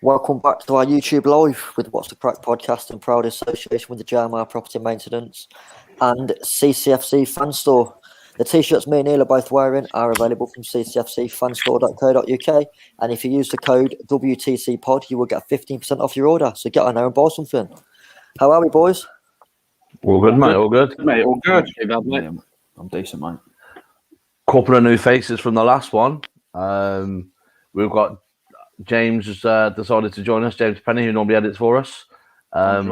Welcome back to our YouTube live with What's the Craic podcast in proud association with the JMR Property Maintenance and CCFC Fan Store. The t-shirts me and Neil are both wearing are available from ccfcfanstore.co.uk, and if you use the code WTCPOD, you will get 15% off your order. So get on there and buy something. How are we, boys? All good, mate. All good. Mate, all good. Yeah, I'm decent, mate. Couple of new faces from the last one. We've got James has decided to join us. James Penny, who normally edits for us, and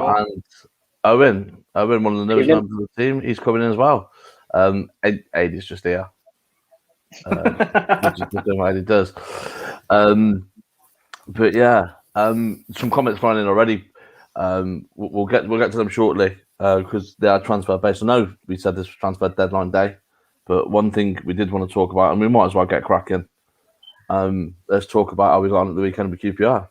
Owen, one of the newest members of the team, he's coming in as well. Aid is just here. Just doing what Aid does. But yeah, some comments flying in already. We'll get to them shortly because they are transfer based. I know we said this was transfer deadline day, but one thing we did want to talk about, and we might as well get cracking. Let's talk about how we got on at the weekend with QPR.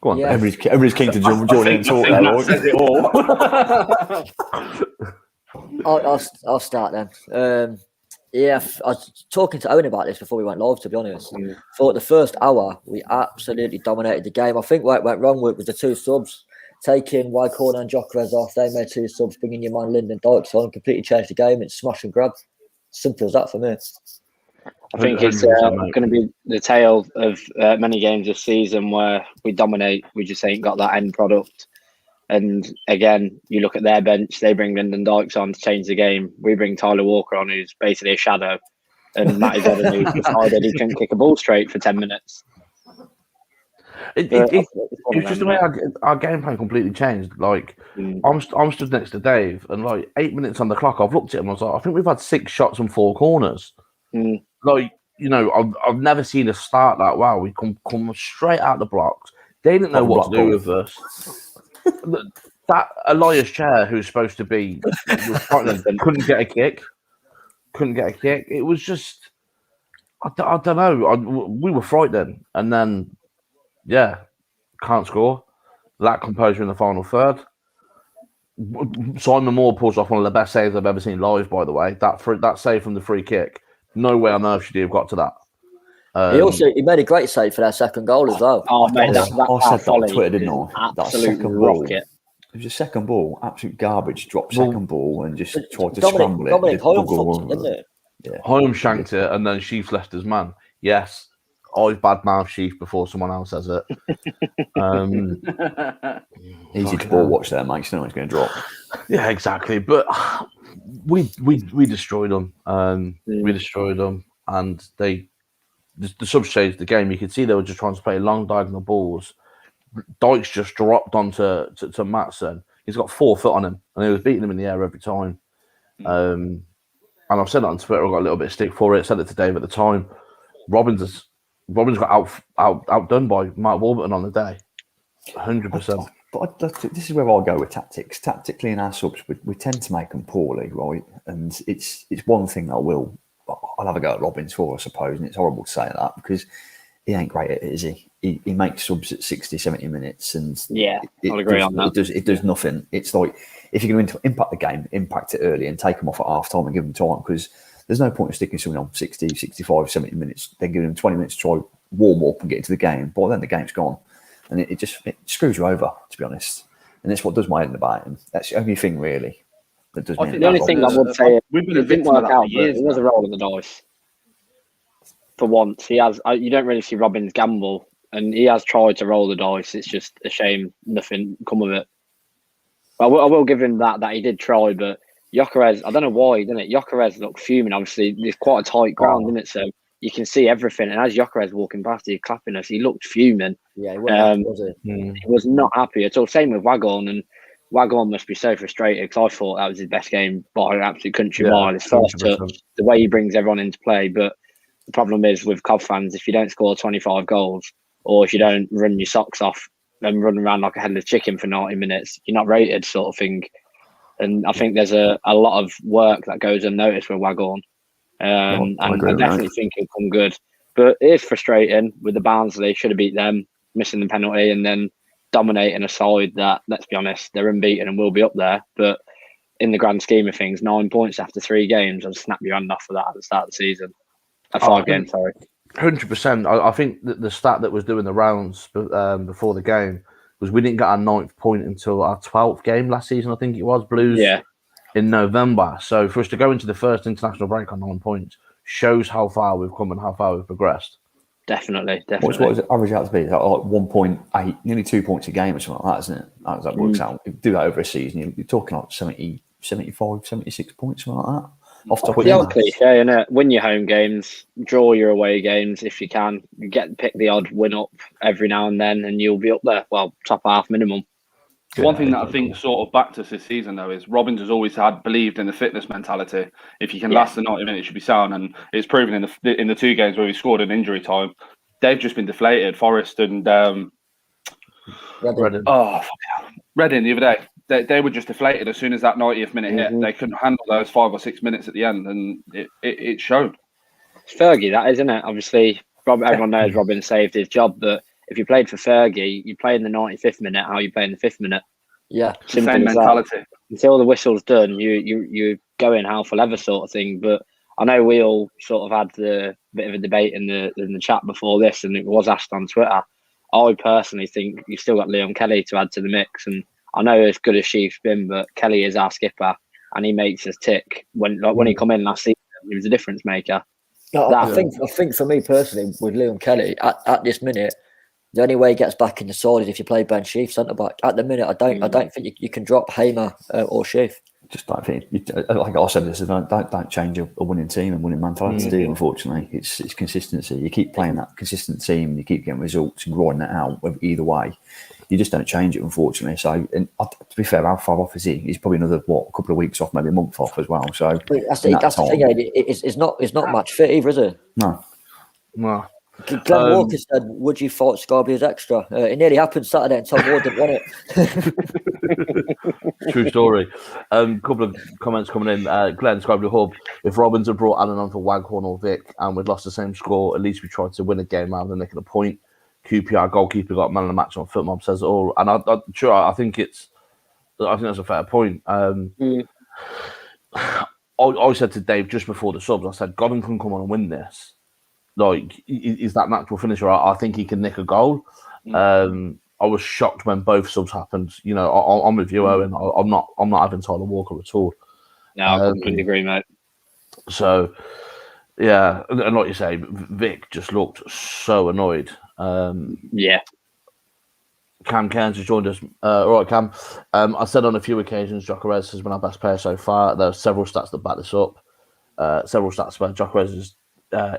Go on. Yeah. Everybody's keen to join in and talk there. Says it all. I'll start then. I was talking to Owen about this before we went live, to be honest. Thought the first hour, we absolutely dominated the game. I think what went wrong was the two subs. Taking Wycorn and Jokerez off, they made two subs, bringing your man Lyndon Dykes on, completely changed the game. It's smash and grab. Simple as that for me. I think it's going to be the tale of many games this season where we dominate. We just ain't got that end product. And again, you look at their bench, they bring Lyndon Dykes on to change the game. We bring Tyler Walker on, who's basically a shadow. And Matty Godden, who's decided he couldn't kick a ball straight for 10 minutes. It's just the way our game plan completely changed. Like, I'm stood next to Dave, and like 8 minutes on the clock, I've looked at him and I was like, I think we've had 6 shots and 4 corners. Like, you know, I've never seen us start that well. We come straight out the blocks. They didn't know what to do with us. That Elias Chair, who's supposed to be, couldn't get a kick. It was just, I don't know. We were frightened, and then. Yeah, can't score. That composure in the final third. Simon Moore pulls off one of the best saves I've ever seen live, by the way. That save from the free kick, no way on earth should he have got to that. He made a great save for their second goal as well. I said that on Twitter, didn't I? That second ball. Rocket. It was a second ball, absolute garbage. Dropped second ball and just tried to scramble it. Dominic Holm, didn't it? Yeah. Holm shanked it, and then Sheaf's left his man. Yes. I've badmouthed Sheaf before someone else says it. Easy to ball watch there, mate. You know it's going to drop. Yeah, exactly. But we destroyed them. We destroyed them, and the subs changed the game. You could see they were just trying to play long diagonal balls. Dykes just dropped onto to Maatsen. He's got 4 foot on him, and he was beating him in the air every time. And I've said that on Twitter. I got a little bit of stick for it. Said it to Dave at the time. Robbins got outdone by Mark Warburton on the day, 100%. But this is where I'll go with tactics. Tactically, in our subs, we tend to make them poorly, right? And it's one thing that I'll have a go at Robbins for, I suppose. And it's horrible to say that because he ain't great at it, is he? He makes subs at 60, 70 minutes, and I'll agree on that. It does nothing. It's like if you're going to impact the game, impact it early and take them off at half time and give them time because. There's no point in sticking someone on 60, 65, 70 minutes. Then giving them 20 minutes to try warm up and get into the game. But then the game's gone. And it screws you over, to be honest. And that's what does my head in about him. That's the only thing, really. That does the only thing I would say we've been it didn't work out, but it was a roll of the dice. For once, he has. You don't really see Robbins gamble. And he has tried to roll the dice. It's just a shame nothing come of it. I will give him that he did try, but Jokerez, I don't know why, didn't it? Jokerez looked fuming. Obviously, it's quite a tight ground, isn't it? So you can see everything. And as Jokerez walking past, he's clapping us. He looked fuming. Yeah, he wasn't, was he? He was not happy at all. Same with Waghorn. And Waghorn must be so frustrated because I thought that was his best game by an absolute country mile. His first touch, the way he brings everyone into play. But the problem is with Cov fans, if you don't score 25 goals or if you don't run your socks off and run around like a headless chicken for 90 minutes, you're not rated, sort of thing. And I think there's a lot of work that goes unnoticed with Waghorn. And I definitely think it'll come good. But it is frustrating with the Barnsley. Should have beat them, missing the penalty, and then dominating a side that, let's be honest, they're unbeaten and will be up there. But in the grand scheme of things, 9 points after 3 games, I'll snap your hand off for that at the start of the season. 5 games, sorry. 100%. I think that the stat that was doing the rounds before the game was we didn't get our 9th point until our 12th game last season. I think it was Blues in November. So for us to go into the first international break on 9 points shows how far we've come and how far we've progressed. Definitely. What does it average out to be? Like 1.8, nearly 2 points a game or something like that, isn't it? That works out. If you do that over a season, you're talking like 70, 75, 76 points, something like that. Off the top of the your old cliche, innit? Win your home games, draw your away games if you can. You pick the odd win up every now and then, and you'll be up there. Well, top half minimum. One thing that I think sort of backed us this season, though, is Robbins has always believed in the fitness mentality. If you can last the 90 minutes, you'll be sound, and it's proven in the 2 games where we scored in injury time. They've just been deflated. Forest and Reading. Reading the other day. They were just deflated as soon as that 90th minute hit. They couldn't handle those 5 or 6 minutes at the end, and it showed. It's Fergie, that isn't it? Obviously, everyone knows Robin saved his job, but if you played for Fergie, you play in the 95th minute. How you play in the 5th minute? Yeah, same mentality. Until the whistle's done, you go in hell for leather sort of thing. But I know we all sort of had the bit of a debate in the chat before this, and it was asked on Twitter. I personally think you've still got Liam Kelly to add to the mix, and I know as good as Sheaf's been, but Kelly is our skipper, and he makes us tick. When he come in last season, he was a difference maker. I think for me personally, with Liam Kelly at this minute, the only way he gets back in the side is if you play Ben Sheaf centre back. At the minute, I don't think you can drop Hamer or Sheaf. Just don't think, like I said, don't change a winning team and winning mentality. Unfortunately, it's consistency. You keep playing that consistent team, you keep getting results and growing that out. Either way, you just don't change it. Unfortunately, so and to be fair, how far off is he? He's probably another a couple of weeks off, maybe a month off as well. So that's the thing. It's not match fit either, is it? No. Glenn Walker said, "Would you fight Scarbia's extra?" It nearly happened Saturday, and Tom Ward didn't want it. True story. Couple of comments coming in. Glenn Scarby Hub. If Robbins had brought Allen on for Waghorn or Vic, and we'd lost the same score, at least we tried to win a game rather than nicking a point. QPR goalkeeper got man of the match on FootMob says it all, and I think that's a fair point. I said to Dave just before the subs, I said, Godden can come on and win this. Like, is that natural finisher? I think he can nick a goal. I was shocked when both subs happened. You know, I'm with you, Owen. I'm not having Tyler Walker at all. No, I completely agree, mate. So, yeah, and like you say, Vic just looked so annoyed. Yeah. Cam Cairns has joined us. All right, Cam. I said on a few occasions, Jokerez has been our best player so far. There are several stats that back this up. Several stats where Jokerez is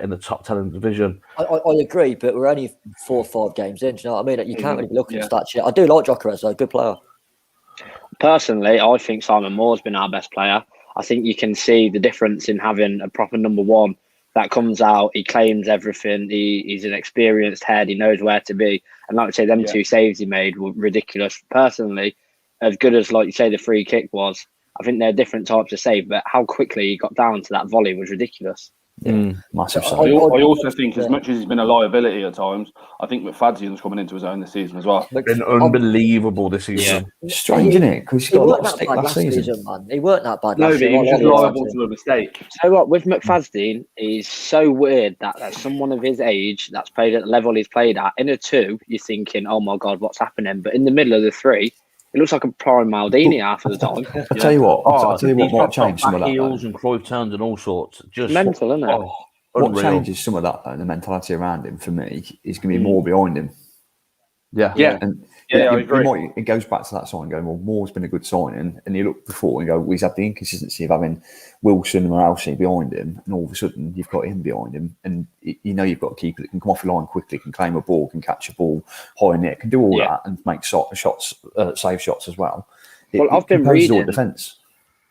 in the top 10 in the division. I agree, but we're only 4 or 5 games in. Do you know what I mean? You can't really look at stats yet. I do like Jokerez, though. Good player. Personally, I think Simon Moore's been our best player. I think you can see the difference in having a proper number one that comes out. He claims everything. He's an experienced head. He knows where to be. And like I say, them 2 saves he made were ridiculous. Personally, as good as, like you say, the free kick was, I think they're different types of save, but how quickly he got down to that volley was ridiculous. Massive. I also think, as much as he's been a liability at times, I think McFadzean's coming into his own this season as well. Been unbelievable this season. Yeah. Strange, isn't it? Because he got a lot of stick last season. Man. He weren't that bad. No, but he was just liable to a mistake. So what, with McFadzean, he's so weird that someone of his age that's played at the level he's played at, in a 2, you're thinking, oh my God, what's happening? But in the middle of the 3, it looks like a prime Maldini half of the time. I'll tell you what. I'll tell you what might change some of that. Heels and Cruyff turns and all sorts. Just mental, isn't it? What changes some of that, though, the mentality around him, for me, is going to be more behind him. Yeah. And I agree. It goes back to that sign going, well, Moore's been a good signing. And you look before and go, well, he's had the inconsistency of having Wilson and Rousey behind him. And all of a sudden, you've got him behind him. And you know you've got a keeper that can come off the line quickly, can claim a ball, can catch a ball high in it, can do all that and make shots, save shots as well. I've been reading defence.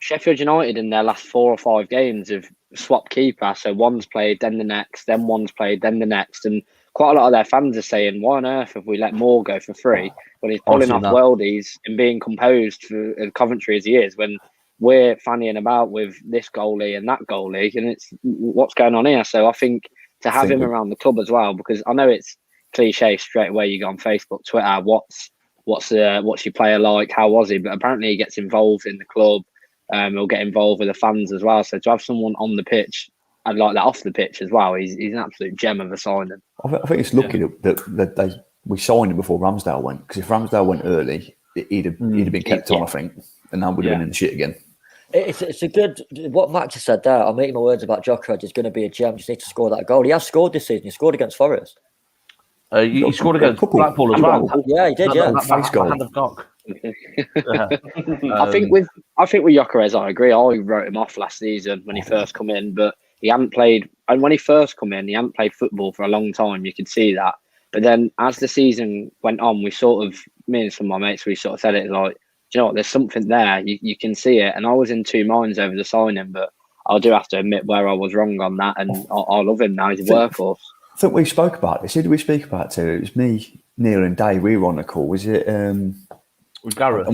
Sheffield United in their last 4 or 5 games have swapped keeper. So one's played, then the next, then one's played, then the next. And quite a lot of their fans are saying, why on earth have we let Moore go for free when he's pulling off worldies and being composed for Coventry as he is, when we're fannying about with this goalie and that goalie, and it's what's going on here. So I think to have him around the club as well, because I know it's cliche straight away, you go on Facebook, Twitter, what's your player like, how was he? But apparently he gets involved in the club. He'll get involved with the fans as well. So to have someone on the pitch and like that off the pitch as well. He's an absolute gem of a signing. I think it's lucky that we signed him before Ramsdale went, because if Ramsdale went early, he'd have been kept on, I think, and now we'd have been in the shit again. It's a good, what Max has said there. I'm making my words about Gyökeres is going to be a gem. Just need to score that goal. He has scored this season. He scored against Forest. He scored against Blackpool as well. Yeah, he did. Yeah, face goal. I think with Gyökeres, I agree. I wrote him off last season when he first come in, but he hadn't played. And when he first come in, he hadn't played football for a long time. You could see that. But then as the season went on, we sort of, me and some of my mates, we sort of said it like, do you know what? There's something there. You can see it. And I was in two minds over the signing, but I do have to admit where I was wrong on that. And I love him now. He's a workhorse. I think we spoke about this. Who did we speak about it to? It was me, Neil, and Dave. We were on the call. Was it? With Gareth.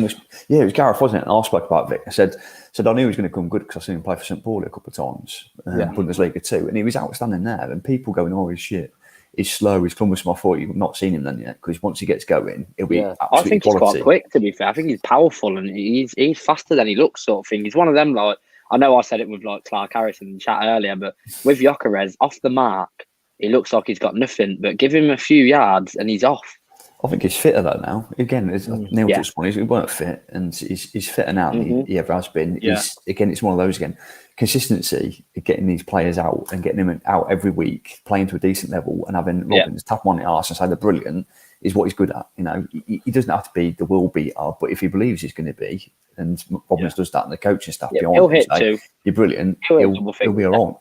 It was Gareth, wasn't it? And I spoke about Vic. I said I knew he was going to come good because I've seen him play for St. Pauli a couple of times, Bundesliga too, and he was outstanding there. And people going, "Oh, he's shit. He's slow. He's cumbersome." I thought you've not seen him then yet, because once he gets going, he'll be absolutely I think quality. He's quite quick. To be fair, I think he's powerful and he's faster than he looks, sort of thing. He's one of them. Like, I know I said it with like Clark Harrison in the chat earlier, but with Gyökeres off the mark, he looks like he's got nothing. But give him a few yards and he's off. I think he's fitter though now. Again, as Neil touched on, he weren't fit, and he's fitter now than he ever has been. Yeah. It's one of those again. Consistency, getting these players out and getting them out every week, playing to a decent level, and having Robbins tap him on the arse and say they're brilliant is what he's good at. You know, he doesn't have to be the world beater, but if he believes he's going to be, and Robbins does that, and the coaching staff behind he'll him hit say, too. you're brilliant, he'll be all right.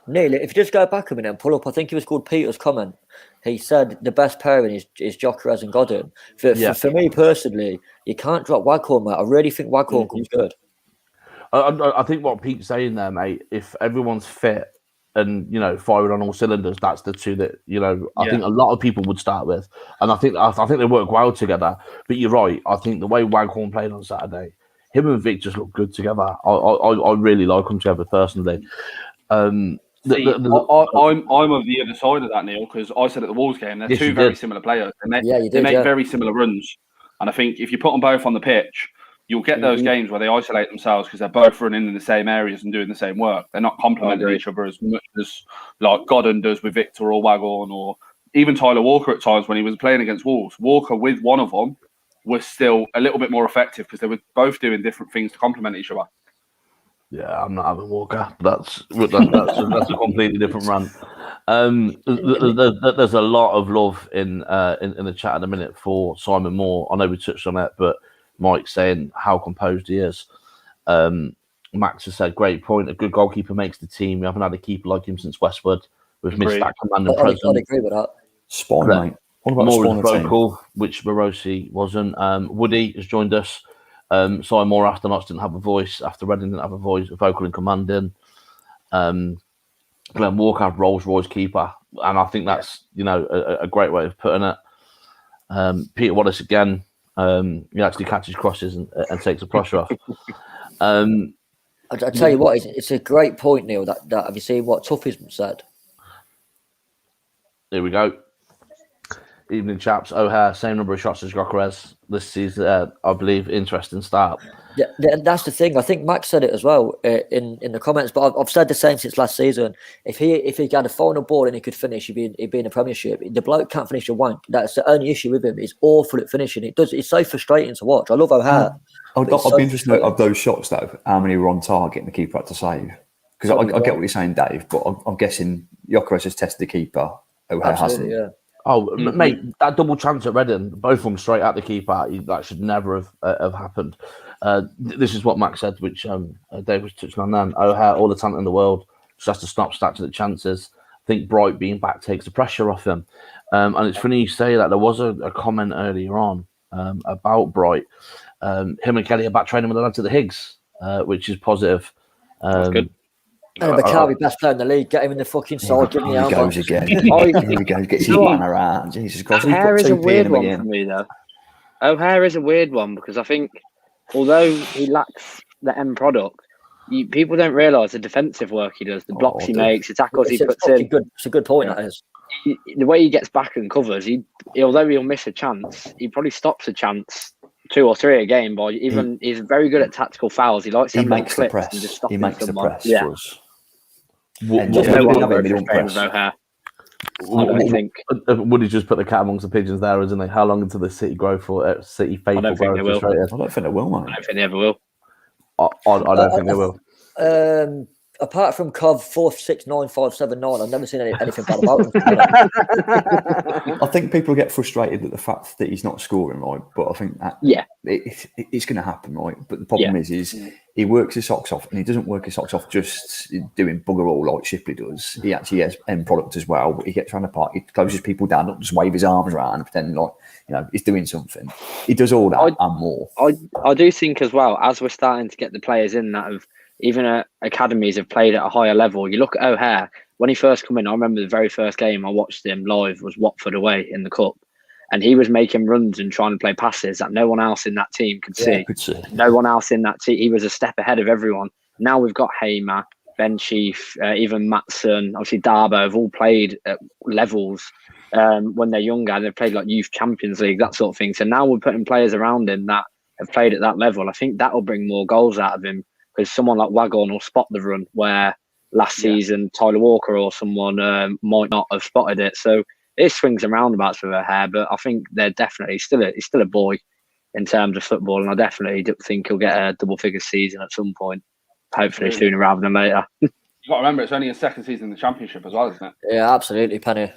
Neil, if you just go back a minute and pull up, I think it was called Peter's comment. He said the best pairing is Gyökeres and Godin. For me personally, you can't drop Waghorn, mate. I really think Waghorn comes good. I think what Pete's saying there, mate, if everyone's fit and, you know, firing on all cylinders, that's the two that, you know, I think a lot of people would start with. And I think they work well together. But you're right. I think the way Waghorn played on Saturday, him and Vic just look good together. I really like them together personally. I'm of the other side of that, Neil, because I said at the Wolves game, they're two very similar players. They make very similar runs. And I think if you put them both on the pitch, you'll get those games where they isolate themselves because they're both running in the same areas and doing the same work. They're not complementing each other as much as like Godden does with Victor or Waghorn, or even Tyler Walker at times when he was playing against Wolves. Walker with one of them was still a little bit more effective because they were both doing different things to complement each other. Yeah, I'm not having Walker. That's a completely different rant. There's a lot of love in the chat in a minute for Simon Moore. I know we touched on it, but Mike's saying how composed he is. Max has said, great point. A good goalkeeper makes the team. We haven't had a keeper like him since Westwood. We've missed that command and presence. I'd agree with that. Spawn, mate. What about Moore Spawn is vocal, which Morosi wasn't. Woody has joined us. Simon Moore after Notts didn't have a voice. After Reading didn't have a voice, vocal and commanding. Glenn Walker had Rolls Royce keeper, and I think that's a great way of putting it. Peter Wallace again. He actually catches crosses and takes the pressure off. I tell you what, it's a great point, Neil. That have you seen what Tuffy's said? Here we go. Evening, chaps. O'Hare, same number of shots as Gyökeres this season. I believe interesting start. Yeah, that's the thing. I think Max said it as well in the comments, but I've said the same since last season. If he had a final ball and he could finish, he'd be in the Premiership. The bloke can't finish a wank. That's the only issue with him. He's awful at finishing. It's so frustrating to watch. I love O'Hare. I'd be interested of those shots though. How many were on target and the keeper had to save? Because I get what you're saying, Dave, but I'm guessing Gyökeres has tested the keeper. O'Hare hasn't. Yeah. Oh, mate, that double chance at Reading, both of them straight at the keeper, that should never have happened. This is what Max said, which Dave was touching on then. O'Hare, all the talent in the world, just has to stop stacking the chances. I think Bright being back takes the pressure off him. And it's funny you say that. There was a comment earlier on about Bright. Him and Kelly are back training with the lads at the Higgs, which is positive. That's good. And Bakari, best player in the league. Get him in the fucking side. Give me the Here he goes again. Here he goes. Gets his man around. Jesus Christ. O'Hare is a weird one for me, though. O'Hare is a weird one because I think, although he lacks the end product, people don't realise the defensive work he does, the blocks he makes, the tackles he puts in. It's a good point, that is. The way he gets back and covers, although he'll miss a chance, he probably stops a chance 2 or 3 a game. But he's very good at tactical fouls. He likes to make the press. and just stop he makes someone. the press for us. Would he just put the cat amongst the pigeons there, isn't he? How long until the City grow for City faithful? I don't think they will. I don't think they will, mate. I don't think they ever will. I don't think they will. Apart from Cov 469579, I've never seen anything bad about him. I think people get frustrated at the fact that he's not scoring, right? But I think that it's going to happen, right? But the problem is he works his socks off, and he doesn't work his socks off just doing bugger all like Shipley does. He actually has end product as well. But he gets around the park, he closes people down, not just wave his arms around and pretend like he's doing something. He does all that and more. I do think as well, as we're starting to get the players in that have even academies have played at a higher level. You look at O'Hare, when he first come in, I remember the very first game I watched him live was Watford away in the Cup. And he was making runs and trying to play passes that no one else in that team could see. No one else in that team. He was a step ahead of everyone. Now we've got Hamer, Ben Chief, even Matson, obviously Darbo have all played at levels when they're younger. They've played like Youth Champions League, that sort of thing. So now we're putting players around him that have played at that level. I think that will bring more goals out of him. Because someone like Waghorn will spot the run where last season Tyler Walker or someone might not have spotted it. So it swings and roundabouts with O'Hare, but I think they're definitely he's still a boy in terms of football, and I definitely think he'll get a double figure season at some point, hopefully sooner rather than later. You got to remember, it's only his second season in the Championship as well, isn't it? Yeah, absolutely, Penny.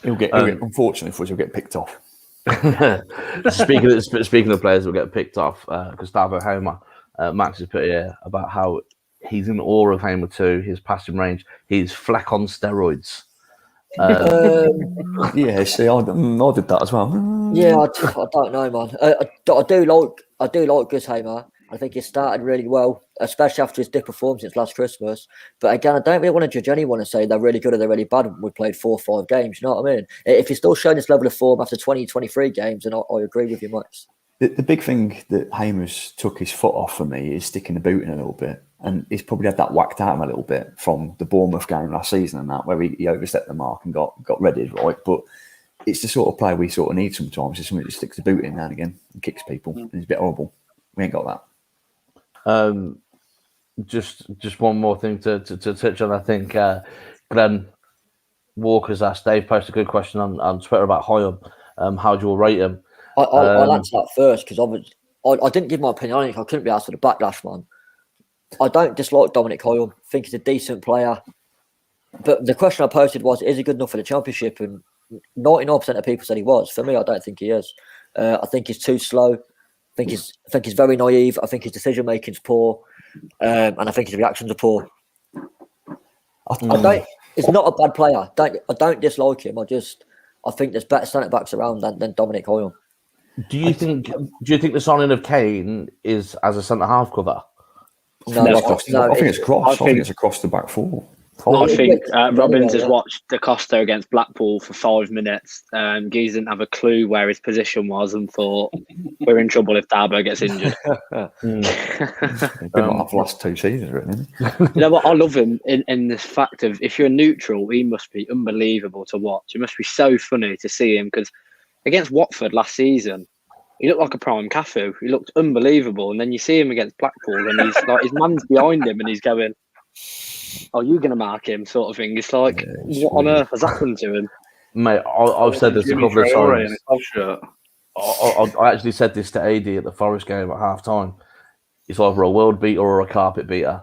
He'll get unfortunately for us, he'll get picked off. Speaking of players who get picked off, Gustavo Hamer. Max has put here about how he's in awe of Hamer too. His passing range, he's Fleck on steroids. Yeah, see, I did that as well. Yeah, I don't know, man. I do like Gus Hamer. I think he started really well, especially after his dip of form since last Christmas. But again, I don't really want to judge anyone and say they're really good or they're really bad. We played 4 or 5 games. You know what I mean? If he's still showing this level of form after 20, 23 games, then I agree with you, Max. The big thing that Hamer's took his foot off for me is sticking the boot in a little bit. And he's probably had that whacked out him a little bit from the Bournemouth game last season and that, where he overstepped the mark and got readied, right? But it's the sort of player we sort of need sometimes. It's somebody that sticks the boot in now and again and kicks people. And it's a bit horrible. We ain't got that. Just one more thing to touch on. I think Glenn Walker's asked, Dave posted a good question on Twitter about Hoyam. How do you all rate him? I'll answer that first because I didn't give my opinion on it. I couldn't be asked for the backlash, man. I don't dislike Dominic Hoyle. I think he's a decent player. But the question I posted was, is he good enough for the Championship? And 99% of people said he was. For me, I don't think he is. I think he's too slow. I think he's very naive. I think his decision making is poor. And I think his reactions are poor. He's not a bad player. I don't dislike him. I think there's better centre backs around than Dominic Hoyle. Do you think the signing of Kane is as a centre half cover? No, I think it's cross. I think it's across the back four. I think Robbins has watched Da Costa against Blackpool for 5 minutes. Geese didn't have a clue where his position was and thought, we're in trouble if Darbo gets injured. He's been like the last 2 seasons, really. You know what? I love him in the fact of, if you're neutral, he must be unbelievable to watch. It must be so funny to see him, because against Watford last season, he looked like a prime Cafu. He looked unbelievable. And then you see him against Blackpool and he's like, his man's behind him and he's going, "Oh, you're going to mark him," sort of thing. It's like, what on earth has happened to him? Mate, I've said this a couple of times. I actually said this to AD at the Forest game at half time. It's either a world beater or a carpet beater.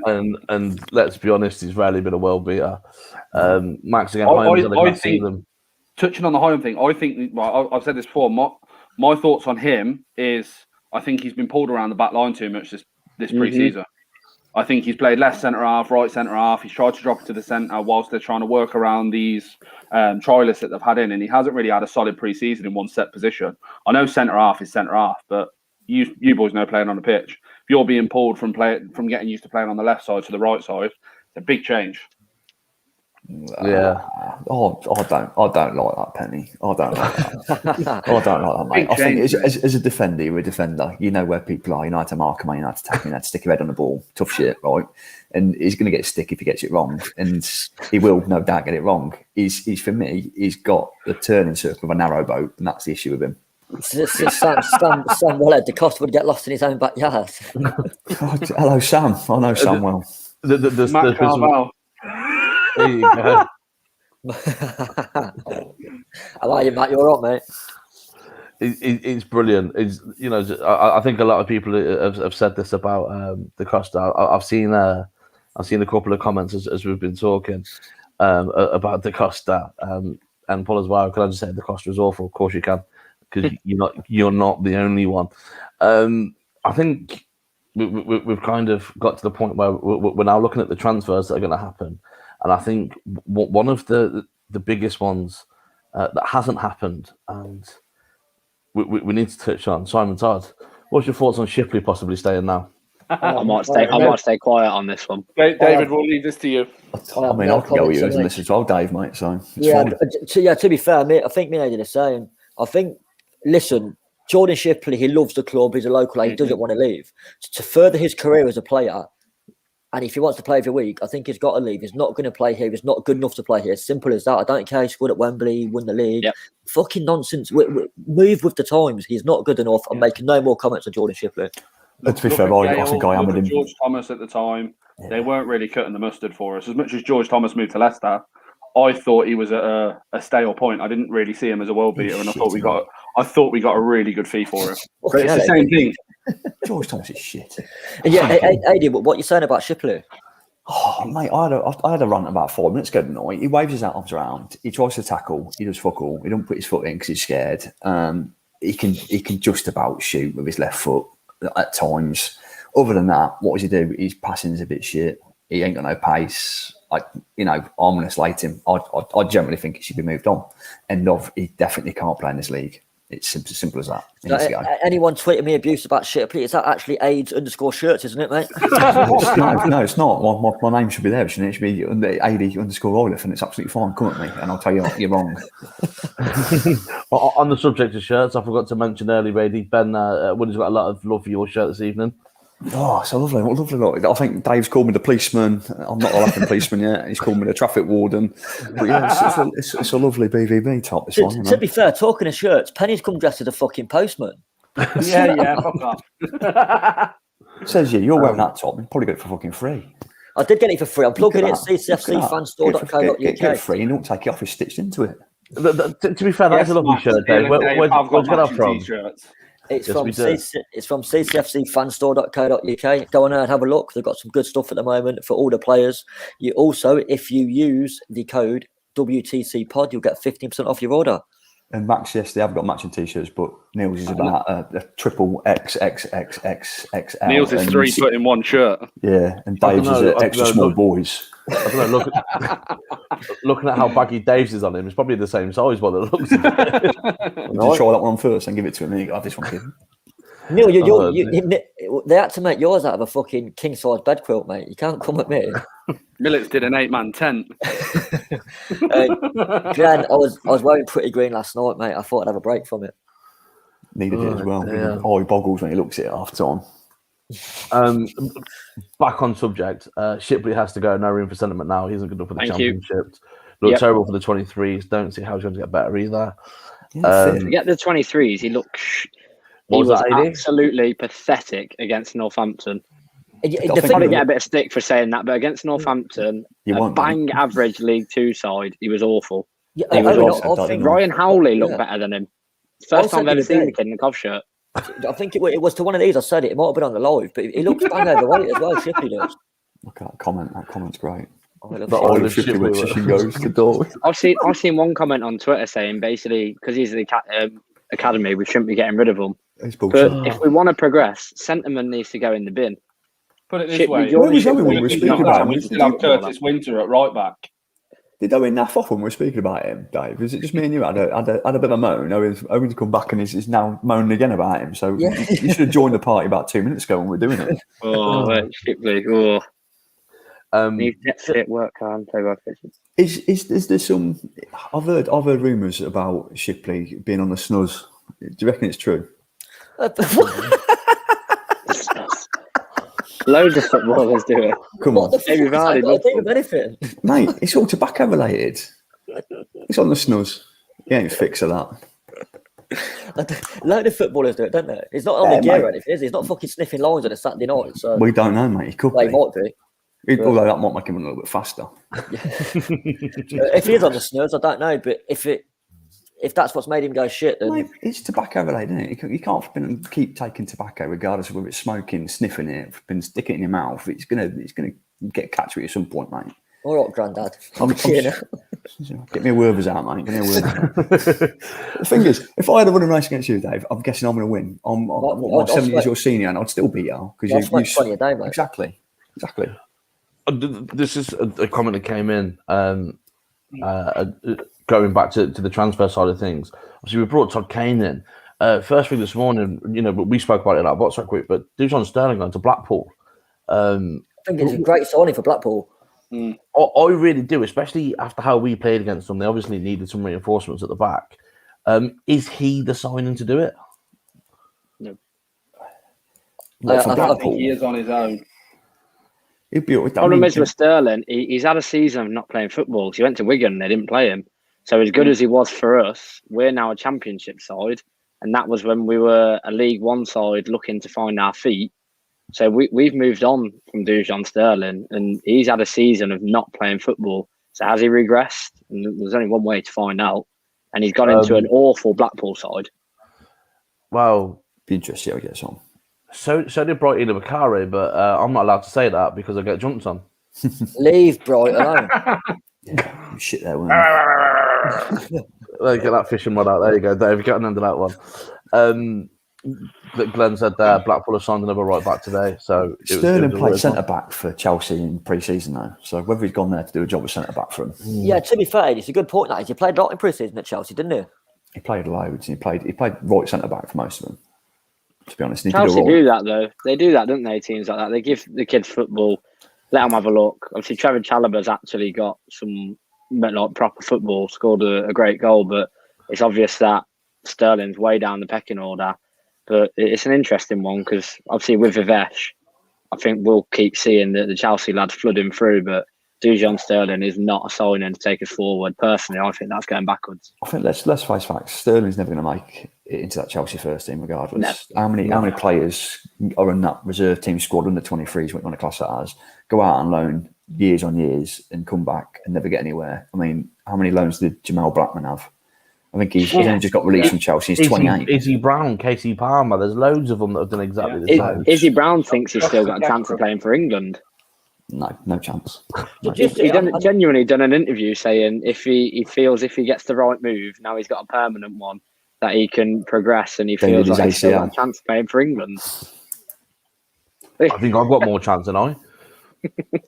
And let's be honest, he's rarely been a world beater. Max again, I see them. Touching on the Hyam thing, I think, well, I've said this before, my thoughts on him is I think he's been pulled around the back line too much this pre-season. I think he's played left centre-half, right centre-half. He's tried to drop it to the centre whilst they're trying to work around these trialists that they've had in, and he hasn't really had a solid pre-season in one set position. I know centre-half is centre-half, but you boys know playing on the pitch. If you're being pulled from getting used to playing on the left side to the right side, it's a big change. Yeah. I don't like that, Penny. I don't like that. I don't like that, mate. I think as a defender, you're a defender. You know where people are. You know how to mark them. You know how to tackle. You know how to stick your head on the ball. Tough shit, right? And he's going to get a stick if he gets it wrong, and he will no doubt get it wrong. He's for me. He's got the turning circle of a narrow boat, and that's the issue with him. Sam Waller, Da Costa would get lost in his own backyard. Hello, Sam. I know Sam well. Matt Carval. There you go. I like you, Matt. You're all right, mate. It's brilliant. It's I think a lot of people have said this about the Costa. I've seen a couple of comments as we've been talking about the Costa and Paul as well. Can I just say the Costa is awful? Of course you can, because you're not the only one. I think we've kind of got to the point where we're now looking at the transfers that are going to happen, and I think one of the biggest ones that hasn't happened, and we need to touch on. Simon Todd, what's your thoughts on Shipley possibly staying now? I might stay quiet on this one. David, we'll leave this to you. I mean, I can go with you on this as well, Dave, mate. So to be fair, mate, I think me and Aidan are saying. I think, listen, Jordan Shipley, he loves the club. He's a local. He doesn't want to leave. To further his career as a player, and if he wants to play every week, I think he's got to leave. He's not going to play here. He's not good enough to play here. Simple as that. I don't care. He scored at Wembley, won the league. Yep. Fucking nonsense. Move with the times. He's not good enough. I'm making no more comments on Jordan Shipley. To be fair, I think I am with him. George Thomas at the time, they weren't really cutting the mustard for us. As much as George Thomas moved to Leicester, I thought he was at a stale point. I didn't really see him as a world beater, and I thought we got a really good fee for him. But it's the same thing. George Thomas is shit. Yeah, Aidan, what are you saying about Shipley? Oh, mate, I had a rant about 4 minutes ago tonight. He waves his arms around. He tries to tackle. He does fuck all. He don't put his foot in because he's scared. He can just about shoot with his left foot at times. Other than that, what does he do? His passing's a bit shit. He ain't got no pace. I'm going to slate him. I generally think he should be moved on. End of. He definitely can't play in this league. It's simple as that. Anyone tweeting me abuse about Shipley? Is that actually AIDS_shirts, isn't it, mate? No, it's not. My name should be there, shouldn't it? It should be AD_Olive, and it's absolutely fine. Come at me, and I'll tell you you're wrong. On the subject of shirts, I forgot to mention earlier, Eddie, Ben Woody's got a lot of love for your shirt this evening. Oh, so lovely. What a lovely lot. I think Dave's called me the policeman. I'm not a laughing policeman yet. He's called me the traffic warden. But yeah, it's a lovely BVB top, this one. To be fair, talking of shirts, Penny's come dressed as a fucking postman. Yeah, fuck off. Says you're wearing that top. You probably got it for fucking free. I did get it for free. I'm plugging it at ccfcfanstore.co.uk. Get it free and don't take it off. It's stitched into it. To be fair, that's a lovely shirt, Dave. Where'd you get that from? It's from ccfcfanstore.co.uk. Go on there and have a look. They've got some good stuff at the moment for all the players. You also, if you use the code WTCPod, you'll get 15% off your order. And Max, yes, they have got matching t-shirts, but Neil's is about a triple XXXXXL. Neil's is 3 foot in one shirt. Yeah, and Dave's is extra small boys. I don't know, looking at how baggy Dave's is on him, it's probably the same size by the looks of it. Right. Try that one first and give it to him. Then you got this one, kid. Neil, they had to make yours out of a fucking king-size bed quilt, mate. You can't come at me. Millets did an 8-man tent. Glenn, I was wearing pretty green last night, mate. I thought I'd have a break from it. Needed it as well. Yeah. Oh, he boggles when he looks at it half time. Back on subject, Shipley has to go. No room for sentiment now. He isn't good enough for the championship. Looks terrible for the 23s. Don't see how he's going to get better either. Forget the 23s. He was absolutely pathetic against Northampton. I'll probably get a bit of stick for saying that, but against Northampton, bang average League Two side, he was awful. Yeah, Ryan Howley looked better than him. First time I've ever seen the kid in a Cov shirt. I think it was to one of these. I said it. It might have been on the live, but he looks bang overweight as well. Shipley does. Look at that comment. That comment's great. I've seen one comment on Twitter saying basically because he's the academy, we shouldn't be getting rid of him. But if we want to progress, Sentiment needs to go in the bin. Put it this way: we still have Curtis Winter at right back. Did Owen naff off when we were speaking about him, Dave? Is it just me and you had a bit of a moan? Owen's come back and is now moaning again about him. So you should have joined the party about 2 minutes ago when we were doing it. Shipley. Need to get fit, work hard, play well fishing. Is there some? I've heard rumours about Shipley being on the snuzz. Do you reckon it's true? Loads of footballers do it. Come on. I don't think of anything. Mate, it's all tobacco related. It's on the snuzz. He ain't fixed of that. Load of footballers do it, don't they? It's not on the gear or anything, is he? He's not fucking sniffing lines on a Saturday night. So we don't know, mate. He could be. Might be. Although that might make him a little bit faster. If he is on the snurs, I don't know. But if that's what's made him go shit, then Mate, it's tobacco related, isn't it? You can't keep taking tobacco regardless of whether it's smoking, sniffing it, sticking it in your mouth. It's gonna catch you at some point, mate. All right, Grandad. Get me a Werther's out, mate. Get me a Werther's out. The thing is, if I had a running race against you, Dave, I'm guessing I'm going to win. I'm 7 years your senior, and I'd still beat you because you 20 a day, mate. Exactly. This is a comment that came in. Going back to the transfer side of things, obviously we brought Todd Kane in. First thing this morning, we spoke about it in our WhatsApp group, but Dujon Sterling going to Blackpool. I think it's a great signing for Blackpool. I really do, especially after how we played against them. They obviously needed some reinforcements at the back. Is he the signing to do it? No. I think he is on his own. The problem is with Sterling, he's had a season of not playing football. He went to Wigan and they didn't play him. So as good as he was for us, we're now a championship side. And that was when we were a League One side looking to find our feet. So we've moved on from Dujon Sterling and he's had a season of not playing football. So has he regressed? And there's only one way to find out. And he's gone into an awful Blackpool side. Well, be interesting how he gets on. So did Brighton and Bakare, but I'm not allowed to say that because I get jumped on. Leave Brighton alone. Yeah, shit there, weren't Get that fishing rod out. There you go, Dave. Getting under that one. Glenn said there, Blackpool have signed another right back today. So Sterling played centre back for Chelsea in pre-season though. So whether he's gone there to do a job as centre back for him. Yeah, to be fair, it's a good point. That he played a lot in pre-season at Chelsea, didn't he? He played loads. He played right centre back for most of them. To be honest, Chelsea do that though. They do that, don't they? Teams like that, they give the kids football, let them have a look. Obviously, Trevor Chalobah's actually got some proper football, scored a great goal, but it's obvious that Sterling's way down the pecking order. But it's an interesting one because obviously with Vivesh, I think we'll keep seeing the Chelsea lads flooding through, but Dujon Sterling is not a signing to take us forward. Personally, I think that's going backwards. I think let's face facts. Sterling's never going to make it into that Chelsea first team, regardless. How many players are in that reserve team squad under 23s? What you want to class that as? Go out on loan years on years and come back and never get anywhere. I mean, how many loans did Jamal Blackman have? I think he's only just got released from Chelsea. He's 28. Izzy Brown, Casey Palmer. There's loads of them that have done exactly the same. Izzy Brown thinks he's still got a chance of playing for England. No chance. He genuinely done an interview saying if he feels if he gets the right move, now he's got a permanent one, that he can progress and he feels like he's still got a chance of playing for England. I think I've got more chance than I.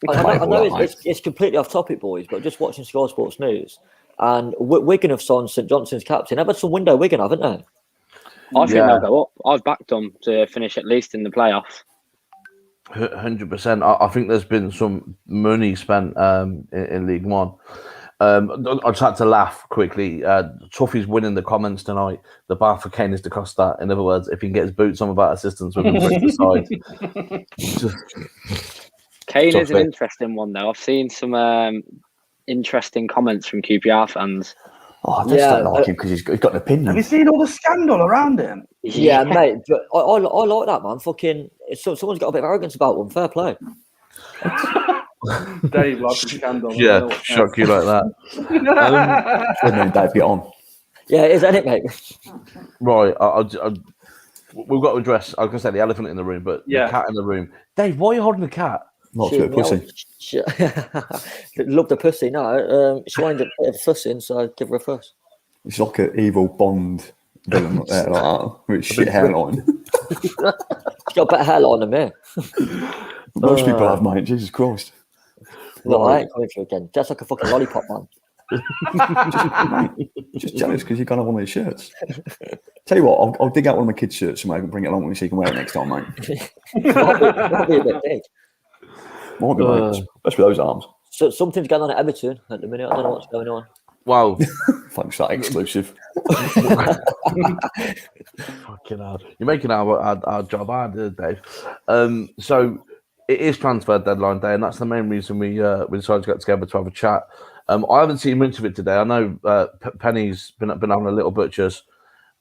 I know it's completely off topic, boys, but just watching Sky Sports News, and Wigan have signed St Johnson's captain. They've had some window Wigan, haven't they? I think they'll go up. I've backed them to finish at least in the playoffs. 100%. I think there's been some money spent in League One. I just had to laugh quickly. Tuffy's winning the comments tonight. The bar for Kane is to cost that. In other words, if he can get his boots on about assistance with him to the side. Kane is an interesting one, though. I've seen some interesting comments from QPR fans. I just don't like him because he's got an opinion. Have you seen all the scandal around him? Yeah, mate. But I like that, man. Fucking, someone's got a bit of arrogance about them. Fair play. Dave loves the scandal. Yeah, shock you like that. Dave, get on. Yeah, it is, isn't it, mate? Right. We've got to address, I was going to say the elephant in the room, but the cat in the room. Dave, why are you holding the cat? Not a pussy. Love the pussy. No, she wanted a bit of fussing, so I give her a fuss. It's like an evil Bond villain like that, with shit hairline. She's got a better hairline than me. Most people have, mate. Jesus Christ. No, I ain't coming for again. Just like a fucking lollipop, man. Just jealous because you can't have one of these shirts. Tell you what, I'll dig out one of my kids' shirts and bring it along with me so you can wear it next time, mate. Might be a bit big. Might be, mate. Especially those arms. So something's going on at Everton at the minute. I don't know what's going on. Wow. Thanks for that exclusive. Fucking hell. You're making our job hard, Dave. So it is transfer deadline day, and that's the main reason we decided to get together to have a chat. I haven't seen much of it today. I know Penny's been having a little butchers.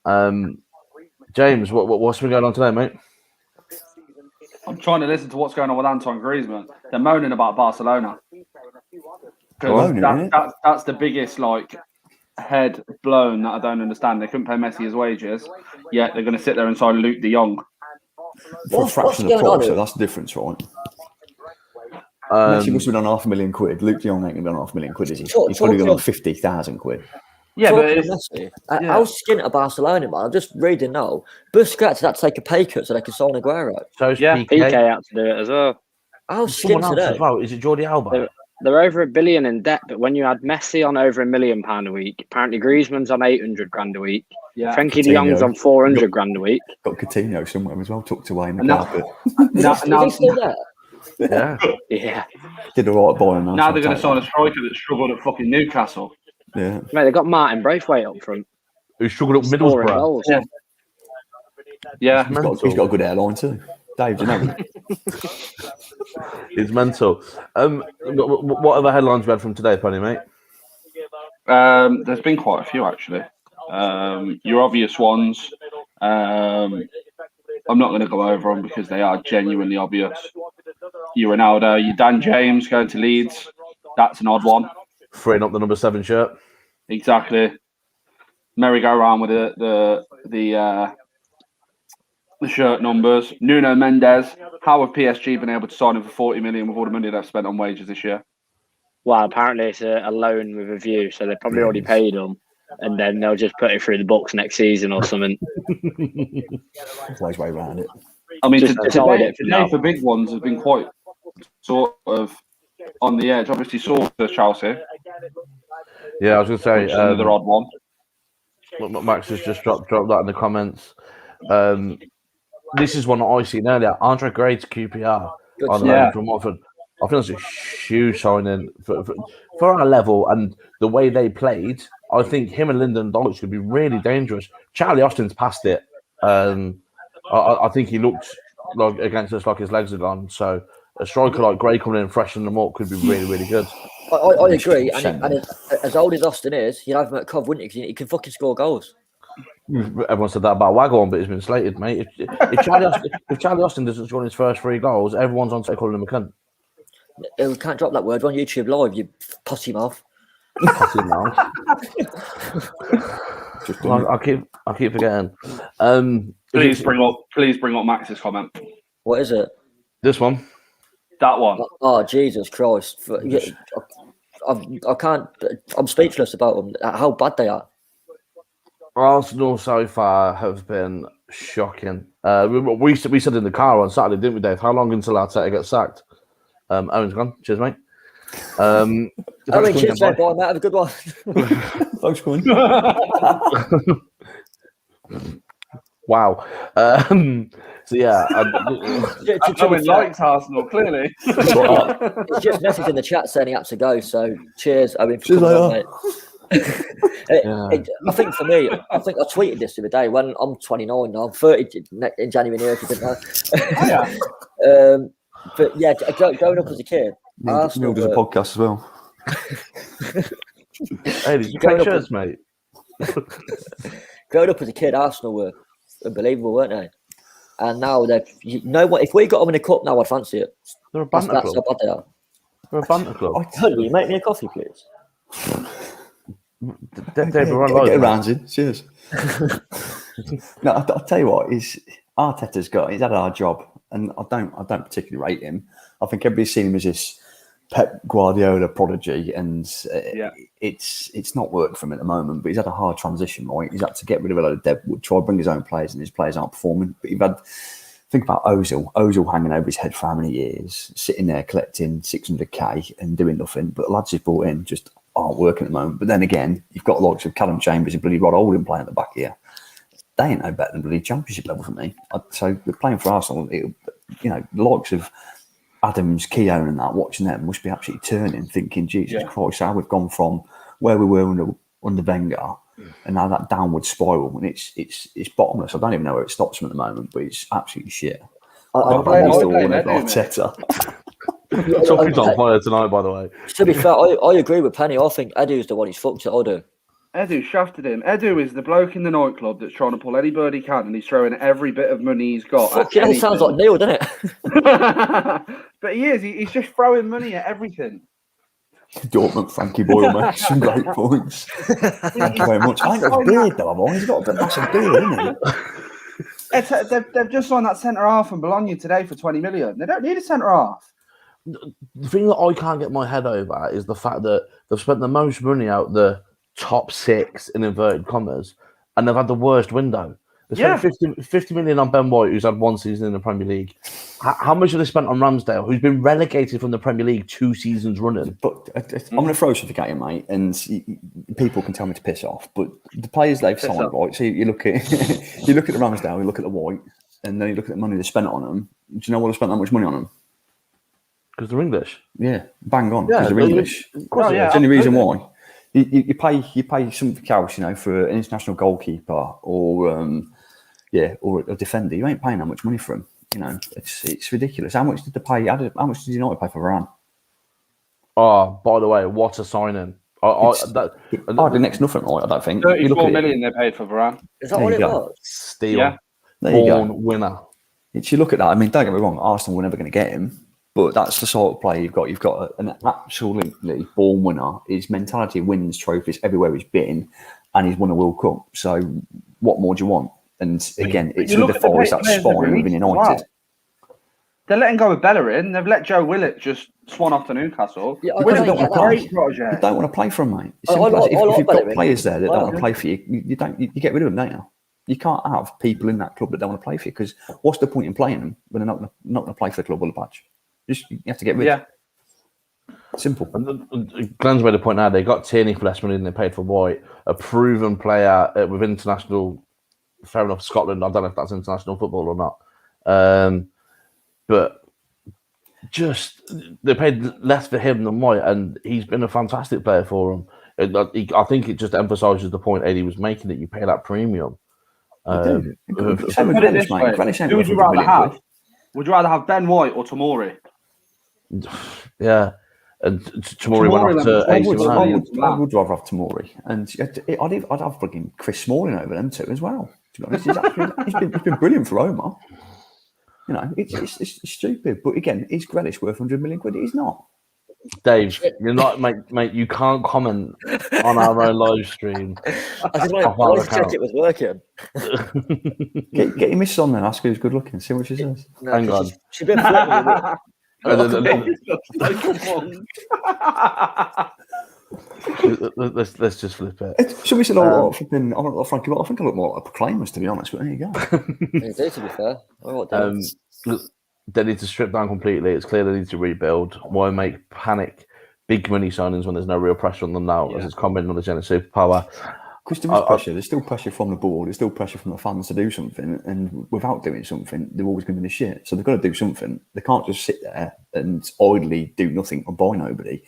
James, what's been going on today, mate? I'm trying to listen to what's going on with Antoine Griezmann. They're moaning about Barcelona. That's the biggest head blown that I don't understand. They couldn't pay Messi his wages, yet they're going to sit there and sign Luke De Jong for a fraction of the price. So that's the difference, right? Messi must have been on £500,000. Luke De Jong ain't going to be on £500,000, is he? He's probably going on £50,000. Yeah, but Messi, I was skinning at Barcelona, man. I'm just reading now. Busquets had to take a pay cut so they could sign Aguero. So PK had to do it as well. I was skinning today. As well. Is it Jordi Alba? They're over $1 billion in debt, but when you had Messi on over £1 million a week, apparently Griezmann's on 800 grand a week. Yeah, Frenkie de Jong's on 400 grand a week. Got Coutinho somewhere as well, tucked away in the carpet. Is he still there? Yeah. Did a right boy. Now they're going to sign a striker that struggled at fucking Newcastle. Yeah. Mate, they got Martin Braithwaite up front. Who struggled at Middlesbrough. Yeah. He's got a good airline too. Dave, do you know? It's mental. What other headlines we had from today, Penny, mate? There's been quite a few, actually. Your obvious ones. I'm not going to go over them because they are genuinely obvious. Your Ronaldo, your Dan James going to Leeds. That's an odd one. Freeing up the number 7 shirt. Exactly. Merry-go-round with the shirt numbers. Nuno Mendes. How have PSG been able to sign him for 40 million with all the money they've spent on wages this year? Well, apparently it's a loan with a view, so they probably already paid him, and then they'll just put it through the books next season or something. Nice way around it. I mean, today for big ones have been quite sort of on the edge. Obviously, saw the Chelsea. Yeah, I was going to say another odd one. Max has just dropped that in the comments. This is one that I seen earlier. Andre Gray to QPR on loan from Watford. I think that's a huge signing for our level and the way they played. I think him and Lyndon Dykes could be really dangerous. Charlie Austin's passed it. I think he looked like against us like his legs are gone. So a striker like Gray coming in, freshening them up could be really, really good. I agree. And as old as Austin is, you'd have him at Cov, wouldn't you? Because he can fucking score goals. Everyone said that about Waghorn, but he's been slated, mate. If Charlie Austin doesn't score his first 3 goals, everyone's on calling him a cunt. We can't drop that word on YouTube Live, you potty mouth. Potty mouth. I keep forgetting. Please bring up Max's comment. What is it? This one. That one. Oh, Jesus Christ! I can't. I'm speechless about them. How bad they are. Arsenal so far have been shocking. We said in the car on Saturday, didn't we, Dave? How long until Arteta gets sacked? Owen's gone. Cheers, mate. Owen, cheers, mate. Boy, mate. Have a good one. Thanks, Quinn. Wow. So yeah, Owen likes Arsenal clearly. It's just message in the chat saying he had to go. So cheers, Owen. For coming on, mate. I think for me, I tweeted this the other day when I'm 29 now. I'm 30 in January here, if you didn't know. But yeah, growing up as a kid, Neil does a podcast as well. Hey, did you play shirts, mate? Growing up as a kid, Arsenal were unbelievable, weren't they? And now you know what? If we got them in a cup now, I'd fancy it. They're a banter club. That's how bad they are. They're a banter club. Will you make me a coffee, please? Get around it. Cheers. No, I'll tell you what. He's had a hard job, and I don't particularly rate him. I think everybody's seen him as this Pep Guardiola prodigy, and it's not worked for him at the moment. But he's had a hard transition, right? He's had to get rid of a load of deadwood, try to bring his own players, and his players aren't performing. But think about Ozil hanging over his head for how many years, sitting there collecting 600k and doing nothing. But the lads he's brought in just aren't working at the moment. But then again, you've got the likes of Callum Chambers and bloody Rod Holding playing at the back here. They ain't no better than bloody Championship level for me. So playing for Arsenal, the likes of Adams, Keown and that, watching them must be absolutely turning, thinking, Jesus Christ, how we've gone from where we were under Wenger and now that downward spiral, and it's bottomless. I don't even know where it stops them at the moment, but it's absolutely shit. Arteta. Something's on fire tonight, by the way. To be fair, I agree with Penny. I think Edu's the one who's fucked it. I do. Edu shafted him. Edu is the bloke in the nightclub that's trying to pull any bird he can, and he's throwing every bit of money he's got. Fucking hell, sounds like Neil, doesn't it? But he is. He's just throwing money at everything. Dortmund, Frankie Boyle makes some great points. Thank you very much. I think that's beard, though, I've always got a massive beard, isn't it? They've just signed that centre half from Bologna today for 20 million. They don't need a centre half. The thing that I can't get my head over is the fact that they've spent the most money out the top 6 in inverted commas, and they've had the worst window. They spent 50 million on Ben White, who's had 1 season in the Premier League. How much have they spent on Ramsdale, who's been relegated from the Premier League 2 seasons running? But I'm going to throw something at you, mate, and people can tell me to piss off. But the players they've signed, right? So you look at the Ramsdale, you look at the White, and then you look at the money they spent on them. Do you know why they spent that much money on them? Because they're English. Yeah, bang on. Because they're English. Of course, It's the only reason why. You pay something else, for an international goalkeeper or a defender. You ain't paying that much money for him. It's ridiculous. How much did they pay? How much did United pay for Varane? Oh, by the way, what a signing! The next nothing, right? I don't think. 34 million they paid for Varane. Is that what it was? Steal. Yeah. Born winner. If you look at that, I mean, don't get me wrong, Arsenal were never going to get him, but that's the sort of player you've got. You've got an absolutely born winner. His mentality wins trophies everywhere he's been, and he's won a World Cup. So, what more do you want? And again, it's with the force that spine within United. Wow. They're letting go of Bellerin. They've let Joe Willett just swan off to Newcastle. Yeah, You don't want to play for him, mate. If you've got players there that don't want to play for you, you get rid of them, don't you? You can't have people in that club that don't want to play for you, because what's the point in playing them when they're not going to play for the club or the badge? You have to get rid. Yeah. Simple. And Glenn's made a point now. They got Tierney for less money than they paid for White, a proven player with international. Fair enough, Scotland. I don't know if that's international football or not. But just they paid less for him than White, and he's been a fantastic player for them. I think it just emphasises the point Eddie was making, that you pay that premium. Put it this way: who would you rather have? Would you rather have Ben White or Tomori? Yeah, and Tomori went off to AC Milan. I would rather have Tomori, and I'd have fucking Chris Smalling over them too as well. To be honest, he's been brilliant for Roma. It's stupid, but again, is Grealish worth 100 million quid? He's not. Dave, you're not, mate. You can't comment on our own live stream. I just check it was working. Get your missus on then. Ask her who's good looking. See what she says. No, hang on. She's been flirting Let's just flip it. Somebody said, Frankie, I think I look more like Proclaimers, to be honest, but there you go. You do, to be fair. They need to strip down completely. It's clear they need to rebuild. Why make panic big money signings when there's no real pressure on them now, as it's coming on the Gen superpower? Because there is pressure. There's still pressure from the board. There's still pressure from the fans to do something. And without doing something, they're always going to be the shit. So they've got to do something. They can't just sit there and idly do nothing or buy nobody.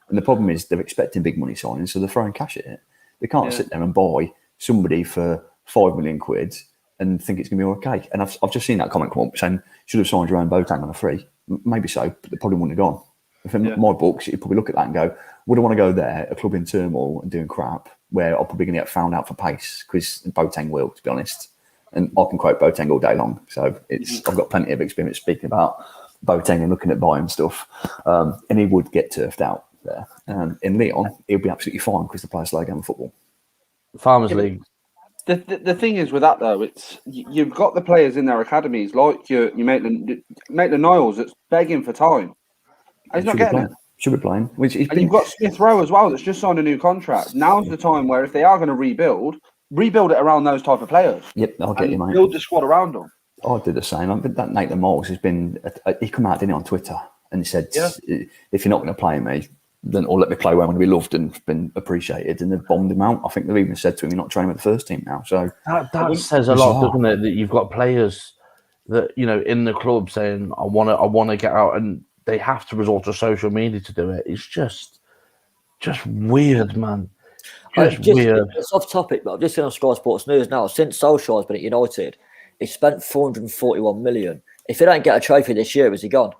And the problem is they're expecting big money signings, so they're throwing cash at it. They can't sit there and buy somebody for 5 million quid and think it's going to be okay. And I've just seen that comment come up saying, should have signed Jerome Boateng on a free. Maybe so, but they probably wouldn't have gone. If in my books, you'd probably look at that and go, would I want to go there, a club in turmoil and doing crap, where I'm probably going to get found out for pace, because Boateng will, to be honest. And I can quote Boateng all day long. So I've got plenty of experience speaking about Boateng and looking at buying stuff. And he would get turfed out there. In Lyon, he'll be absolutely fine because the players slow game of football. Farmers League. The thing is with that though, it's you've got the players in their academies like your Maitland-Niles that's begging for time. He's not getting it. Should be playing. You've got Smith Rowe as well that's just signed a new contract. Now's the time where if they are going to rebuild it around those type of players. Yep, I'll get you, mate. Build the squad around them. I did the same. But that Maitland-Niles has been. He come out, didn't he, on Twitter, and he said, "If you're not going to play me, then or let me play where I'm going to be loved and been appreciated." And they've bombed him out. I think they've even said to him, "You're not training with the first team now." So that says a lot, doesn't it? That you've got players that in the club saying, "I want to get out," and they have to resort to social media to do it. It's just weird, man. Weird. It's off topic, but I've just seen on Sky Sports News now. Since Solskjaer's been at United, he spent 441 million. If he don't get a trophy this year, is he gone?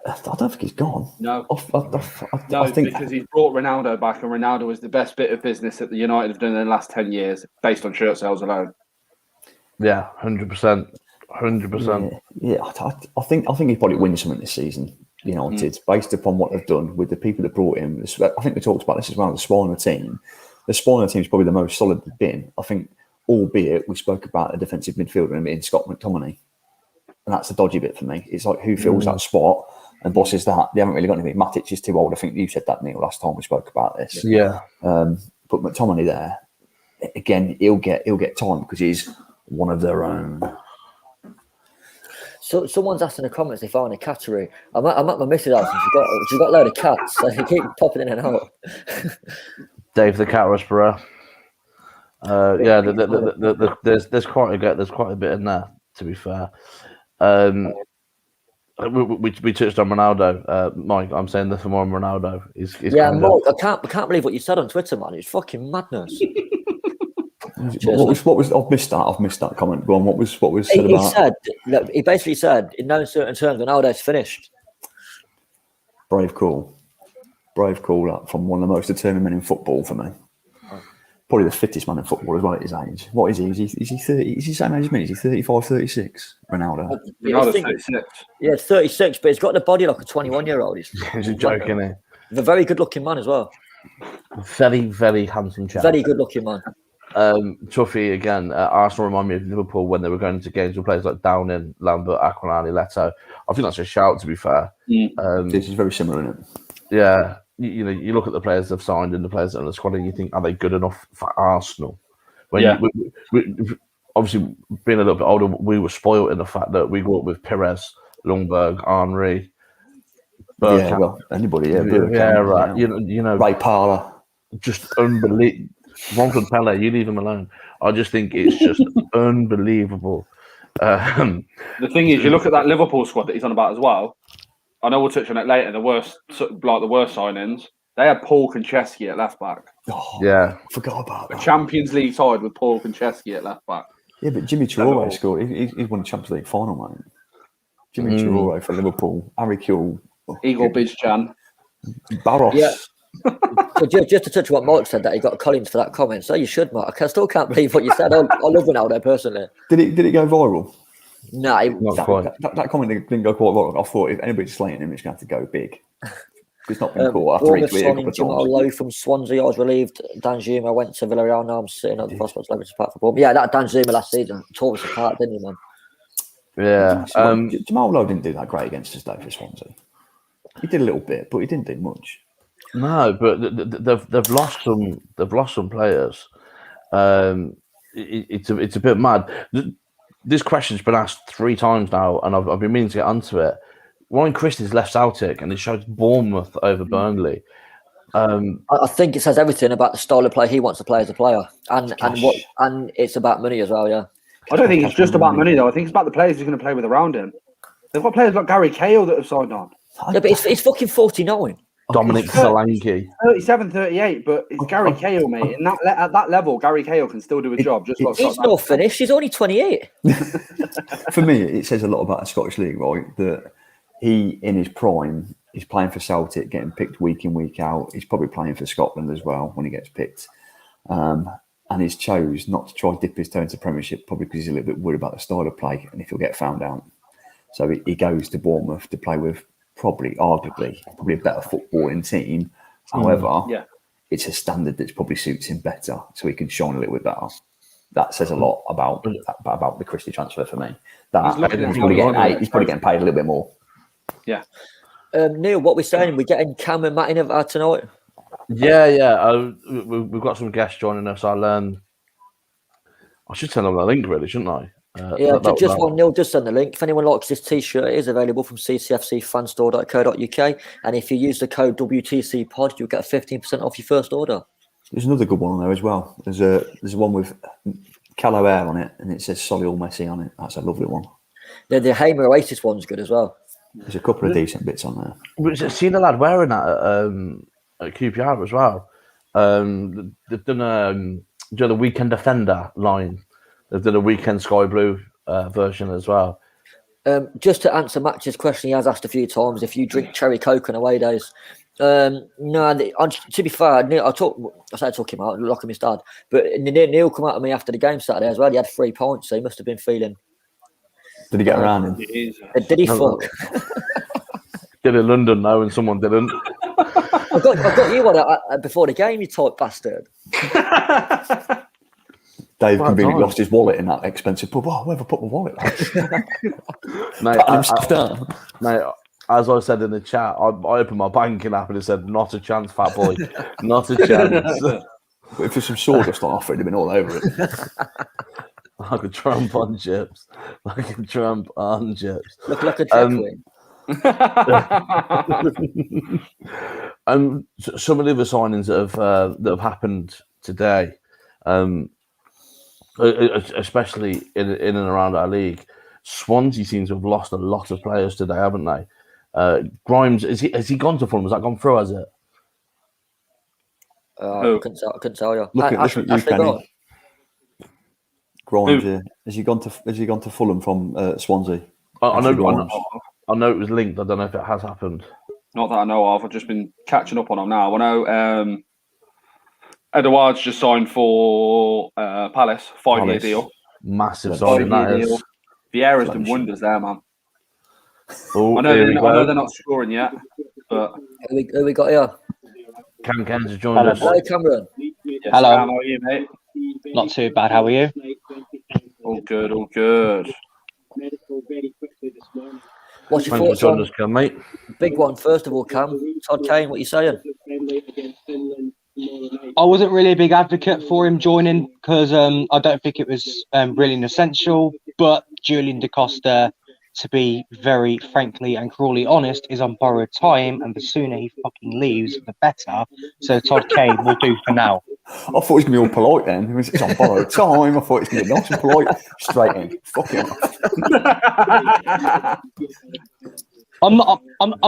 I don't think he's gone. No, I think because he's brought Ronaldo back, and Ronaldo was the best bit of business that the United have done in the last 10 years, based on shirt sales alone. Yeah, 100%. 100%. Yeah, I think he probably wins something this season. United, based upon what they've done with the people that brought him. I think we talked about this as well. The spine team. The spine team is probably the most solid they've been. I think, albeit we spoke about a defensive midfielder in Scott McTominay, and that's the dodgy bit for me. It's like who fills that spot and bosses that. They haven't really got anything. Matic is too old. I think you said that, Neil, last time we spoke about this. Yeah. But McTominay there, again, he'll get time because he's one of their own. So someone's asked in the comments if I'm in a cattery. I'm at my missus' house and she's got a load of cats, so they keep popping in and out. Dave the cat whisperer. Yeah, there's quite a bit in there. To be fair, we touched on Ronaldo. Mike, I'm saying this for more on Ronaldo. Mark, I can't believe what you said on Twitter, man. It's fucking madness. What was I've missed that comment. Go on. What was said about? He basically said in no certain terms Ronaldo's finished. Brave call up from one of the most determined men in football for me. Probably the fittest man in football as well at his age. What is he? Is he 30? Is he the same age as me? Is he 35, 36? Ronaldo? Ronaldo's 36. Yeah, 36, but he's got the body like a 21-year-old. He's a joke, isn't he? He's a very good-looking man as well. Very, very handsome chap. Very good-looking man. Tuffy again. Arsenal remind me of Liverpool when they were going to games with players like Downing, Lambert, Aquilani, Leto. I think that's a shout. To be fair, this is very similar, isn't it? Yeah, you look at the players they've signed and the players that are in the squad, and you think, are they good enough for Arsenal? We obviously being a little bit older, we were spoiled in the fact that we grew up with Perez, Lundberg, Henry, Bergkamp. Yeah, well, anybody, Bergkamp, yeah, right. You know, Ray Parler, just unbelievable. One from Pele, you leave him alone. I just think it's just unbelievable. The thing is, you look at that Liverpool squad that he's on about as well. I know we'll touch on it later. The worst signings. They had Paul Konchesky at left back. Oh, yeah, I forgot about that. A Champions League side with Paul Konchesky at left back. Yeah, but Jimmy Traore scored. He won the Champions League final, mate. Jimmy Traore for Liverpool. Harry Kewell. Igor Bizcan. Barros. Yeah. So just to touch on what Mark said, that he got Collins for that comment. So you should, Mark. I still can't believe what you said. I love Ronaldo personally. Did it go viral? No, that comment didn't go quite viral. I thought if anybody's slating him, it's going to have to go big. It's not been caught after he tweeted a couple of times. Low from Swansea. I was relieved. Dan Zuma went to Villarreal. Now I'm sitting at the prospects level to part for ball. Yeah, that Dan Zuma last season tore us apart, didn't he, man? Yeah. Jamal Lowe didn't do that great against us though for Swansea. He did a little bit, but he didn't do much. No, but they've lost some. They've lost some players. It's a bit mad. This question's been asked 3 times now, and I've been meaning to get onto it. Ryan Christie's left Celtic, and it shows Bournemouth over Burnley. I think it says everything about the style of play he wants to play as a player, and it's about money as well. Yeah, I don't think it's just about money though. I think it's about the players he's going to play with around him. They've got players like Gary Cahill that have signed on. Yeah, but it's fucking 49. Dominic Solanke. 37, 38, but it's Gary Cahill, mate. And at that level, Gary Cahill can still do a job. He's not finished. He's only 28. For me, it says a lot about the Scottish League, right? That he, in his prime, is playing for Celtic, getting picked week in, week out. He's probably playing for Scotland as well when he gets picked. And he's chose not to try dip his toe into Premiership, probably because he's a little bit worried about the style of play and if he'll get found out. So he goes to Bournemouth to play with arguably a better footballing team. However, it's a standard that probably suits him better, so he can shine a little bit better. That says a lot about the Christie transfer for me. He's probably getting paid a little bit more. Yeah. Neil, what we're saying, we're getting Cam and Matt in tonight. Yeah. We've got some guests joining us. I should send them the link, really, shouldn't I? Neil, just send the link. If anyone likes this T-shirt, it is available from ccfcfanstore.co.uk. And if you use the code WTCPod, you'll get 15% off your first order. There's another good one on there as well. There's one with Callow Air on it, and it says Solihull Messi on it. That's a lovely one. The Hamer Oasis one's good as well. There's a couple of decent bits on there. We've seen a lad wearing that at QPR as well. They've done the Weekend Defender line. They've done a Weekend Sky Blue version as well. Just to answer Match's question, he has asked a few times if you drink cherry coke on away days. No, to be fair, I took him out, like him his dad. But Neil come out to me after the game Saturday as well. He had 3 points, so he must have been feeling. Did he get around him? Did he fuck? Did in London now, and someone didn't. I got you one before the game, you type bastard. Dave conveniently lost his wallet in that expensive pub. Oh, wherever put my wallet? Mate, as I said in the chat, I opened my banking app and it said, "Not a chance, fat boy, not a chance." But if there's some sawdust on offer, it'd have been all over it. Like a Trump on chips. Like a Trump on chips. Look like a check win. Some of the other signings that have happened today, especially in and around our league, Swansea seems to have lost a lot of players today, haven't they? Grimes, has he gone to Fulham? Has that gone through? Has it? I couldn't tell you. Look at you, Kenny. Grimes, yeah. Has he gone to Fulham from Swansea? I know it was linked. I don't know if it has happened. Not that I know of. I've just been catching up on him now. I know Edouard's just signed for Palace, 5-year deal. Massive signing that is. Vieira's done wonders there, man. Oh, I know they're not scoring yet, but who we got here? Cam Cairns has joined us. Hello, Cameron. Yes, hello. Cam, how are you, mate? Not too bad. How are you? All good, all good. What's your Thanks thoughts for joining on us, Cam, mate? big one? First of all, Cam, Todd Kane. What are you saying? I wasn't really a big advocate for him joining because I don't think it was really essential. But Julian Da Costa, to be very frankly and cruelly honest, is on borrowed time, and the sooner he fucking leaves, the better. So Todd Kane will do for now. I thought he was going to be all polite then. It's on borrowed time. I thought he was going to be nice and polite. Straight in. Fucking I'm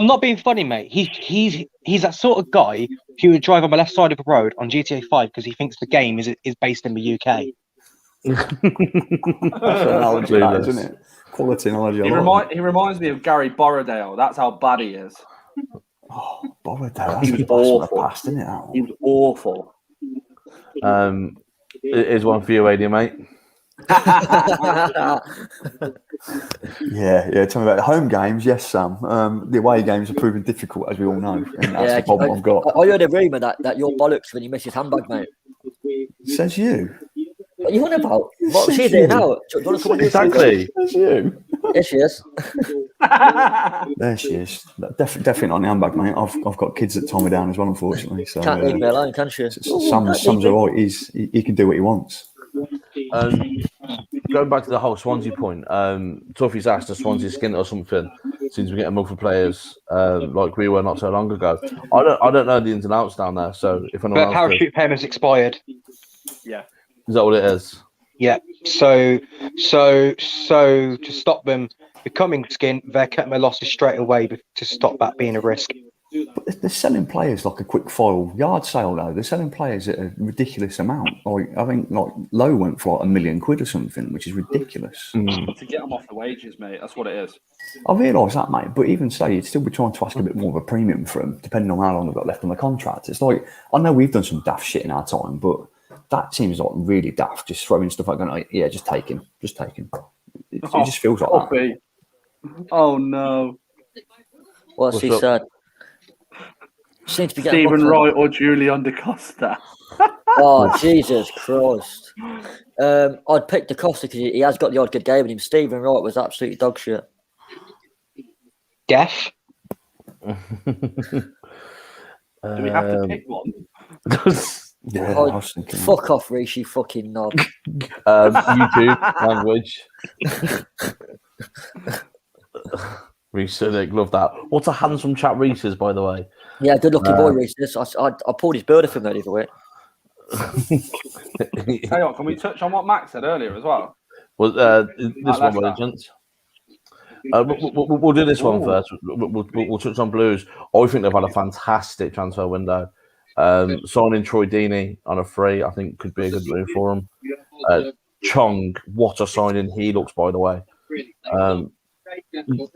not being funny, mate. He's that sort of guy who would drive on the left side of the road on GTA 5 because he thinks the game is based in the UK. That's an analogy, that, isn't it? Quality analogy. He reminds me of Gary Borrowdale. That's how bad he is. Oh, Borrowdale. He was awful. Past, isn't it? He was awful. Here's one for you, AD, mate. Yeah. Tell me about the home games. Yes, Sam. The away games are proving difficult, as we all know. And that's the problem I've got. I heard a rumour that you're bollocks when you miss his handbag, mate. Says you. What are you on about? What was she doing now? Do you want to come Exactly. Says you. There she is. There she is. Definitely not on the handbag, mate. I've got kids that tie me down as well, unfortunately. So Can't leave me alone, can she? Sam's all right. He can do what he wants. Going back to the whole Swansea point, Tuffy's asked does Swansea skin it or something since we get a month for players like we were not so long ago. I don't know the ins and outs down there, so if anyone else parachute payment's expired. Yeah. Is that what it is? Yeah. So to stop them becoming skint, they're cutting their losses straight away to stop that being a risk. But they're selling players like a quick file yard sale, though. They're selling players at a ridiculous amount. Like I think, like Lowe went for like £1 million or something, which is ridiculous. To get them off the wages, mate. That's what it is. I realise that, mate. But even so, you'd still be trying to ask a bit more of a premium for them, depending on how long they've got left on the contract. It's like I know we've done some daft shit in our time, but that seems like really daft. Just throwing stuff like, going, yeah, just take him. It just feels like that. Oh no! What's he said? Seems to be Stephen Wright or Julian Da Costa. Oh, Jesus Christ. I'd pick Da Costa because he has got the odd good game in him. Stephen Wright was absolutely dog shit. Deaf? Do we have to pick one? Yeah, I was thinking. Fuck off, Rishi, fucking knob. YouTube language. Reese, love that. What a handsome chap Reese is, by the way. Yeah, good looking boy, Reese. I pulled his builder from that either way. Hang on, can we touch on what Max said earlier as well? Well, this one, agents. We'll do this one first. We'll touch on Blues. I think they've had a fantastic transfer window. Signing Troy Deeney on a free, I think, could be a good move for him. Chong, what a signing he looks, by the way.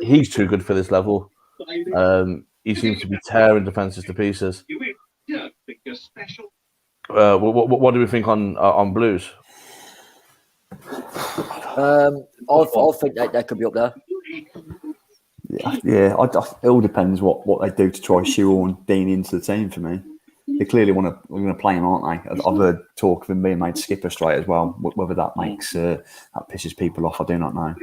he's too good for this level. He seems to be tearing defenses to pieces. What do we think on Blues? I think they could be up there. Yeah. It all depends what they do to try shoehorn Dean into the team for me. They clearly want to play him, aren't they? I've heard talk of him being made skipper straight as well. Whether that makes that pisses people off, I do not know.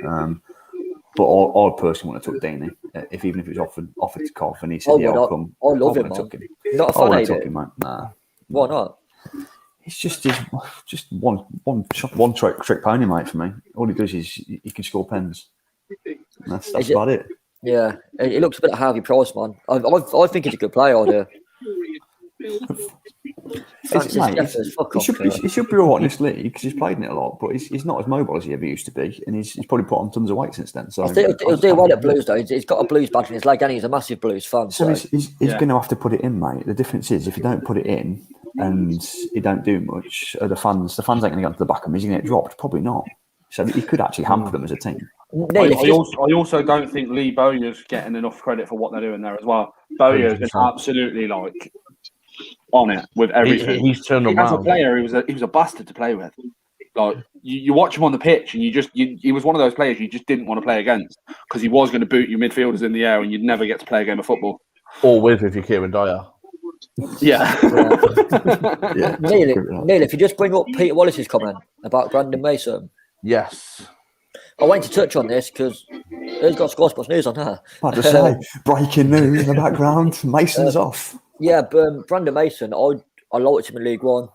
But I personally want to talk Dean even if it was offered to Cov and he said, "Yeah, I'll come." I love him, man. You're not a fan of him, mate. Nah. Why not? It's just one trick pony, mate. For me, all he does is he can score pens. That's about it. Yeah, it looks a bit like Harvey Price, man. I think he's a good player. I do. He should be all right in this league because he's played in it a lot, but he's not as mobile as he ever used to be, and he's probably put on tons of weight since then. So I think he'll do well at Blues though. He's got a Blues badge in his leg, and he's a massive Blues fan. So he's going to have to put it in, mate. The difference is if you don't put it in and you don't do much, the fans ain't going to go to the back of him. He's going to get dropped. Probably not. So he could actually hamper them as a team. I also don't think Lee Bowyer's getting enough credit for what they're doing there as well. Bowyer's been absolutely on it with everything. He's turned around. As a player, he was a bastard to play with. Like you watch him on the pitch, and he was one of those players you just didn't want to play against because he was going to boot your midfielders in the air, and you'd never get to play a game of football. Or with if you're Kieran Dyer. Yeah. Neil, if you just bring up Peter Wallace's comment about Brandon Mason. Yes. I wanted to touch on this because who's got Scoresports news on her? I just say breaking news in the background. Mason's off. Yeah, but Brandon Mason, I liked him in League One.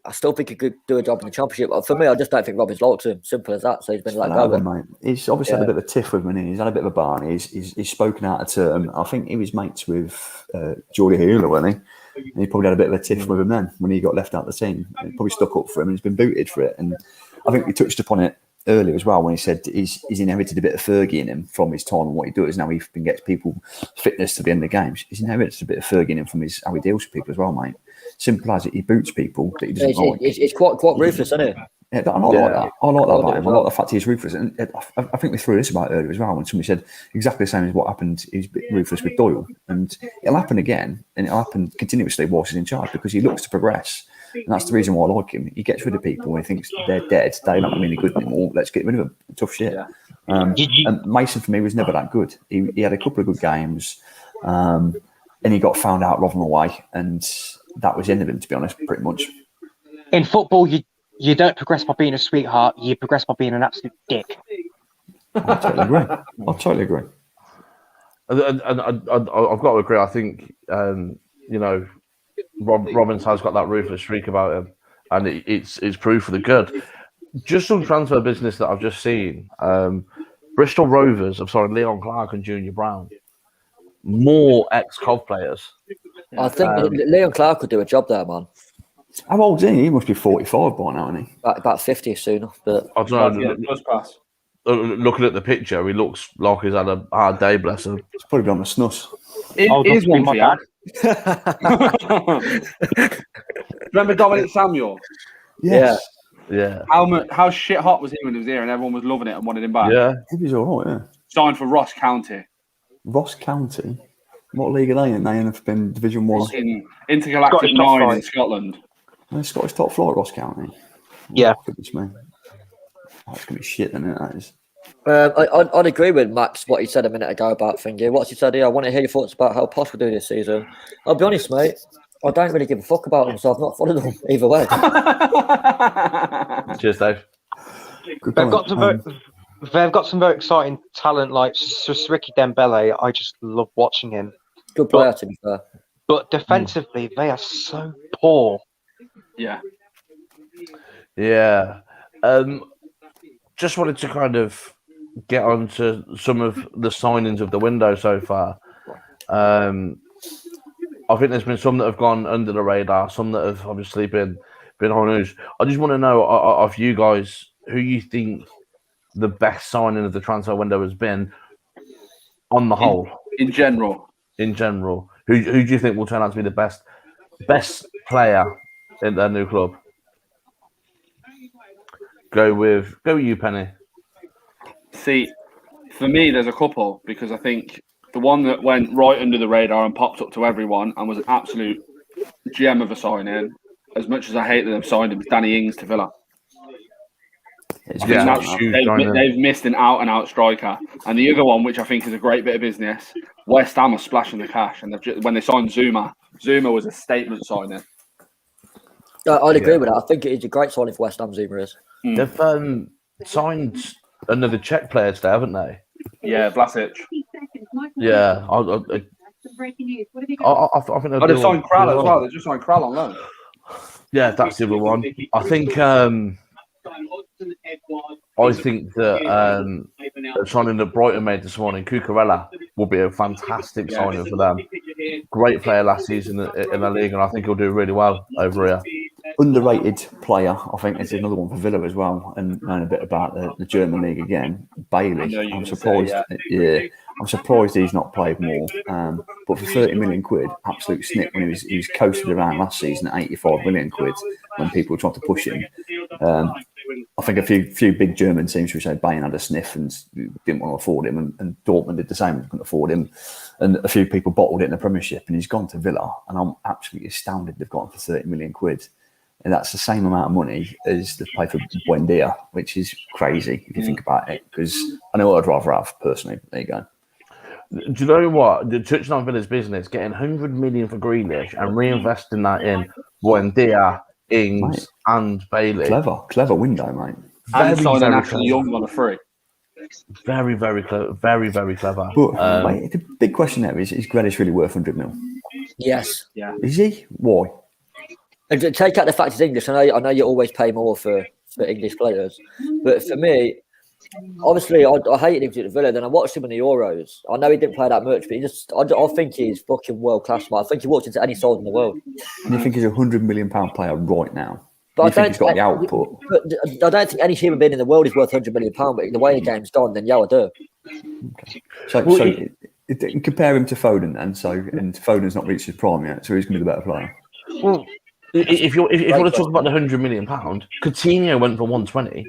I still think he could do a job in the Championship. But for me, I just don't think Robbins likes him. Simple as that. So he's been let go. Mate. He's obviously had a bit of a tiff with him. He's had a bit of a barn. He's spoken out of turn. I think he was mates with Geordie Healer, wasn't he? And he probably had a bit of a tiff with him then when he got left out of the team. He probably stuck up for him and he's been booted for it. And I think we touched upon it earlier as well when he said he's inherited a bit of Fergie in him from his time and what he does. Now he gets people fitness to the end of the games. He's inherited a bit of Fergie in him from how he deals with people as well, mate. Simple as it, he boots people that he doesn't like. It's quite ruthless, isn't it? Yeah, I like that. I like that about him. I like the fact he's ruthless. And I think we threw this about earlier as well when somebody said exactly the same as what happened. He's a bit ruthless with Doyle. And it'll happen again. And it'll happen continuously whilst he's in charge because he looks to progress. And that's the reason why I like him. He gets rid of people when he thinks they're dead. They're not really good anymore. Let's get rid of them. Tough shit. Yeah. And Mason, for me, was never that good. He had a couple of good games. And he got found out Rotherham away. And that was the end of him, to be honest, pretty much. In football, you don't progress by being a sweetheart. You progress by being an absolute dick. I totally agree. And I've got to agree. I think, Robbins has got that ruthless streak about him, and it's proof for the good. Just some transfer business that I've just seen. Bristol Rovers have signed Leon Clark and Junior Brown. More ex-Cov players. I think Leon Clark could do a job there, man. How old is he? He must be 45 by now, isn't he? About 50 soon. But I don't know. Looking at the picture, he looks like he's had a hard day, bless him. He's probably on the snus. Here's one for you. Remember Dominic Samuel? Yes. Yeah. How shit hot was he when he was here and everyone was loving it and wanted him back? Yeah. He was all right, yeah. Signed for Ross County. Ross County? What league are they in? They have been Division 1. In Intergalactic 9 in Scotland. They're Scottish top flight, Ross County. Yeah. Goodness me. That's going to be shit, then, that is. I'd agree with Max what he said a minute ago about Thingy. What he said here, I want to hear your thoughts about how Posh will do this season. I'll be honest, mate. I don't really give a fuck about them, so I've not followed them either way. Cheers, Dave. They've got some very exciting talent like Ricky Dembele. I just love watching him. Good player, to be fair. But defensively, they are so poor. Yeah. Yeah. Just wanted to kind of get on to some of the signings of the window so far. I think there's been some that have gone under the radar, some that have obviously been on news. I just want to know of you guys who you think the best signing of the transfer window has been on the whole. In general. In general. Who do you think will turn out to be the best player in their new club? Go with you, Penny. See, For me, there's a couple, because I think the one that went right under the radar and popped up to everyone and was an absolute gem of a signing, as much as I hate that they've signed him, is Danny Ings to Villa. They've missed an out-and-out striker. And the other one, which I think is a great bit of business, West Ham are splashing the cash. And when they signed Zuma was a statement signing. I'd agree with that. I think it is a great signing for West Ham, Zuma is. They've signed another Czech player today, haven't they? Yeah, Vlasic. Yeah. I think they've signed Craic as well. They just signed Craic on loan. Yeah, that's the other one. I think that the signing that Brighton made this morning, Cucurella, will be a fantastic signing for them. Great player last season in the league, and I think he'll do really well over here. Underrated player, I think, is another one for Villa as well. And knowing a bit about the German league again, Bailey. I'm surprised. I'm surprised he's not played more. But for 30 million quid, absolute snip when he was coasted around last season at 85 million quid when people tried to push him. I think a few big German teams who say Bayern had a sniff and didn't want to afford him, and Dortmund did the same, couldn't afford him, and a few people bottled it in the Premiership, and he's gone to Villa, and I'm absolutely astounded they've got him for 30 million quid, and that's the same amount of money as they pay for Buendia, which is crazy if you think about it, because I know what I'd rather have personally. There you go. Do you know what? The touching on Villa's business, getting 100 million for Grealish and reinvesting that in Buendia, Ings, and Bailey. Clever window, mate. And signing Ashley Young on a free. Very, very clever. Very, very clever. But wait, the big question there is Grealish really worth 100 mil? Yes. Yeah. Is he? Why? And to take out the fact he's English. I know you always pay more for English players, but for me, obviously, I hated him to the Villa. Then I watched him in the Euros. I know he didn't play that much, but I think he's fucking world class. I think he walks into any side in the world. And you think he's a £100 million player right now? But I think he's got the output. But I don't think any human being in the world is worth £100 million. But the way the game's gone, then yeah, I do. Okay. So compare him to Foden, and Foden's not reached his prime yet, so he's going to be the better player. Well, if you want to talk about the £100 million, Coutinho went for 120.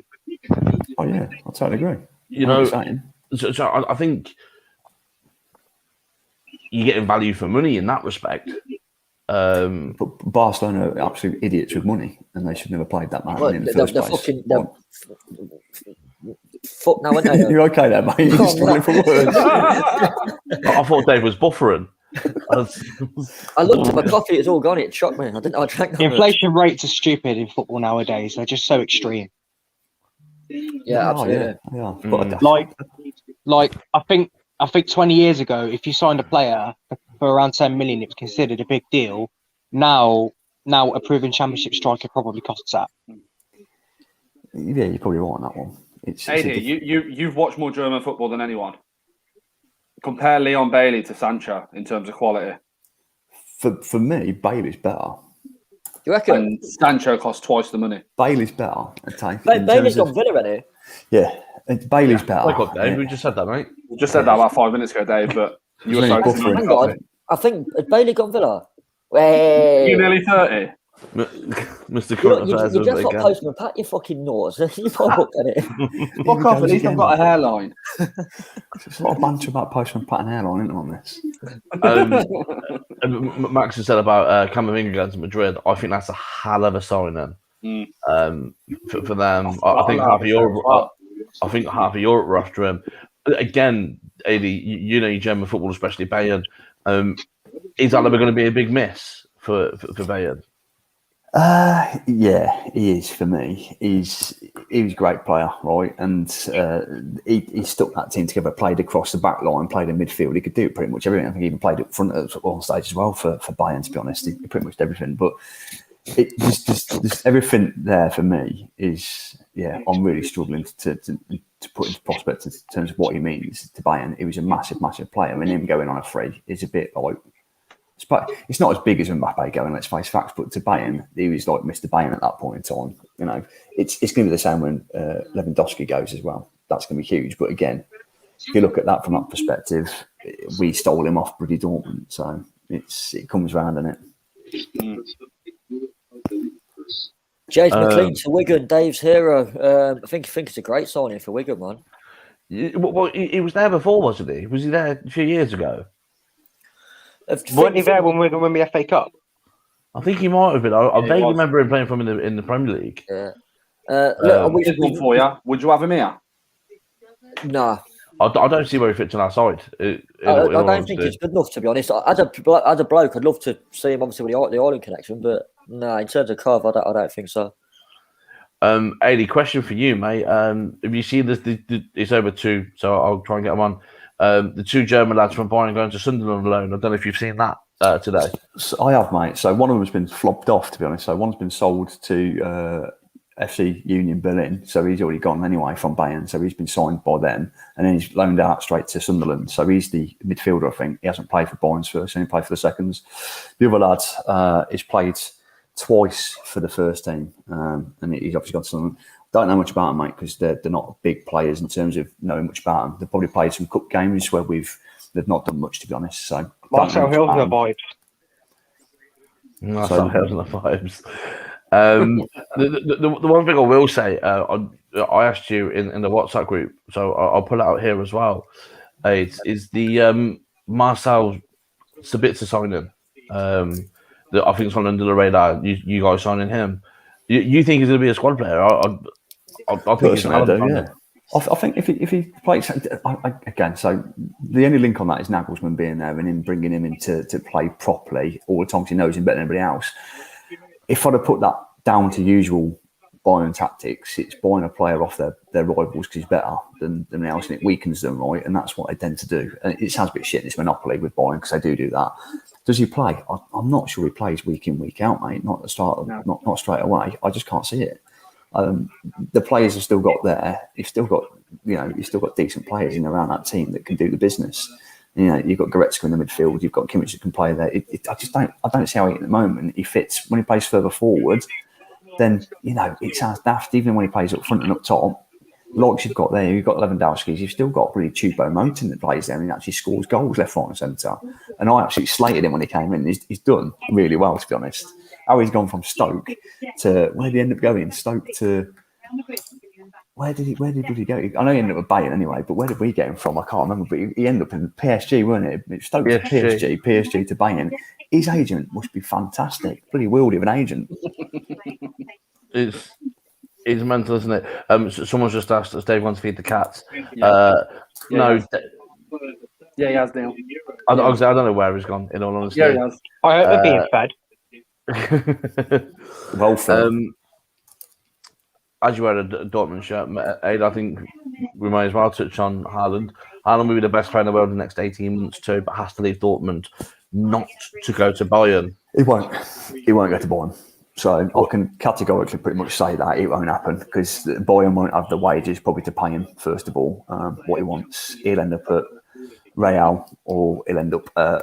Oh yeah, I totally agree. You know, so I think you're getting value for money in that respect. But Barcelona are absolute idiots with money, and they should never played that man in the first place. Fuck now, aren't they? You're okay there, mate. You're struggling for words. I thought Dave was buffering. I looked at my coffee; it's all gone. It shocked me. I didn't know I drank that Inflation rates are stupid in football nowadays. They're just so extreme. Yeah, absolutely. Yeah. Like I think 20 years ago, if you signed a player for around 10 million, it was considered a big deal. Now a proven championship striker probably costs that. Yeah, you're probably right on that one. You've watched more German football than anyone. Compare Leon Bailey to Sancho in terms of quality. For me, Bailey's better. You reckon? And Sancho costs twice the money. Bailey's better. Bailey's gone Villa, already. Yeah, Bailey's better. Wake up, Dave. We just said that, mate. We just said that about 5 minutes ago, Dave. But you were so hang on. I think Bailey gone Villa. You nearly 30. Mr. Current Affairs. You just got Postman Pat, you fucking nose. You can't look at it. Fuck off, at least I've got a hairline. There's a lot of banter about Postman Pat and hairline, isn't there, on this? Max has said about Camavinga going to Madrid. I think that's a hell of a signing for them. I think half of Europe. I think half of Europe were after him. Again, AD, you know your German football, especially Bayern. Is Alaba going to be a big miss for Bayern? Yeah, he is for me. He was a great player, right? And he stuck that team together, played across the back line, played in midfield. He could do pretty much everything. I think he even played up front at the football stage as well for Bayern, to be honest. He pretty much did everything. But it just everything there for me is, yeah, I'm really struggling to put into prospect in terms of what he means to Bayern. He was a massive, massive player, and him going on a free is a bit like, it's not as big as Mbappe going, let's face facts, but to Bayern, he was like Mr. Bayern at that point in time. You know, it's going to be the same when Lewandowski goes as well. That's going to be huge. But again, if you look at that from that perspective, we stole him off bloody Dortmund, so it comes round, doesn't it? James McLean to Wigan, Dave's hero. I think it's a great signing for Wigan, man. Well, he was there before, wasn't he? Was he there a few years ago? Weren't he there when we won the FA Cup? I think he might have been. I vaguely remember him playing for him in the Premier League. Yeah. Here's one for you. Would you have him here? Nah. I don't see where he fits on our side. I don't think it's good enough, to be honest. As a bloke, I'd love to see him, obviously, with the Ireland connection, but no, in terms of Cov, I don't think so. Ailey, question for you, mate. Have you seen this? It's over two, so I'll try and get them on. The two German lads from Bayern going to Sunderland alone. I don't know if you've seen that today. So I have, mate. So one of them has been flopped off, to be honest. So one's been sold to FC Union Berlin. So he's already gone anyway from Bayern. So he's been signed by them. And then he's loaned out straight to Sunderland. So he's the midfielder, I think. He hasn't played for Bayern's first, he only played for the seconds. The other lad is played twice for the first team. And he's obviously gone to Sunderland. Don't know much about them, mate, because they're not big players in terms of knowing much about them. They've probably played some cup games where they've not done much, to be honest. So Marcel Hilsner vibes. Marcel Hilsner vibes. The one thing I will say, I asked you in the WhatsApp group, so I'll pull it out here as well. Is the Marcel Sabitzer signing? That I think it's on under the radar. You guys signing him? You think he's going to be a squad player? I think personally, I do. Yeah. I think if he plays again, so the only link on that is Nagelsmann being there and him bringing him in to play properly all the time. He knows him better than anybody else. If I'd have put that down to usual Bayern tactics, it's buying a player off their rivals because he's better than else, and it weakens them, right? And that's what they tend to do. And it sounds a bit shit, this monopoly with Bayern, because they do that. Does he play? I'm not sure he plays week in, week out, mate. Not at the start, not straight away. I just can't see it. The players have still got there. You've still got decent players in around that team that can do the business. You've got Goretzka in the midfield. You've got Kimmich that can play there. I don't see how at the moment he fits. When he plays further forward, then it sounds daft. Even when he plays up front and up top, like you've got there, you've got Lewandowski. You've still got really Choupo-Moting that plays there and he actually scores goals left, right, and centre. And I absolutely slated him when he came in. He's done really well, to be honest. How he's gone from Stoke to where did he end up going? Stoke to where did he go? I know he ended up with Bayern anyway, but where did we get him from? I can't remember. But he ended up in PSG, weren't it? Stoke to PSG to Bayern. His agent must be fantastic. Bloody wieldy of an agent. It's mental, isn't it? Someone's just asked, does Dave want to feed the cats? No. Yeah, he has, Dale. I don't know where he's gone, in all honesty. Yeah, he has. I hope they're being fed. Well fed. As you wear a Dortmund shirt, Aid, I think we might as well touch on Haaland. Haaland will be the best player in the world in the next 18 months too, but has to leave Dortmund not to go to Bayern. He won't go to Bayern. So I can categorically pretty much say that it won't happen because Bayern won't have the wages probably to pay him, first of all. What he wants, he'll end up at Real or he'll end up, I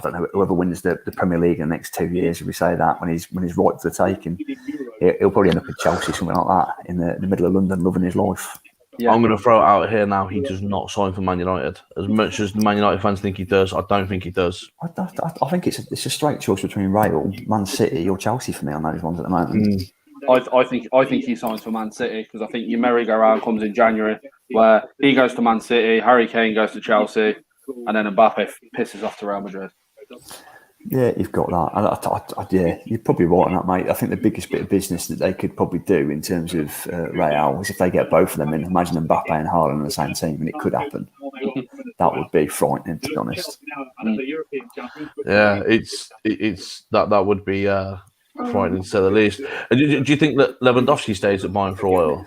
don't know, whoever wins the Premier League in the next 2 years, if we say that, when he's right for the taking. He'll probably end up at Chelsea, something like that, in the middle of London, loving his life. Yeah. I'm going to throw it out here now. He does not sign for Man United. As much as the Man United fans think he does, I don't think he does. I think it's a straight choice between Real, Man City, or Chelsea for me on those ones at the moment. I think he signs for Man City because I think your merry-go-round comes in January where he goes to Man City, Harry Kane goes to Chelsea, and then Mbappe pisses off to Real Madrid. Yeah, you've got that. Yeah, you're probably right on that, mate. I think the biggest bit of business that they could probably do in terms of Real is if they get both of them in. Imagine Mbappe and Haaland on the same team, and it could happen. That would be frightening, to be honest. Yeah, it's that would be frightening to say the least. Do you think that Lewandowski stays at Bayern for a while?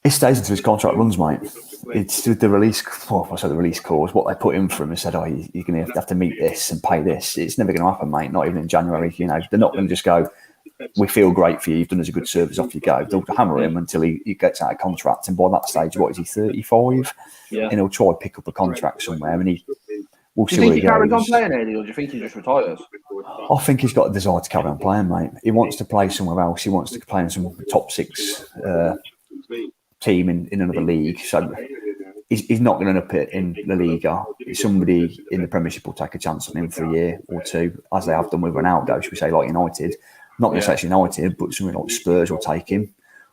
He stays until his contract runs, mate. It's the release. Well, I say the release clause. What they put in for him and said, "Oh, you're going to have to meet this and pay this." It's never going to happen, mate. Not even in January. They're not going to just go, "We feel great for you. You've done us a good service. Off you go." They'll hammer him until he gets out of contract. And by that stage, what is he? 35. Yeah. And he'll try to pick up a contract somewhere. And we'll see where he goes. Do you think he carries on playing, Eddie, or do you think he just retires? I think he's got a desire to carry on playing, mate. He wants to play somewhere else. He wants to play in some top 6 team in another league. So he's not going to end up in La Liga. Somebody in the Premiership will take a chance on him for a year or two, as they have done with Ronaldo, should we say, like United. Not necessarily United, but something like Spurs will take him,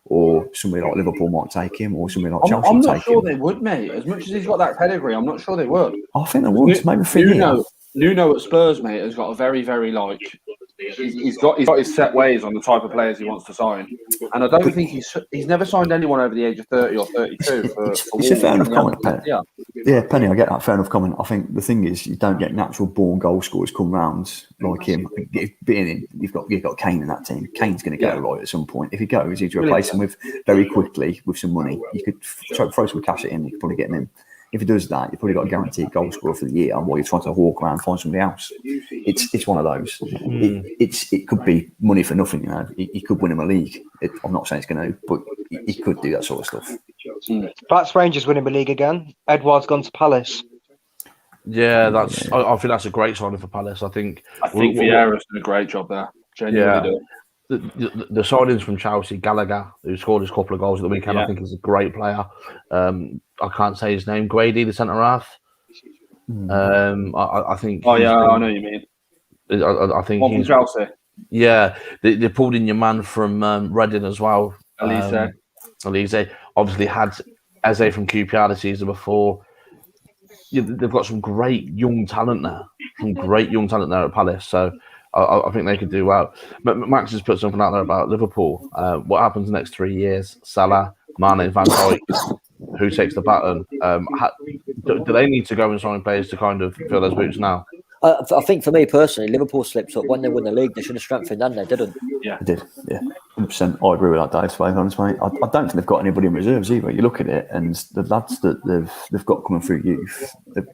or somebody like Liverpool might take him, or somebody like Chelsea I'm take not sure him. they would, mate. As much as he's got that pedigree, I'm not sure they would. I think they would. Maybe for Nuno at Spurs, mate, has got a very, very he's got his set ways on the type of players he wants to sign, and I don't think he's never signed anyone over the age of 30 or 32. It's a fair enough comment, Penny. Yeah, Penny, I get that fair enough comment. I think the thing is, you don't get natural born goal scorers come round like him. You've got Kane in that team. Kane's going to go right at some point. If he goes, you replace him with very quickly with some money. You could throw some cash at him. You could probably get him in. If he does that, you've probably got a guaranteed goal scorer for the year. While you're trying to walk around and find somebody else, it's one of those. It could be money for nothing. You know, he could win him a league. I'm not saying it's going to, but he could do that sort of stuff. That's Rangers winning the league again. Edouard's gone to Palace. Yeah, I think that's a great signing for Palace. I think Vieira's done a great job there. Genuinely do. The signings from Chelsea, Gallagher, who scored his couple of goals at the weekend, I think is a great player. I can't say his name. Grady, the centre half. I think. I know what you mean. I think he's from Chelsea. Yeah, they pulled in your man from Reading as well. Elise obviously had Eze from QPR the season before. They've got some great young talent there. At Palace. So I think they could do well. But Max has put something out there about Liverpool. What happens in the next 3 years? Salah, Mane, Van Dijk. Who takes the baton? Do they need to go and sign players to kind of fill those boots now? I think for me personally, Liverpool slipped up when they won the league. They should have strengthened, and they didn't. Yeah, they did. Yeah, 100%. I agree with that, Dave. To be honest, mate, I don't think they've got anybody in reserves either. You look at it, and the lads that they've got coming through youth, they're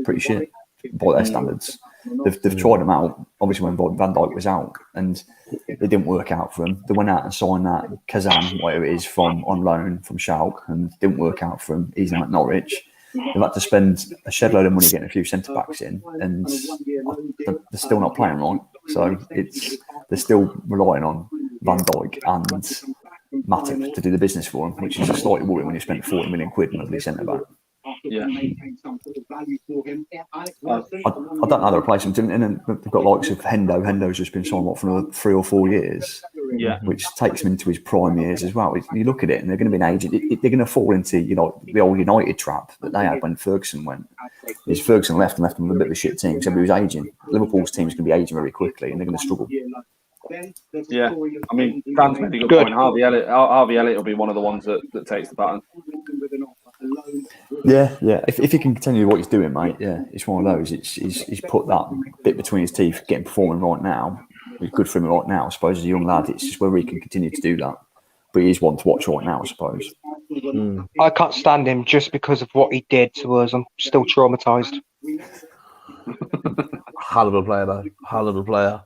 pretty shit by their standards. They've tried them out. Obviously, when Van Dijk was out, and it didn't work out for them. They went out and signed that Kazan, whatever it is, from on loan from Schalke, and didn't work out for them. He's now at Norwich. They've had to spend a shed load of money getting a few centre backs in, and they're still not playing right. So they're still relying on Van Dijk and Matip to do the business for them, which is a slightly worrying when you spent 40 million quid on a centre back. Yeah, I don't know how to replace him. And then they've got likes of Hendo. Hendo's just been signed for another 3 or 4 years. Yeah, which takes him into his prime years as well. You look at it, and they're going to be an agent. They're going to fall into the old United trap that they had when Ferguson went. Is Ferguson left them with a bit of a shit team, except he was aging. Liverpool's team is going to be aging very quickly, and they're going to struggle. Yeah, I mean, Dan's made a good point. Harvey Elliott will be one of the ones that takes the baton. Yeah. If he can continue what he's doing, mate, it's one of those. He's put that bit between his teeth, getting performing right now. It's good for him right now, I suppose, as a young lad. It's just whether he can continue to do that. But he is one to watch right now, I suppose. I can't stand him just because of what he did to us. I'm still traumatised. Hell of a player, though. Hell of a player.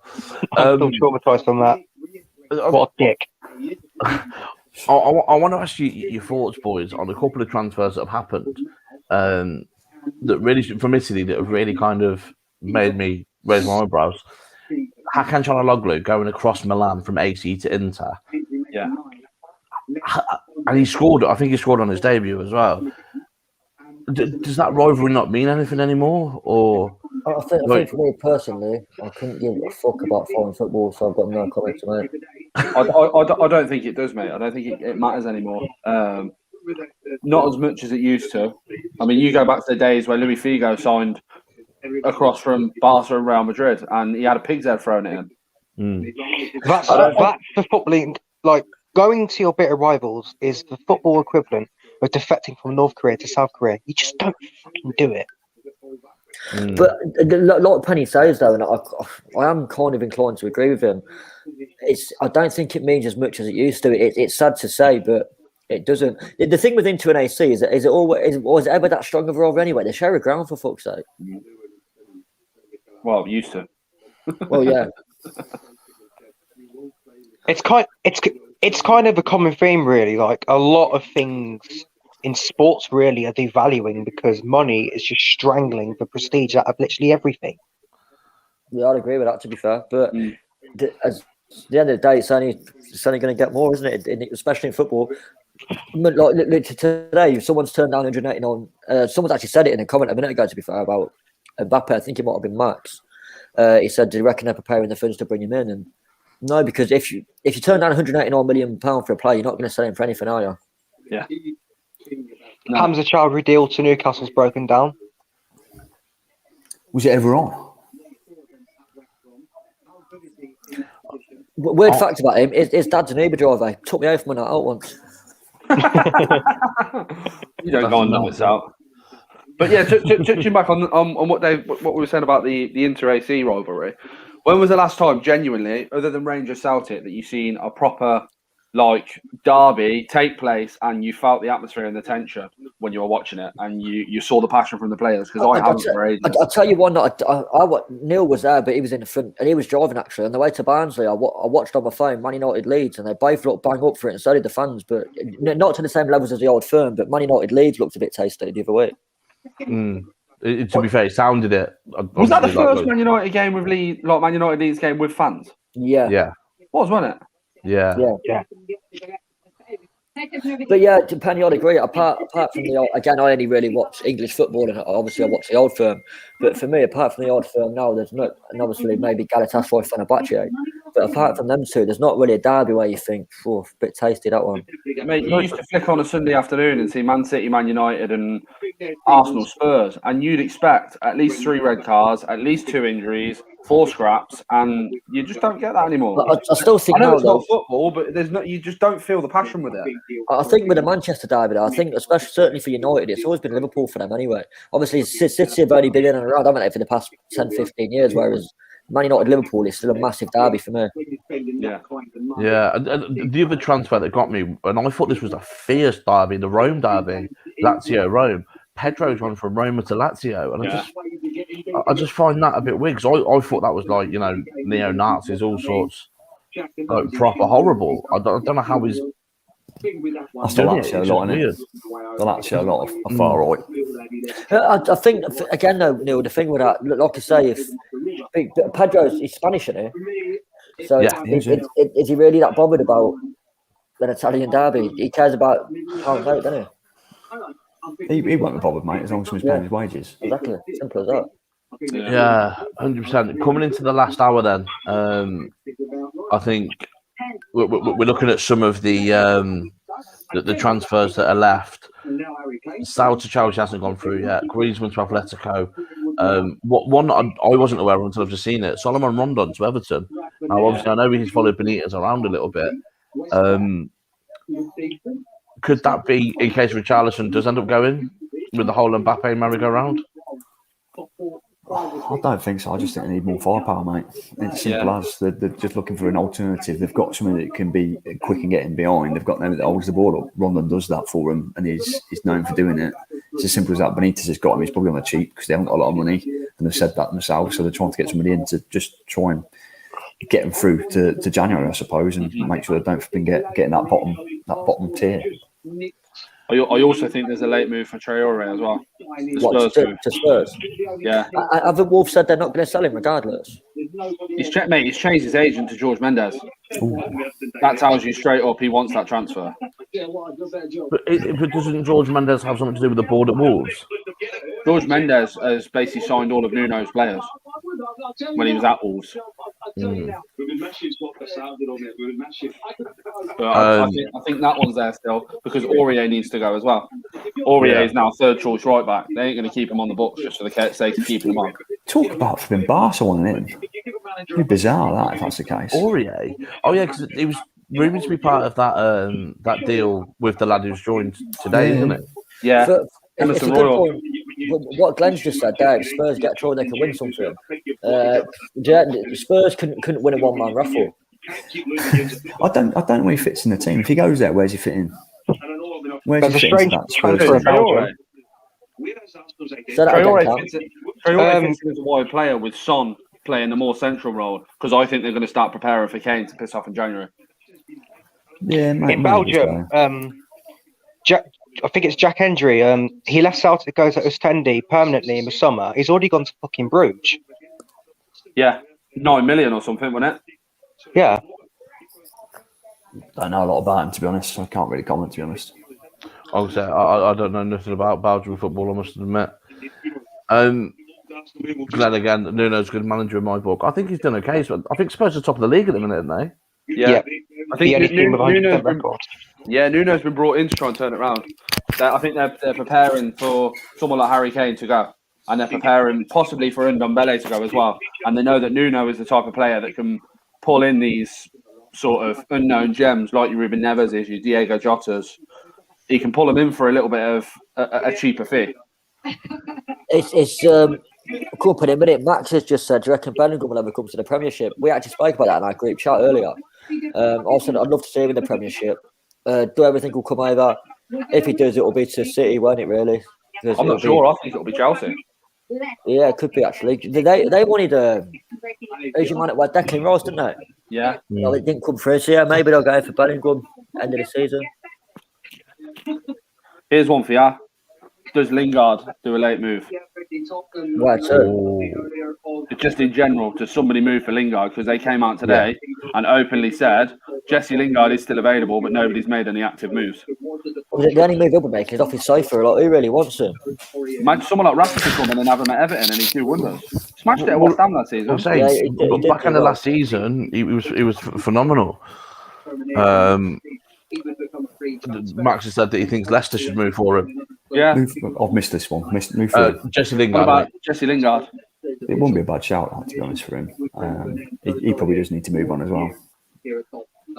I'm still traumatised from that. What a dick. I want to ask you your thoughts, boys, on a couple of transfers that have happened that really, from Italy, that have really kind of made me raise my eyebrows. Hakan Çalhanoğlu going across Milan from AC to Inter. Yeah. And he scored, I think he scored on his debut as well. Does that rivalry not mean anything anymore? Or I think for me personally, I couldn't give a fuck about foreign football, so I've got no comment to make. I don't think it does, mate. I don't think it matters anymore. Not as much as it used to. I mean, you go back to the days where Luis Figo signed across from Barca and Real Madrid, and he had a pig's head thrown at him. That's the footballing. Like, going to your bitter rivals is the football equivalent of defecting from North Korea to South Korea. You just don't fucking do it. But like Penny says, though, and I am kind of inclined to agree with him. I don't think it means as much as it used to. It's sad to say, but it doesn't. The thing with Inter and AC is it always was it ever that strong of a rival anyway? They share a ground, for fuck's sake. Well, used to. Well, yeah. It's kind of a common theme, really. Like, a lot of things in sports really are devaluing because money is just strangling the prestige out of literally everything. Yeah, I'd agree with that, to be fair. But at the end of the day, it's only going to get more, isn't it? Especially in football. Like today, someone's turned down 189. Someone's actually said it in a comment a minute ago, to be fair, about Mbappe. I think it might have been Max. He said, "Do you reckon they're preparing the funds to bring him in?" And No, because if you turn down £189 million for a player, you're not going to sell him for anything, are you? Yeah. No. Hamza Chowdhury deal to Newcastle's broken down. Was it ever on? Weird fact about him: his dad's an Uber driver. He took me over from a night out once. You don't go on nights out. But yeah, touching back on what we were saying about the inter-AC rivalry. When was the last time, genuinely, other than Rangers Celtic, that you've seen a proper derby take place and you felt the atmosphere and the tension when you were watching it, and you saw the passion from the players? Because I haven't for ages. I'll tell you one that Neil was there, but he was in the front and he was driving actually on the way to Barnsley. I watched on my phone Man United Leeds, and they both looked bang up for it, and so did the fans, but not to the same levels as the Old Firm. But Man United Leeds looked a bit tasty the other week. To be fair, it sounded it. Was that the first Man United game with Leeds, Man United Leeds game with fans? Yeah. Wasn't it? Yeah. But yeah, depending on degree, apart from the old, again, I only really watch English football, and obviously I watch the Old Firm. But for me, apart from the Old Firm now, there's not, and obviously maybe Galatasaray, Fenerbahce. But apart from them two, there's not really a derby where you think, a bit tasty that one. Mate, you used to flick on a Sunday afternoon and see Man City, Man United, and Arsenal, Spurs, and you'd expect at least 3 red cards, at least 2 injuries, 4 scraps, and you just don't get that anymore. I still think I know now, it's not football, but you just don't feel the passion with it. I think with the Manchester derby, though, I think especially certainly for United, it's always been Liverpool for them anyway. Obviously, City have only been in and around, haven't they, for the past 10, 15 years, whereas Man United Liverpool is still a massive derby for me. Yeah. And the other transfer that got me, and I thought this was a fierce derby, the Rome derby, Lazio Rome. Pedro's gone from Roma to Lazio, and I just find that a bit weird, because I thought that was neo-Nazis, all sorts, proper horrible. I don't know how he's. That's the Lazio lot, isn't it? The Lazio lot are far right. I think, again, though, Neil, the thing with that, like I say, if he's Spanish, isn't he? So is he really that bothered about an Italian derby? He cares about pound note, doesn't he? He won't be bothered, mate, as long as he's paying his wages. Exactly, simple as that. Yeah, 100%. Coming into the last hour, then, I think we're looking at some of the transfers that are left. Sal to Chelsea hasn't gone through yet. Griezmann to Atletico. One I wasn't aware of until I've just seen it. Solomon Rondon to Everton. Now, obviously, I know he's followed Benitez around a little bit. Could that be in case Richarlison does end up going with the whole Mbappe merry-go-round? I don't think so. I just think they need more firepower, mate. It's simple as they're just looking for an alternative. They've got someone that can be quick and getting behind. They've got nobody that holds the ball up. Rondon does that for him, and he's known for doing it. It's as simple as that. Benitez has got him. He's probably on the cheap because they haven't got a lot of money, and they've said that themselves. So they're trying to get somebody in to just try and get them through to January, I suppose, and make sure they don't getting that bottom tier. I also think there's a late move for Traore as well. To Spurs? Yeah. Haven't Wolves said they're not going to sell him regardless? He's changed his agent to George Mendes. Ooh. That tells you straight up he wants that transfer. But doesn't George Mendes have something to do with the board at Wolves? George Mendes has basically signed all of Nuno's players when he was at Wolves. But I think that one's there still because Aurier needs to go as well. Aurier is now third choice right back. They ain't going to keep him on the books just for the sake of keeping him on. Talk about flipping Barca wanting him. It'd be bizarre that if that's the case. Aurier? Oh yeah, because he was rumoured to be part of that deal with the lad who's joined today, isn't it? Yeah. It's a good point. What Glenn's just said there, if Spurs get a draw, they can win something. Spurs couldn't win a one-man raffle. I don't know where he fits in the team. If he goes there, where's he fitting? There's a strange transfer in Belgium. Traore fits in as a wide player with Son playing the more central role because I think they're going to start preparing for Kane to piss off in January. Yeah, in Belgium, I think it's Jack Hendry. He left Celtic to go to Ostende permanently in the summer. He's already gone to fucking Bruges. Yeah, 9 million or something, wasn't it? Yeah. Don't know a lot about him, to be honest. So I can't really comment, to be honest. I don't know nothing about Belgian football, I must admit. Glad again. Nuno's a good manager in my book. I think he's done okay. So I think Spurs are top of the league at the minute, aren't they? Yeah. I think Nuno's Nuno's been brought in to try and turn it around. I think they're preparing for someone like Harry Kane to go, and they're preparing possibly for Ndombele to go as well. And they know that Nuno is the type of player that can pull in these sort of unknown gems like your Ruben Neves is, your Diego Jotas. He can pull them in for a little bit of a cheaper fee. It's cool put in a minute. Max has just said, do you reckon Bellingham will ever come to the Premiership? We actually spoke about that in our group chat earlier. Also, I'd love to see him in the Premiership. Do everything will come over. If he does, it will be to City, won't it, really? I'm not sure. I think it'll be Chelsea. Yeah, it could be, actually. They wanted Asian man at Declan Rice, didn't they? Yeah. Well, it didn't come through, so yeah, maybe they'll go for Bellingham end of the season. Here's one for you. Does Lingard do a late move? Right, so Just in general, does somebody move for Lingard? Because they came out today and openly said Jesse Lingard is still available, but nobody's made any active moves. the only move he'll be making is off his sofa. Like, who really wants him? Imagine someone like Rashford come in and have him at Everton and he's 2 wonders. Smashed it at West Ham that season. I'm saying, back in the last season, he was phenomenal. Max has said that he thinks Leicester should move for him. Yeah. I've missed this one. Move for Jesse What Lingard. about Jesse Lingard? It wouldn't be a bad shout, to be honest, for him. He probably does need to move on as well.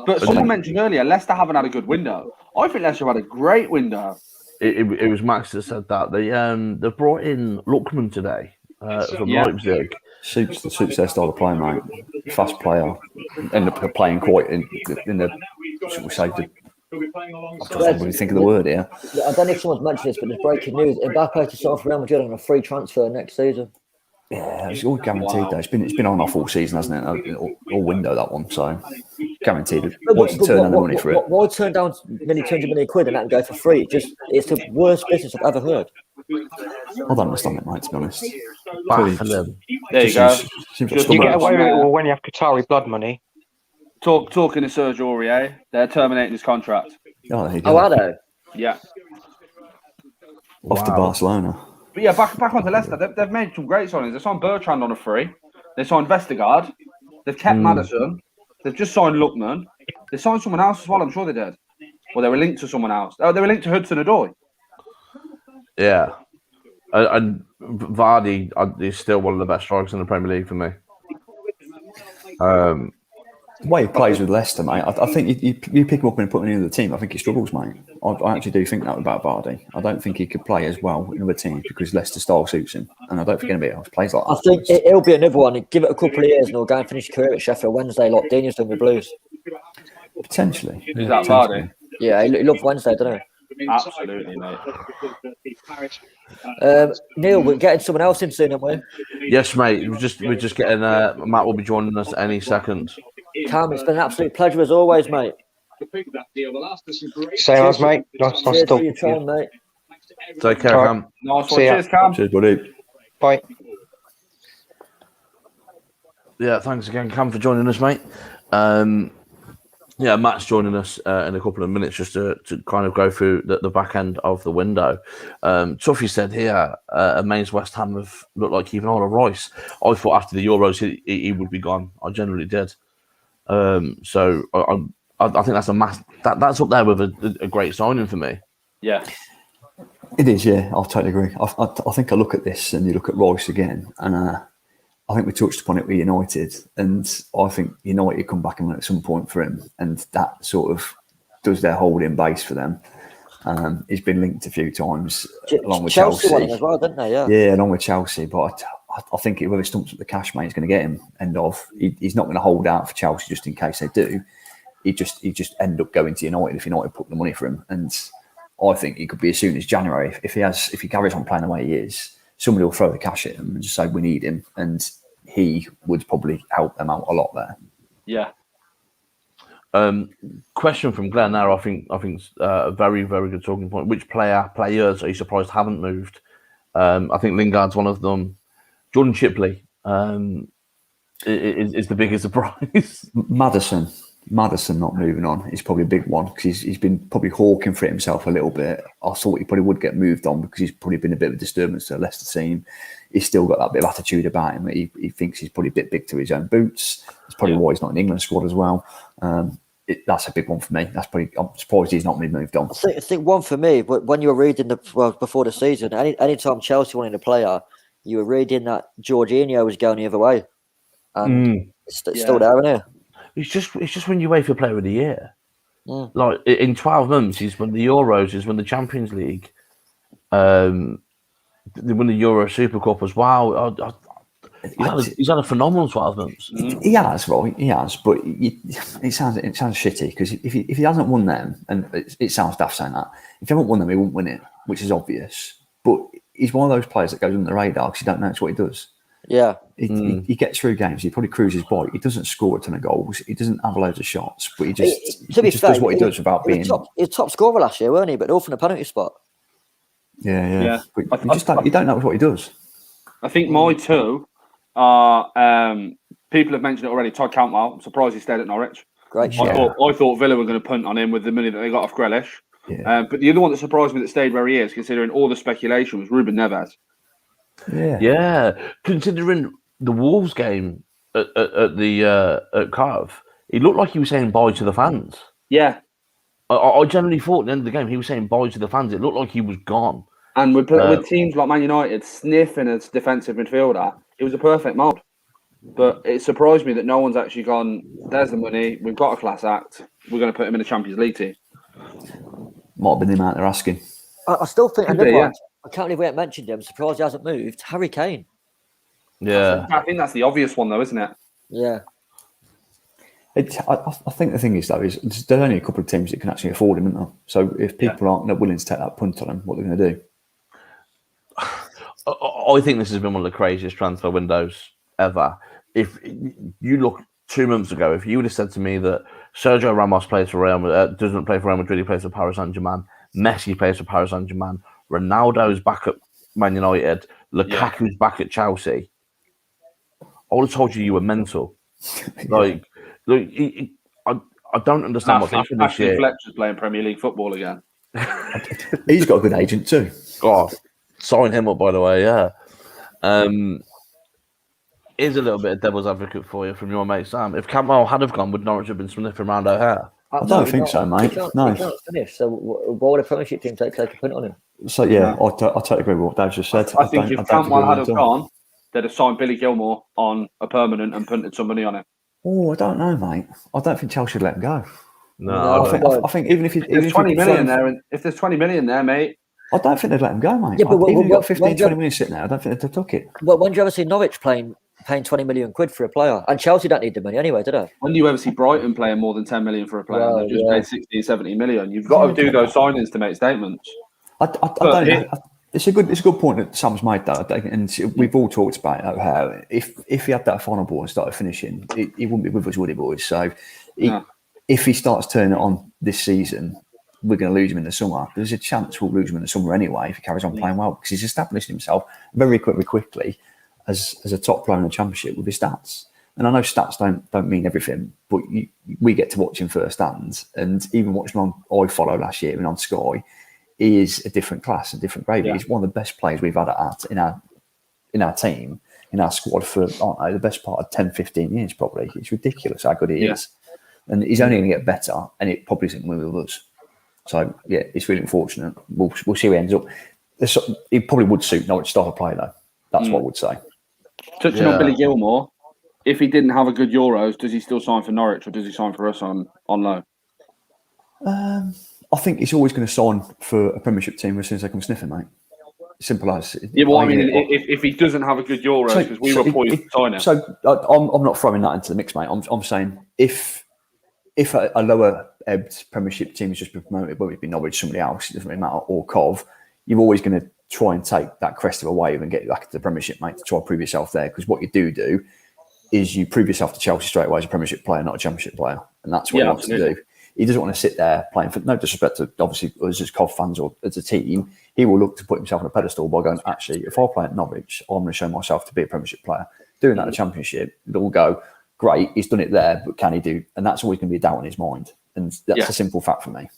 But someone mentioned earlier, Leicester haven't had a good window. I think Leicester had a great window. It was Max that said that. They brought in Lookman today from Leipzig. Suits their style of playing, mate. Fast player. Ended up playing quite in the should we say I don't really think of the word here. I don't know if someone's mentioned this, but there's breaking news. Mbappe to sign for Real Madrid on a free transfer next season. Yeah, it's all guaranteed though. It's been on off all season, hasn't it? All window that one, so guaranteed. What's the turn on the money for it? Why turn down nearly 200 million quid and that and go for free? It's the worst business I've ever heard. I don't understand it, mate. To be honest. There you go. You get away with it when you have Qatari blood money. Talking to Serge Aurier, they're terminating his contract. Oh, are they? Yeah. Off to Barcelona. But yeah, back onto Leicester. They've made some great signings. They signed Bertrand on a free. They signed Vestergaard. They've kept Maddison. They've just signed Lookman. They signed someone else as well. I'm sure they did. Well, they were linked to someone else. Oh, they were linked to Hudson-Odoi. Yeah. And Vardy is still one of the best strikers in the Premier League for me. The way he plays with Leicester, mate, I think you pick him up and put him in the team. I think he struggles, mate. I actually do think that about Vardy. I don't think he could play as well in other teams because Leicester style suits him, and I don't think anybody else plays like that. I think it'll be another one. Give it a couple of years, and he'll go and finish his career at Sheffield Wednesday, like Daniel's done with Blues. Potentially. Is that Vardy? Yeah, he loved Wednesday, doesn't he? Absolutely, mate. Neil, we're getting someone else in soon, aren't we? Yes, mate. We're just getting. Matt will be joining us any second. Cam, it's been an absolute pleasure as always, mate. Same as, mate. Nice Cheers talk. for your time, mate. Take care, Cam. Nice one. See ya. Cheers, Cam. Cheers, buddy. Bye. Yeah, thanks again, Cam, for joining us, mate. Yeah, Matt's joining us in a couple of minutes just to kind of go through the back end of the window. Tuffy said here, Mainz West Ham have looked like keeping hold of Rice. I thought after the Euros he would be gone. I generally did. So I think that's that's up there with a great signing for me. Yeah. It is, yeah. I totally agree. I think I look at this and you look at Rice again, and I think we touched upon it with United, and I think United come back at some point for him, and that sort of does their holding base for them. He's been linked a few times along with Chelsea as well, didn't they? Yeah, along with Chelsea. But I think whoever stumps up the cash, mate, is going to get him. He's not going to hold out for Chelsea just in case they do. He just end up going to United if United put the money for him. And I think he could be as soon as January if he carries on playing the way he is. Somebody will throw the cash at him and just say we need him, and he would probably help them out a lot there. Yeah. Question from Glenn there. I think a very, very good talking point. Which players are you surprised haven't moved? I think Lingard's one of them. Jordan Shipley is the biggest surprise. Maddison. Maddison not moving on is probably a big one because he's been probably hawking for it himself a little bit. I thought he probably would get moved on because he's probably been a bit of a disturbance to the Leicester team. He's still got that bit of attitude about him. He thinks he's probably a bit big to his own boots. That's probably why he's not in the England squad as well. That's a big one for me. I'm surprised he's not been moved on. I think one for me, but when you were reading before the season, anytime Chelsea wanted a player, you were reading that Jorginho was going the other way, and it's still there, isn't it? It's just when you wait for Player of the Year. Like in 12 months, he's won the Euros, he's won the Champions League, they won the Euro Super Cup as well. He's had a phenomenal 12 months. He has, right? He has, but it sounds shitty because if he hasn't won them, and it sounds daft saying that, if he hasn't won them, he won't win it, which is obvious. But he's one of those players that goes under the radar because you don't know what he does. Yeah. He gets through games. He probably cruises by. He doesn't score a ton of goals. He doesn't have loads of shots, but he just does what he does without being. He was top scorer last year, weren't he? But all from the penalty spot. Yeah. But you don't know what he does. I think my two are people have mentioned it already. Todd Cantwell. I'm surprised he stayed at Norwich. Great. I thought Villa were going to punt on him with the money that they got off Grealish. Yeah. But the other one that surprised me that stayed where he is, considering all the speculation, was Ruben Neves. Yeah. Considering the Wolves game at Cov, it looked like he was saying bye to the fans. Yeah. I generally thought at the end of the game he was saying bye to the fans. It looked like he was gone. And with teams like Man United sniffing as defensive midfielder, it was a perfect mould. But it surprised me that no one's actually gone, there's the money, we've got a class act, we're going to put him in a Champions League team. Might have been the amount they're asking. I still think another one. I can't believe we haven't mentioned him. Surprised he hasn't moved. Harry Kane. Yeah. I think that's the obvious one, though, isn't it? Yeah. I think the thing is, though, is there's only a couple of teams that can actually afford him, isn't there? So if people aren't willing to take that punt on him, what are they going to do? I think this has been one of the craziest transfer windows ever. If you look 2 months ago, if you would have said to me that Sergio Ramos plays for doesn't play for Real Madrid, he plays for Paris Saint-Germain, Messi plays for Paris Saint-Germain, Ronaldo's back at Man United, Lukaku's back at Chelsea, I would have told you were mental. I don't understand what's happening this year. Fletcher's playing Premier League football again. He's got a good agent too. God, sign him up, by the way. Yeah. Here's a little bit of devil's advocate for you from your mate Sam. If Cantwell had have gone, would Norwich have been sniffing around O'Hare? I don't think so, mate. No. He can't finish. So why would a Premiership team take a punt on him? So I totally agree with what Dave just said. I think if Cantwell had have gone, they'd have signed Billy Gilmore on a permanent and punted some money on it. Oh, I don't know, mate. I don't think Chelsea would let him go. No, I think even if there's 20 million there, and if there's 20 million there, mate, I don't think they'd let him go, mate. Yeah, but even if you got 15, 20 million sitting there, I don't think they'd took it. Well, when do you ever see Norwich paying 20 million quid for a player? And Chelsea don't need the money anyway, do they? When do you ever see Brighton paying more than 10 million for a player? They've just paid 60, 70 million. You've got to do those signings to make statements. I don't know. It's a good point that Sam's made, though, and we've all talked about it, how if he had that final ball and started finishing, he wouldn't be with us, would he, boys? So if he starts turning it on this season, we're going to lose him in the summer. There's a chance we'll lose him in the summer anyway if he carries on playing well, because he's established himself very quickly as a top player in the Championship with his stats. And I know stats don't mean everything, but we get to watch him firsthand. And even watching him on I Follow last year and on Sky, he is a different class, a different grade. Yeah. He's one of the best players we've had in our team, in our squad for, I don't know, the best part of 10, 15 years probably. It's ridiculous how good he is. And he's only going to get better, and it probably isn't with us. So, yeah, it's really unfortunate. We'll see where he ends up. He probably would suit Norwich style of play, though. That's what I would say. Touching on Billy Gilmore, if he didn't have a good Euros, does he still sign for Norwich, or does he sign for us on loan? I think he's always going to sign for a Premiership team as soon as they come sniffing, mate. Simple as. Yeah, well, I mean, if he doesn't have a good Euros, because we were poised to sign him. So I'm not throwing that into the mix, mate. I'm saying if a lower ebbed Premiership team has just been promoted, whether it be Norwich, somebody else, it doesn't really matter, or Cov, you're always going to try and take that crest of a wave and get back to the Premiership, mate, to try and prove yourself there. Because what you do is you prove yourself to Chelsea straight away as a Premiership player, not a Championship player, and that's what he wants to do. He doesn't want to sit there playing for, no disrespect to obviously us as Cov fans or as a team. He will look to put himself on a pedestal by going, actually, if I play at Norwich, I'm going to show myself to be a Premiership player. Doing that in the Championship, they'll go, great, he's done it there, but can he do? And that's always going to be a doubt in his mind. And that's a simple fact for me.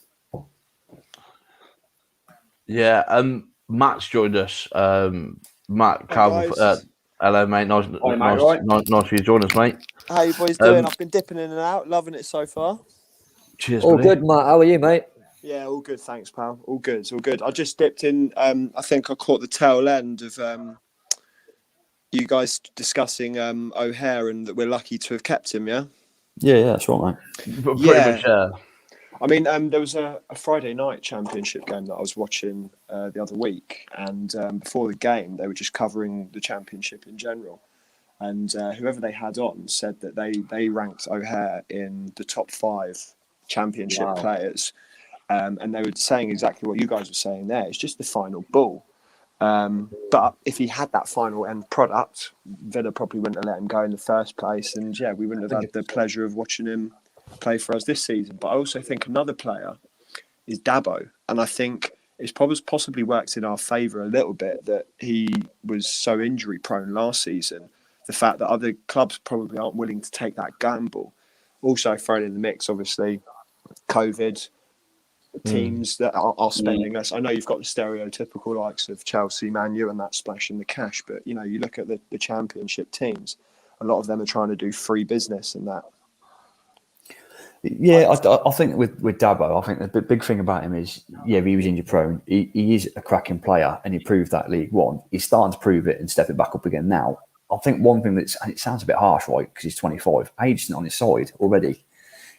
Yeah, Matt's joined us. Matt Calvin, hello, mate. Nice for you to join us, mate. How you boys doing? I've been dipping in and out, loving it so far. Cheers, All buddy. good, Matt. How are you, mate? Yeah, all good, thanks, pal. All good, all good. I just dipped in. I think I caught the tail end of you guys discussing O'Hare and that we're lucky to have kept him. Yeah. Yeah, that's right, mate. Pretty much, yeah. I mean, there was a Friday night championship game that I was watching the other week, and before the game, they were just covering the championship in general. And whoever they had on said that they ranked O'Hare in the top 5 championship players. And they were saying exactly what you guys were saying there. It's just the final ball. But if he had that final end product, Villa probably wouldn't have let him go in the first place. And yeah, we wouldn't have had the pleasure of watching him play for us this season. But I also think another player is Dabo. And I think it's possibly worked in our favour a little bit that he was so injury prone last season. The fact that other clubs probably aren't willing to take that gamble. Also thrown in the mix, obviously, COVID. Teams that are spending less. I know you've got the stereotypical likes of Chelsea, Man U, and that splashing the cash. But, you know, you look at the championship teams, a lot of them are trying to do free business and that. Yeah, I think with Dabo, I think the big thing about him is, yeah, he was injury prone. He is a cracking player, and he proved that League One. He's starting to prove it and step it back up again now. I think one thing and it sounds a bit harsh, right, because he's 25, age isn't on his side already.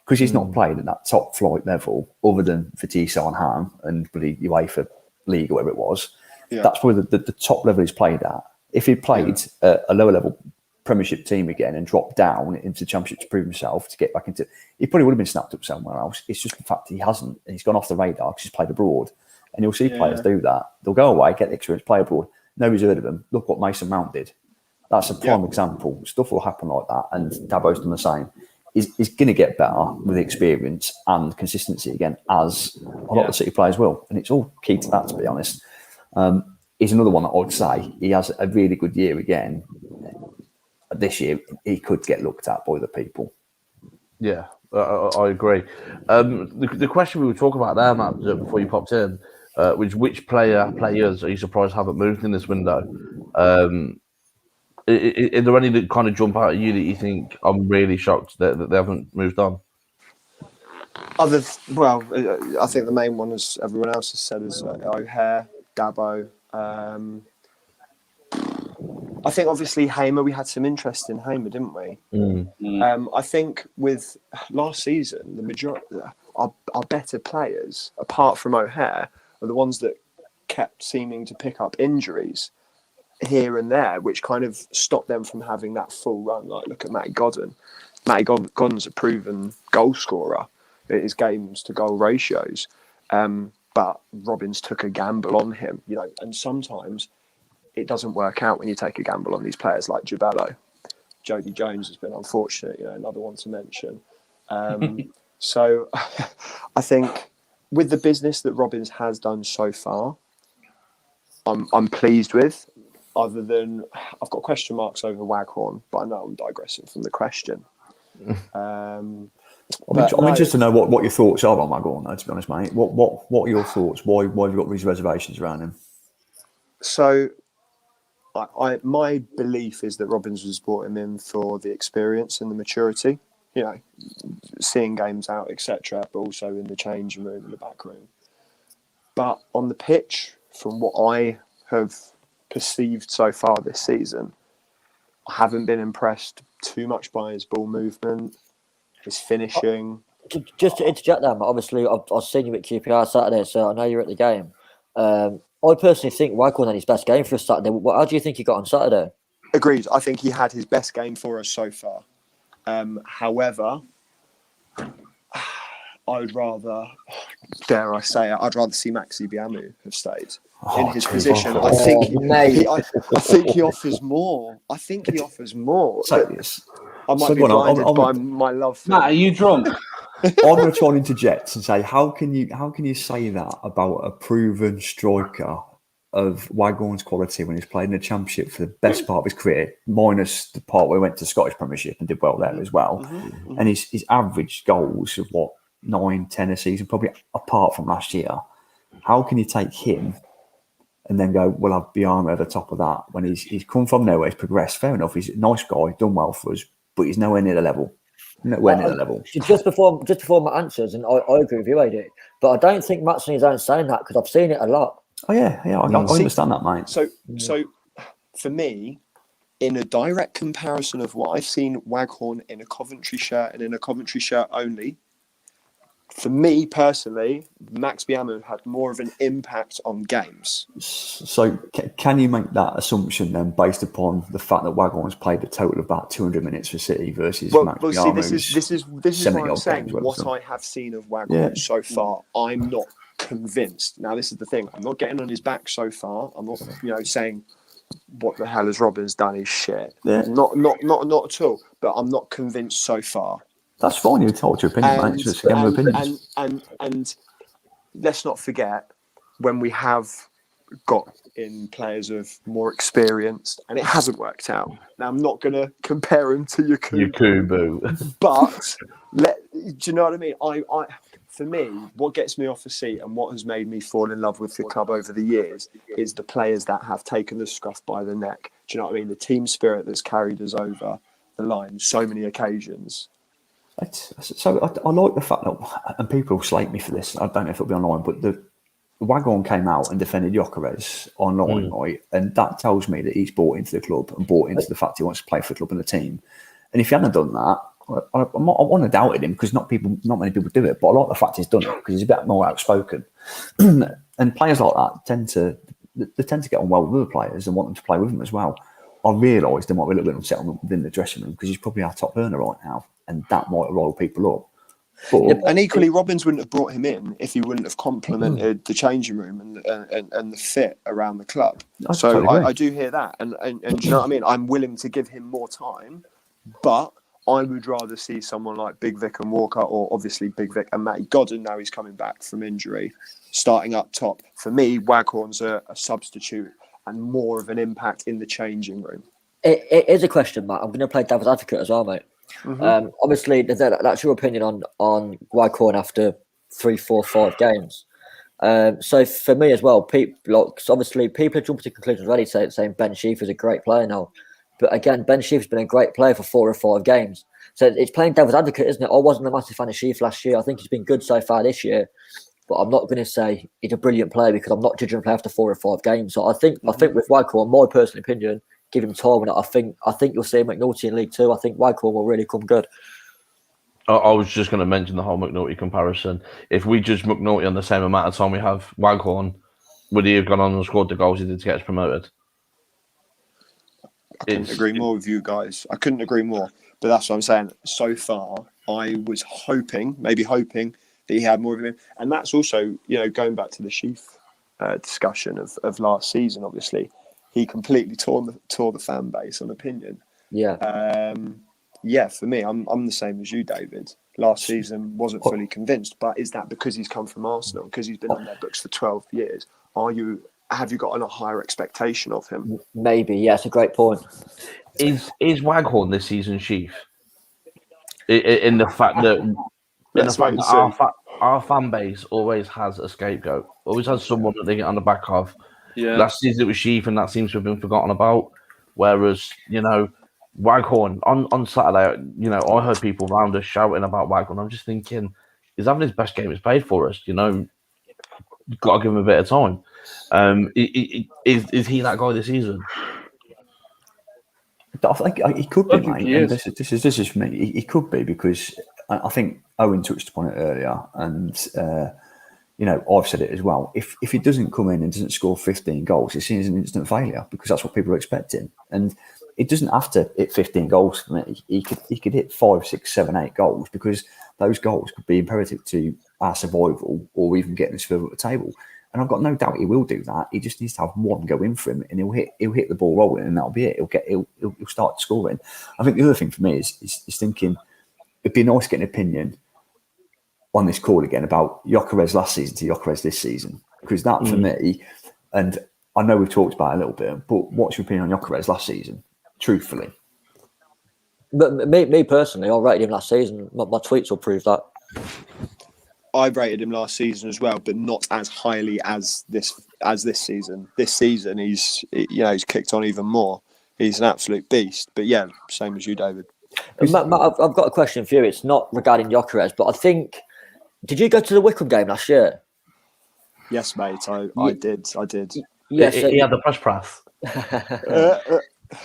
Because he's not played at that top flight level, other than for Tisa and Ham and the UEFA League or whatever it was. Yeah. That's probably the top level he's played at. If he played a lower level Premiership team again and dropped down into the Championship to prove himself, to get back into, he probably would have been snapped up somewhere else. It's just the fact he hasn't, and he's gone off the radar because he's played abroad. And you'll see players do that. They'll go away, get the experience, play abroad. Nobody's heard of them. Look what Mason Mount did. That's a prime example. Stuff will happen like that, and Dabo's done the same. He's going to get better with experience and consistency again, as a lot of the City players will. And it's all key to that, to be honest. He's another one that I would say he has a really good year again. This year, he could get looked at by the people. Yeah, I agree. The question we were talking about there, Matt, before you popped in, which players are you surprised haven't moved in this window? Are there any that kind of jump out at you that you think I'm really shocked that they haven't moved on? I think the main one, as everyone else has said, is O'Hare, Dabo. I think obviously Hamer, we had some interest in Hamer, didn't we? I think with last season, the majority, our better players, apart from O'Hare, are the ones that kept seeming to pick up injuries here and there, which kind of stopped them from having that full run. Like, look at Matty Godden. Matty Godden's a proven goal scorer at his games to goal ratios, but Robbins took a gamble on him, you know, and sometimes it doesn't work out when you take a gamble on these players like Jabello. Jody Jones has been unfortunate, you know, another one to mention. So I think with the business that Robbins has done so far, I'm pleased with. Other than I've got question marks over Waghorn, but I know I'm digressing from the question. I'm interested to know what your thoughts are on Waghorn, though, to be honest, mate. What are your thoughts? Why have you got these reservations around him? So, my belief is that Robbins has brought him in for the experience and the maturity, you know, seeing games out, etc., but also in the changing room and the back room. But on the pitch, from what I have perceived so far this season, I haven't been impressed too much by his ball movement, his finishing. Just to interject there, obviously I've seen you at QPR Saturday, so I know you're at the game. I personally think Waghorn had his best game for a Saturday. How do you think he got on Saturday? Agreed. I think he had his best game for us so far. However, I'd rather, dare I say it, I'd rather see Maxi Biamu have stayed in his position. I think he offers more. I might be blinded by my love for Matt, are you drunk? I'm going to try and interject and say, how can you say that about a proven striker of Waghorn's quality when he's played in the Championship for the best part of his career, minus the part where he went to Scottish Premiership and did well there as well. And his average goals of 9, 10 a season, probably apart from last year. How can you take him and then go, well, I've Biama at the top of that when he's come from nowhere, he's progressed. Fair enough, he's a nice guy, done well for us, but he's nowhere near the level. Nowhere near the level. Just before my answers, and I agree with you, AD, but I don't think Matt's on his own saying that because I've seen it a lot. Oh yeah, I understand that, mate. So for me, in a direct comparison of what I've seen Waghorn in a Coventry shirt and in a Coventry shirt only, for me personally, Max Biamu had more of an impact on games. So can you make that assumption then based upon the fact that Waghorn's played a total of about 200 minutes for City versus Max Biamu's this is what I'm saying. What I have seen of Waghorn so far, I'm not convinced. Now, this is the thing. I'm not getting on his back so far. I'm not, saying what the hell has Robbins done is shit. Yeah. Not at all. But I'm not convinced so far. That's fine. You're told your opinion, mate. It's just opinions. And let's not forget when we have got in players of more experienced, and it hasn't worked out. Now, I'm not going to compare him to Yakubu. But do you know what I mean? For me, what gets me off the seat and what has made me fall in love with the club over the years is the players that have taken the scruff by the neck. Do you know what I mean? The team spirit that's carried us over the line so many occasions. So I like the fact that, and people will slate me for this, I don't know if it'll be online, but the Waghorn came out and defended Gyökeres online, right? And that tells me that he's bought into the club and bought into the fact he wants to play for the club and the team. And if he hadn't done that, I want to doubt him because not many people do it, but I like the fact he's done it because he's a bit more outspoken. And players like that tend to get on well with other players and want them to play with them as well. I realise there might be a little bit of settlement within the dressing room because he's probably our top earner right now, and that might rile people up. But, and equally, Robbins wouldn't have brought him in if he wouldn't have complemented the changing room and the fit around the club. So I do hear that, and do you know what I mean? I'm willing to give him more time, but I would rather see someone like Big Vic and Walker, or obviously Big Vic and Matty Godden, now he's coming back from injury, starting up top. For me, Waghorn's a substitute and more of an impact in the changing room. It is a question, Matt. I'm going to play devil's advocate as well, mate. Obviously, that's your opinion on Waghorn after 3, 4, 5 games. So for me as well, people are jumping to conclusions already saying Ben Sheaf is a great player now. But again, Ben Sheaf's been a great player for 4 or 5 games. So it's playing devil's advocate, isn't it? I wasn't a massive fan of Sheaf last year. I think he's been good so far this year. But I'm not going to say he's a brilliant player because I'm not judging a player after 4 or 5 games. So I think with Waghorn, my personal opinion, give him time, and I think you'll see McNulty in League 2. I think Waghorn will really come good. I was just going to mention the whole McNulty comparison. If we judge McNulty on the same amount of time we have Waghorn, would he have gone on and scored the goals he did to get us promoted? I couldn't agree more with you guys. I couldn't agree more. But that's what I'm saying. So far, I was hoping that he had more of him. And that's also, going back to the Sheaf discussion of last season, obviously, he completely tore the fan base on opinion. Yeah. For me, I'm the same as you, David. Last season, wasn't fully convinced. But is that because he's come from Arsenal? Because he's been on their books for 12 years? Have you got a higher expectation of him? Maybe, yeah, it's a great point. Is Waghorn this season Sheaf? In the fact that our fan base always has a scapegoat, always has someone that they get on the back of. Yeah. Last season it was Sheaf, and that seems to have been forgotten about. Whereas, Waghorn on Saturday, I heard people around us shouting about Waghorn. I'm just thinking, he's having his best game he's played for us. You've got to give him a bit of time. Is he that guy this season? I think he could be, mate. This is for me. He could be because I think Owen touched upon it earlier, and I've said it as well. If he doesn't come in and doesn't score 15 goals, it's seen as an instant failure because that's what people are expecting. And it doesn't have to hit 15 goals for me. He could hit 5, 6, 7, 8 goals because those goals could be imperative to our survival or even getting us further up the table. And I've got no doubt he will do that. He just needs to have one go in for him, and he'll hit the ball rolling, and that'll be it. He'll start scoring. I think the other thing for me is thinking it'd be nice to get an opinion on this call again about Gyökeres last season to Gyökeres this season, because that for me, and I know we've talked about it a little bit, but what's your opinion on Gyökeres last season? Truthfully. But me personally, I rated him last season. My tweets will prove that. I rated him last season as well, but not as highly as this season. This season, he's kicked on even more. He's an absolute beast. But yeah, same as you, David. Matt, I've got a question for you. It's not regarding Gyökeres, but I think, did you go to the Wickham game last year? Yes, mate. I did. Yes, he had the press.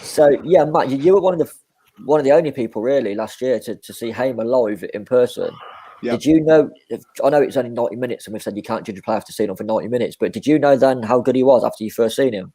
So yeah, Matt, you were one of the only people really last year to see Hamer live in person. Yep. Did you know? I know it was only 90 minutes, and we've said you can't judge a player after seeing him for 90 minutes. But did you know then how good he was after you first seen him?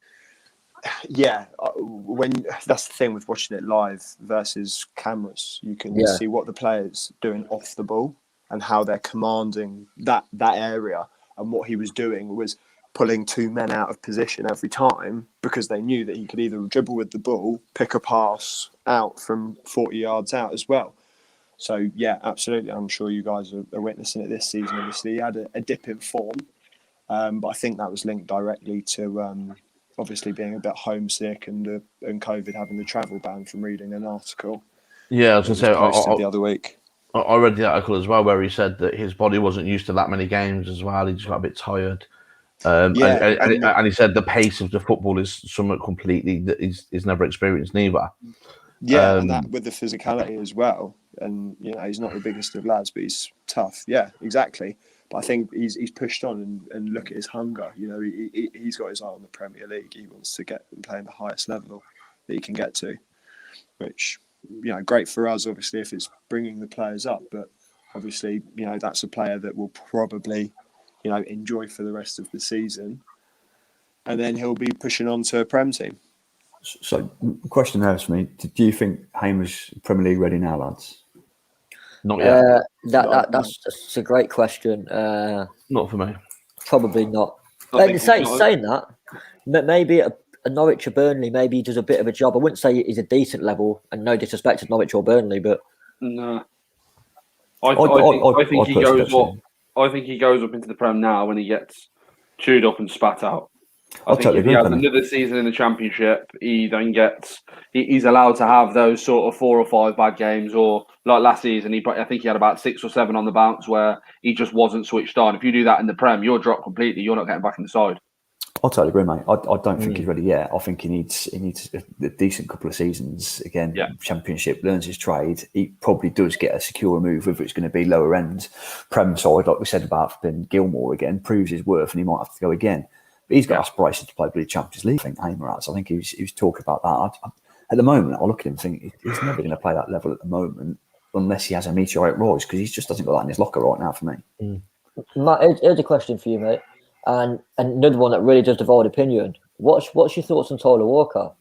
Yeah, when that's the thing with watching it live versus cameras, you can see what the players doing off the ball and how they're commanding that area. And what he was doing was pulling two men out of position every time because they knew that he could either dribble with the ball, pick a pass out from 40 yards out as well. So, yeah, absolutely. I'm sure you guys are witnessing it this season. Obviously, he had a dip in form, but I think that was linked directly to obviously being a bit homesick and COVID having the travel ban from reading an article. Yeah, I was going to say, the other week. I read the article as well where he said that his body wasn't used to that many games as well. He just got a bit tired. And he said the pace of the football is something completely that he's never experienced neither. Yeah, and that with the physicality as well. And, he's not the biggest of lads, but he's tough. Yeah, exactly. But I think he's pushed on and look at his hunger. He's got his eye on the Premier League. He wants to get and play in the highest level that he can get to, which, great for us, obviously, if it's bringing the players up. But obviously, that's a player that will probably, enjoy for the rest of the season. And then he'll be pushing on to a Prem team. So, question there for me: do you think Hamer's Premier League ready now, lads? Not yet. That's a great question. Not for me. Probably not. Saying that, maybe a Norwich or Burnley, maybe he does a bit of a job. I wouldn't say he's a decent level, and no disrespect to Norwich or Burnley, but no. I think he goes up. I think he goes up into the Prem now when he gets chewed up and spat out. I think if he has another season in the Championship, he then he's allowed to have those sort of 4 or 5 bad games, or like last season, I think he had about 6 or 7 on the bounce where he just wasn't switched on. If you do that in the Prem, you're dropped completely. You're not getting back in the side. I totally agree, mate. I don't think he's ready yet. I think he needs a decent couple of seasons again. Yeah. Championship, learns his trade. He probably does get a secure move, whether it's going to be lower end Prem side, like we said about Ben Gilmore again, proves his worth, and he might have to go again. But he's got aspirations to play the Champions League. I think Hamer has. I think he was talking about that. At the moment, I look at him and think he's never going to play that level at the moment unless he has a meteoric rise, because he just doesn't got that in his locker right now for me. Matt, here's a question for you, mate. And another one that really does divide opinion. What's your thoughts on Tyler Walker?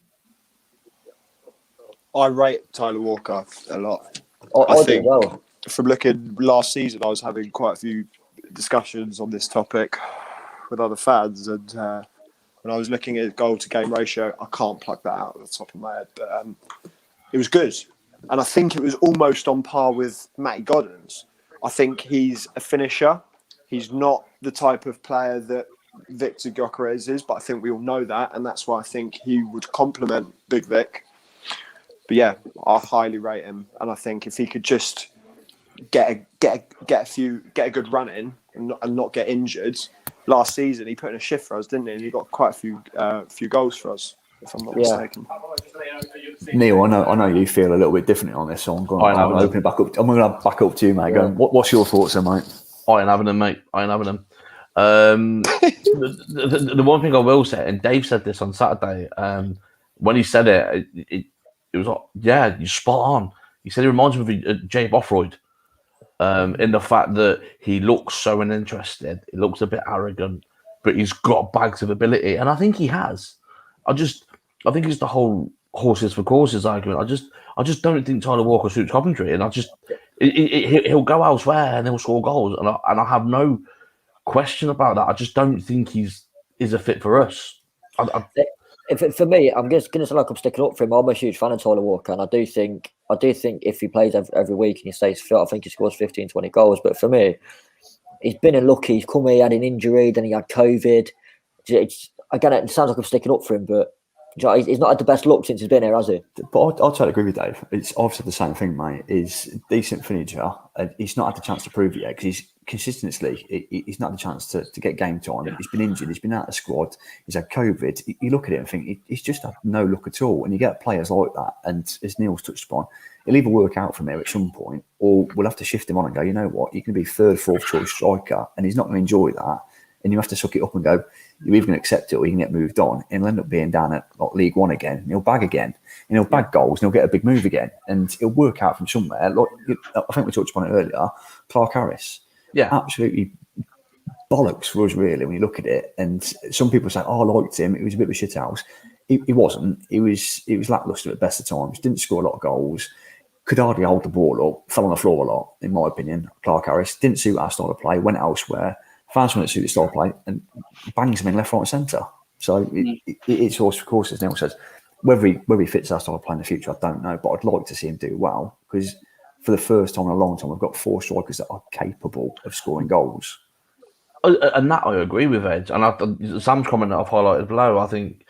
I rate Tyler Walker a lot. I think well. From looking last season, I was having quite a few discussions on this topic with other fans, and when I was looking at goal to game ratio, I can't plug that out at the top of my head, but it was good. And I think it was almost on par with Matty Godden's. I think he's a finisher. He's not the type of player that Victor Gyökeres is, but I think we all know that, and that's why I think he would complement Big Vic. But yeah, I highly rate him, and I think if he could just get a good run in and not get injured. Last season, he put in a shift for us, didn't he? And he got quite a few goals for us, if I'm not mistaken. Neil, I know you feel a little bit differently on this, so I'm going to open it back up. I'm going to back up to you, mate. Yeah. What's your thoughts then, mate? I ain't having them, mate. I ain't having them. The one thing I will say, and Dave said this on Saturday, when he said it was like, yeah, you're spot on. He said he reminds me of Jay Bothroyd. In the fact that he looks so uninterested, he looks a bit arrogant, but he's got bags of ability, and I think he has. I think it's the whole horses for courses argument. I just don't think Tyler Walker suits Coventry, and he'll go elsewhere and he'll score goals, and I have no question about that. I just don't think he's a fit for us. For me, I'm just going to say like I'm sticking up for him. I'm a huge fan of Tyler Walker, and I do think if he plays every week and he stays fit, I think he scores 15, 20 goals. But for me, he's been unlucky. He's come here, he had an injury, then he had COVID. again, it sounds like I'm sticking up for him, but he's not had the best luck since he's been here, has he? But I'll totally agree with Dave. I've said the same thing, mate. He's a decent finisher. He's not had the chance to prove it yet because he's consistently, he's not had the chance to get game time. He's been injured. He's been out of the squad. He's had COVID. You look at it and think he's just had no luck at all. And you get players like that, and as Neil's touched upon, he'll either work out from there at some point, or we'll have to shift him on and go, you know what, you can be third, fourth choice striker, and he's not going to enjoy that. And you have to suck it up and go, you're either going to accept it or you can get moved on. And he'll end up being down at like League One again. And he'll bag again. And he'll bag goals and he'll get a big move again. And he'll work out from somewhere. Like I think we talked upon it earlier. Clark Harris. Yeah. Absolutely bollocks for us, really, when you look at it. And some people say, oh, I liked him. It was a bit of a shithouse. He wasn't. He was lacklustre at best of times. Didn't score a lot of goals. Could hardly hold the ball up. Fell on the floor a lot, in my opinion. Clark Harris didn't suit our style of play. Went elsewhere. Found someone that suited his style of play and bangs him in left, right, and centre. So it's horse for course, as Neil says. Whether he fits our style of play in the future, I don't know. But I'd like to see him do well because for the first time in a long time, we've got 4 strikers that are capable of scoring goals. And that I agree with, Ed. And Sam's comment that I've highlighted below, I think,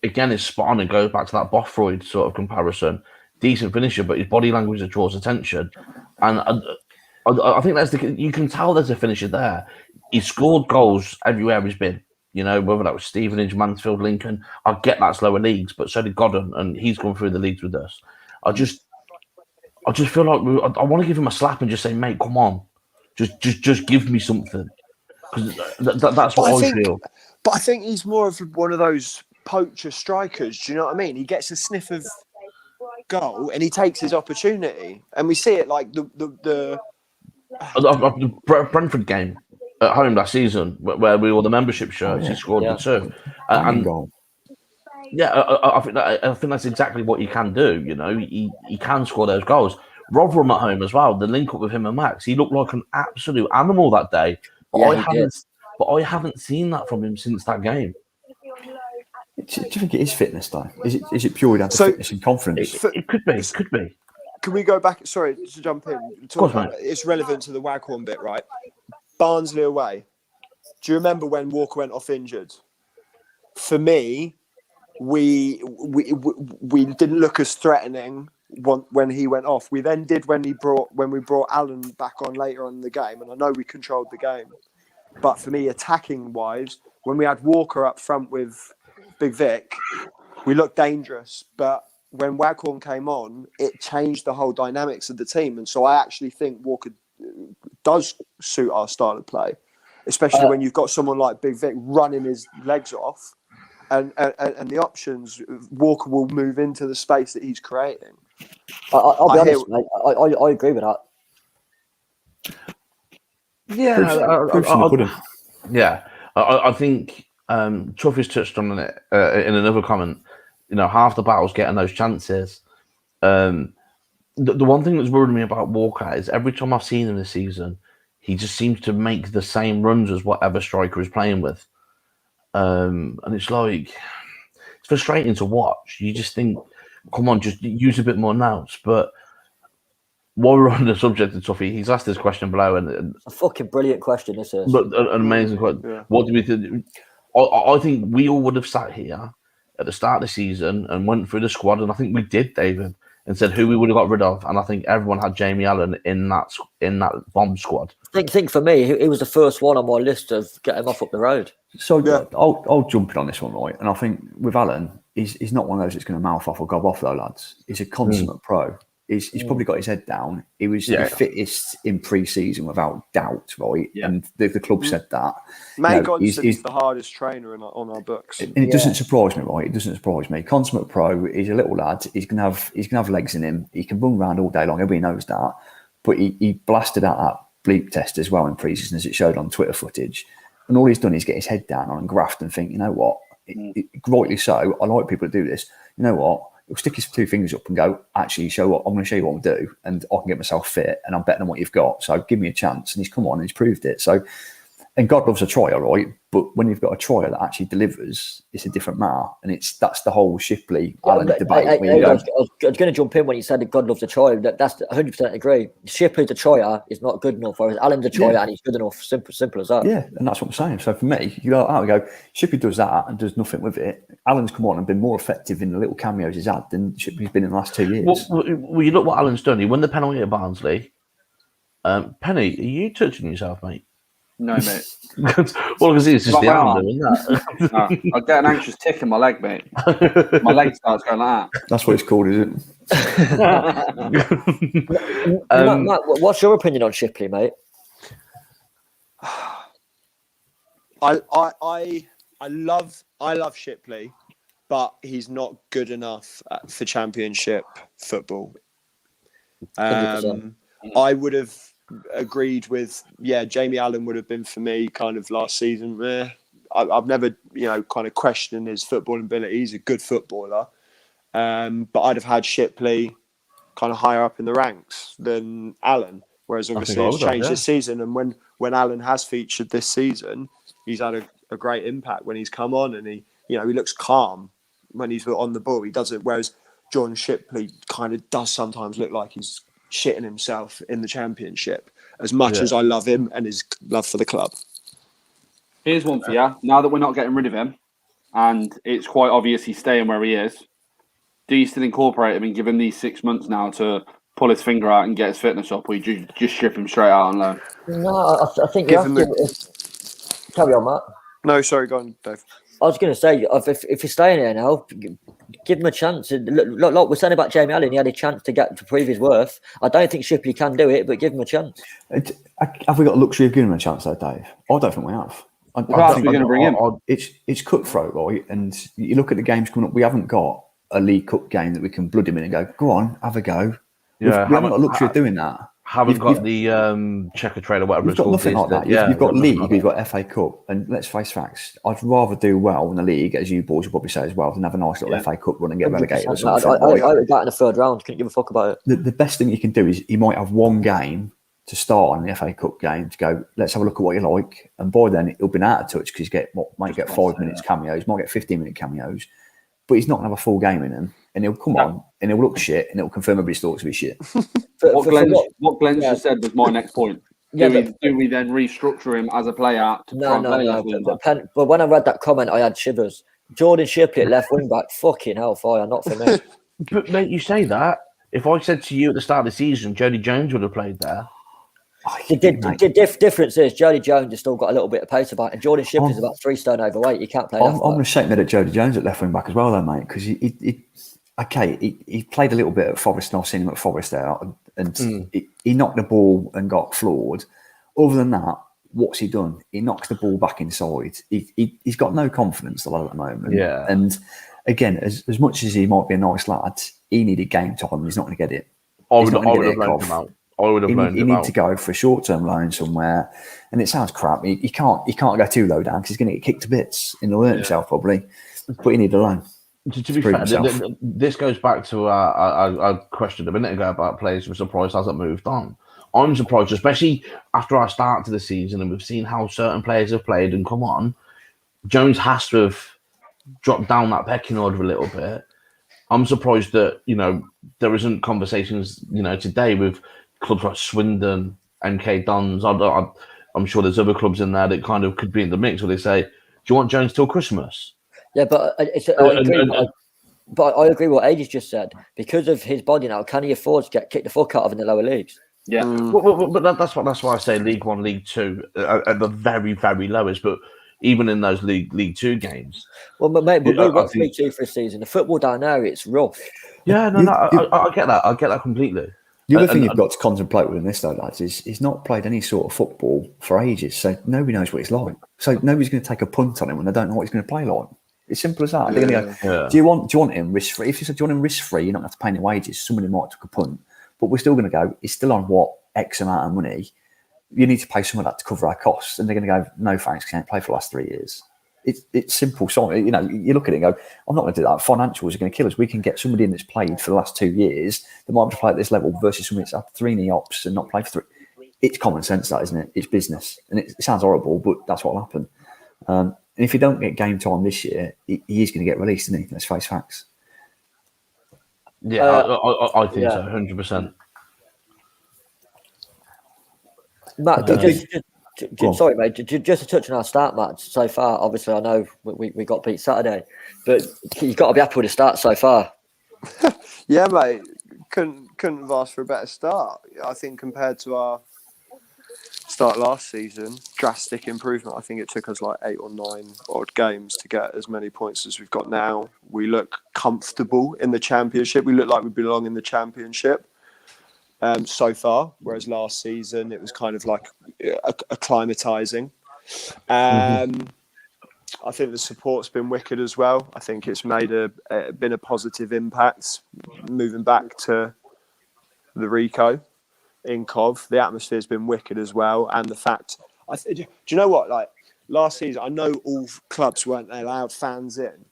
again, is spot on and goes back to that Bothroyd sort of comparison. Decent finisher, but his body language that draws attention. And I think you can tell there's a finisher there. He scored goals everywhere he's been. You know, whether that was Stevenage, Mansfield, Lincoln. I get that's lower leagues, but so did Godden, and he's gone through the leagues with us. I just feel like I want to give him a slap and just say, mate, come on, just give me something, because that's what I feel. But I think he's more of one of those poacher strikers. Do you know what I mean? He gets a sniff of goal and he takes his opportunity, and we see it like the Brentford game at home last season, where we wore the membership shirts, he scored the 2. I think that's exactly what he can do. You know, he can score those goals. Rotherham at home as well. The link up with him and Max, he looked like an absolute animal that day. But I haven't seen that from him since that game. Do you think it is fitness, though? Is it purely down to fitness and confidence? It could be. Can we go back? Sorry to jump in. It's relevant to the Waghorn bit, right? Barnsley away. Do you remember when Walker went off injured? For me, we didn't look as threatening when he went off. We then did when we brought Allen back on later on in the game, and I know we controlled the game. But for me, attacking wise, when we had Walker up front with Big Vic, we looked dangerous. But when Waghorn came on, it changed the whole dynamics of the team. And so I actually think Walker does suit our style of play, especially when you've got someone like Big Vic running his legs off, and the options, Walker will move into the space that he's creating. I'll be honest, mate, I agree with that. I think Truffy's touched on it in another comment. You know, half the battle's getting those chances. The one thing that's worried me about Walker is every time I've seen him this season, he just seems to make the same runs as whatever striker is playing with. And it's like, it's frustrating to watch. You just think, come on, just use a bit more nous. But while we're on the subject of Tuffy, he's asked this question below. And a fucking brilliant question, this is. But an amazing question. Yeah. What do we think? I think we all would have sat here at the start of the season and went through the squad, and I think we did, David, and said who we would have got rid of, and I think everyone had Jamie Allen in that bomb squad. Think for me, he was the first one on my list of getting off up the road. So I'll jump in on this one, right? And I think with Allen, he's not one of those that's going to mouth off or gob off, though, lads. He's a consummate pro. He's probably got his head down. He was the fittest in pre-season without doubt, right? Yeah. And the club said that. He's the hardest trainer on our books. And it doesn't surprise me, right? It doesn't surprise me. Consummate pro. He's a little lad. He's gonna have legs in him. He can run around all day long. Everybody knows that. But he blasted out that bleep test as well in pre-season, as it showed on Twitter footage. And all he's done is get his head down and graft and think, you know what? Rightly so. I like people that do this. You know what? He'll stick his 2 fingers up and go, actually, I'm going to show you what I'll do, and I can get myself fit, and I'm better than what you've got. So give me a chance. And he's come on and he's proved it. So And God loves a trier, right? But when you've got a trier that actually delivers, it's a different matter. And that's the whole Shipley-Allen debate. I was going to jump in when you said that God loves a trier. That's 100% agree. Shipley's the trier is not good enough, whereas Allen's a trier and he's good enough. Simple as that. Yeah, and that's what I'm saying. So for me, you go, Shipley does that and does nothing with it. Allen's come on and been more effective in the little cameos he's had than Shipley's been in the last 2 years. Well, you look what Allen's done. He won the penalty at Barnsley. Penny, are you touching yourself, mate? No, mate. Well, because it's just the arm doing that. No, I get an anxious tick in my leg, mate. My leg starts going like that. That's what it's called, is it? Matt, what's your opinion on Shipley, mate? I love Shipley, but he's not good enough for Championship football. I would have agreed with Jamie Allen would have been for me kind of last season. I've never kind of questioned his footballing ability. He's a good footballer, but I'd have had Shipley kind of higher up in the ranks than Allen. Whereas obviously it's changed this season, and when Allen has featured this season, he's had a great impact when he's come on, and he looks calm when he's on the ball. He doesn't. Whereas John Shipley kind of does sometimes look like he's shitting himself in the Championship, as much as I love him and his love for the club. Here's one for you. Now that we're not getting rid of him, and it's quite obvious he's staying where he is, do you still incorporate him and give him these 6 months now to pull his finger out and get his fitness up, or you just ship him straight out on loan? No, I think you have to. Carry on, Matt. No, sorry, go on, Dave. I was going to say, if you're staying here now, give him a chance. Like we're saying about Jamie Allen, he had a chance to prove his worth. I don't think Shipley can do it, but give him a chance. Have we got the luxury of giving him a chance, though, Dave? I don't think we have. I think we're going to bring him. It's cutthroat, right? And you look at the games coming up, we haven't got a League Cup game that we can blood him in and go on, have a go. Yeah, we haven't got the luxury of doing that. Haven't got the checker trade or whatever. You've got nothing like that. You've got League, you've got FA Cup, and let's face facts. I'd rather do well in the League, as you boys will probably say as well, than have a nice little FA Cup run and get relegated or something. I would bat in the third round. Couldn't give a fuck about it. The best thing you can do is you might have one game to start on the FA Cup game to go, let's have a look at what you like, and by then he'll be out of touch because might get 5 minutes cameos, might get 15-minute cameos, but he's not going to have a full game in him, and he'll come on and he'll look shit, and it'll confirm everybody's thoughts of his shit. What Glenn just said was my next point. Do we then restructure him as a player? But when I read that comment, I had shivers. Jordan Shipley at left wing back, fucking hellfire, not for me. But mate, you say that. If I said to you at the start of the season, Jody Jones would have played there. The difference is Jody Jones has still got a little bit of pace about it, and Jordan Shipley's about 3 stone overweight. You can't play. I'm going to shake that at Jody Jones at left wing back as well, though, mate, because he played a little bit at Forest, and I've seen him at Forest there, and he knocked the ball and got floored. Other than that, what's he done? He knocks the ball back inside. He's got no confidence at the moment. Yeah. And again, as much as he might be a nice lad, he needed game time. He's not going to get it. I would have loaned him out. He needs to go for a short-term loan somewhere, and it sounds crap. He can't go too low down because he's going to get kicked to bits. He'll learn himself probably, but he needs a loan. To be fair, this goes back to our question a minute ago about players who are surprised hasn't moved on. I'm surprised, especially after our start to the season, and we've seen how certain players have played and come on. Jones has to have dropped down that pecking order a little bit. I'm surprised that there isn't conversations today with clubs like Swindon, MK Dons. I'm sure there's other clubs in there that kind of could be in the mix where they say, "Do you want Jones till Christmas?" Yeah, but I agree with what Ages just said. Because of his body now, can he afford to get kicked the fuck out of in the lower leagues? Yeah, but that's why I say League One, League Two at the very, very lowest. But even in those League Two games, we went League Two for a season. The football down there, it's rough. Yeah, I get that. I get that completely. The other thing you've got to contemplate within this, though, lads, is he's not played any sort of football for ages, so nobody knows what he's like. So nobody's going to take a punt on him when they don't know what he's going to play like. It's simple as that. They're going to go, do you want him risk free? If you said, do you want him risk free, you're not going to have to pay any wages. Somebody might take a punt, but we're still going to go, he's still on what X amount of money. You need to pay some of that to cover our costs. And they're going to go, no thanks, because he ain't played for the last 3 years. It's simple. So, you look at it and go, I'm not going to do that. Financials are going to kill us. We can get somebody in that's played for the last 2 years that might have to play at this level versus somebody that's had 3 knee ops and not played for 3. it's common sense, that, isn't it? It's business, and it sounds horrible, but that's what will happen. And if you don't get game time this year, he is going to get released, isn't he? Let's face facts. Yeah, I think so, 100%. Matt, sorry, mate. Just to touch on our start match so far. Obviously, I know we got beat Saturday, but you've got to be happy with the start so far. Yeah, mate. Couldn't have asked for a better start. I think compared to our start last season, drastic improvement. I think it took us like 8 or 9 odd games to get as many points as we've got now. We look comfortable in the championship. We look like we belong in the championship so far, whereas last season it was kind of like acclimatizing. I think the support's been wicked as well. I think it's made been a positive impact moving back to the Rico in Cov. The atmosphere's been wicked as well, and the fact, do you know what? Like last season, I know all clubs weren't allowed fans in,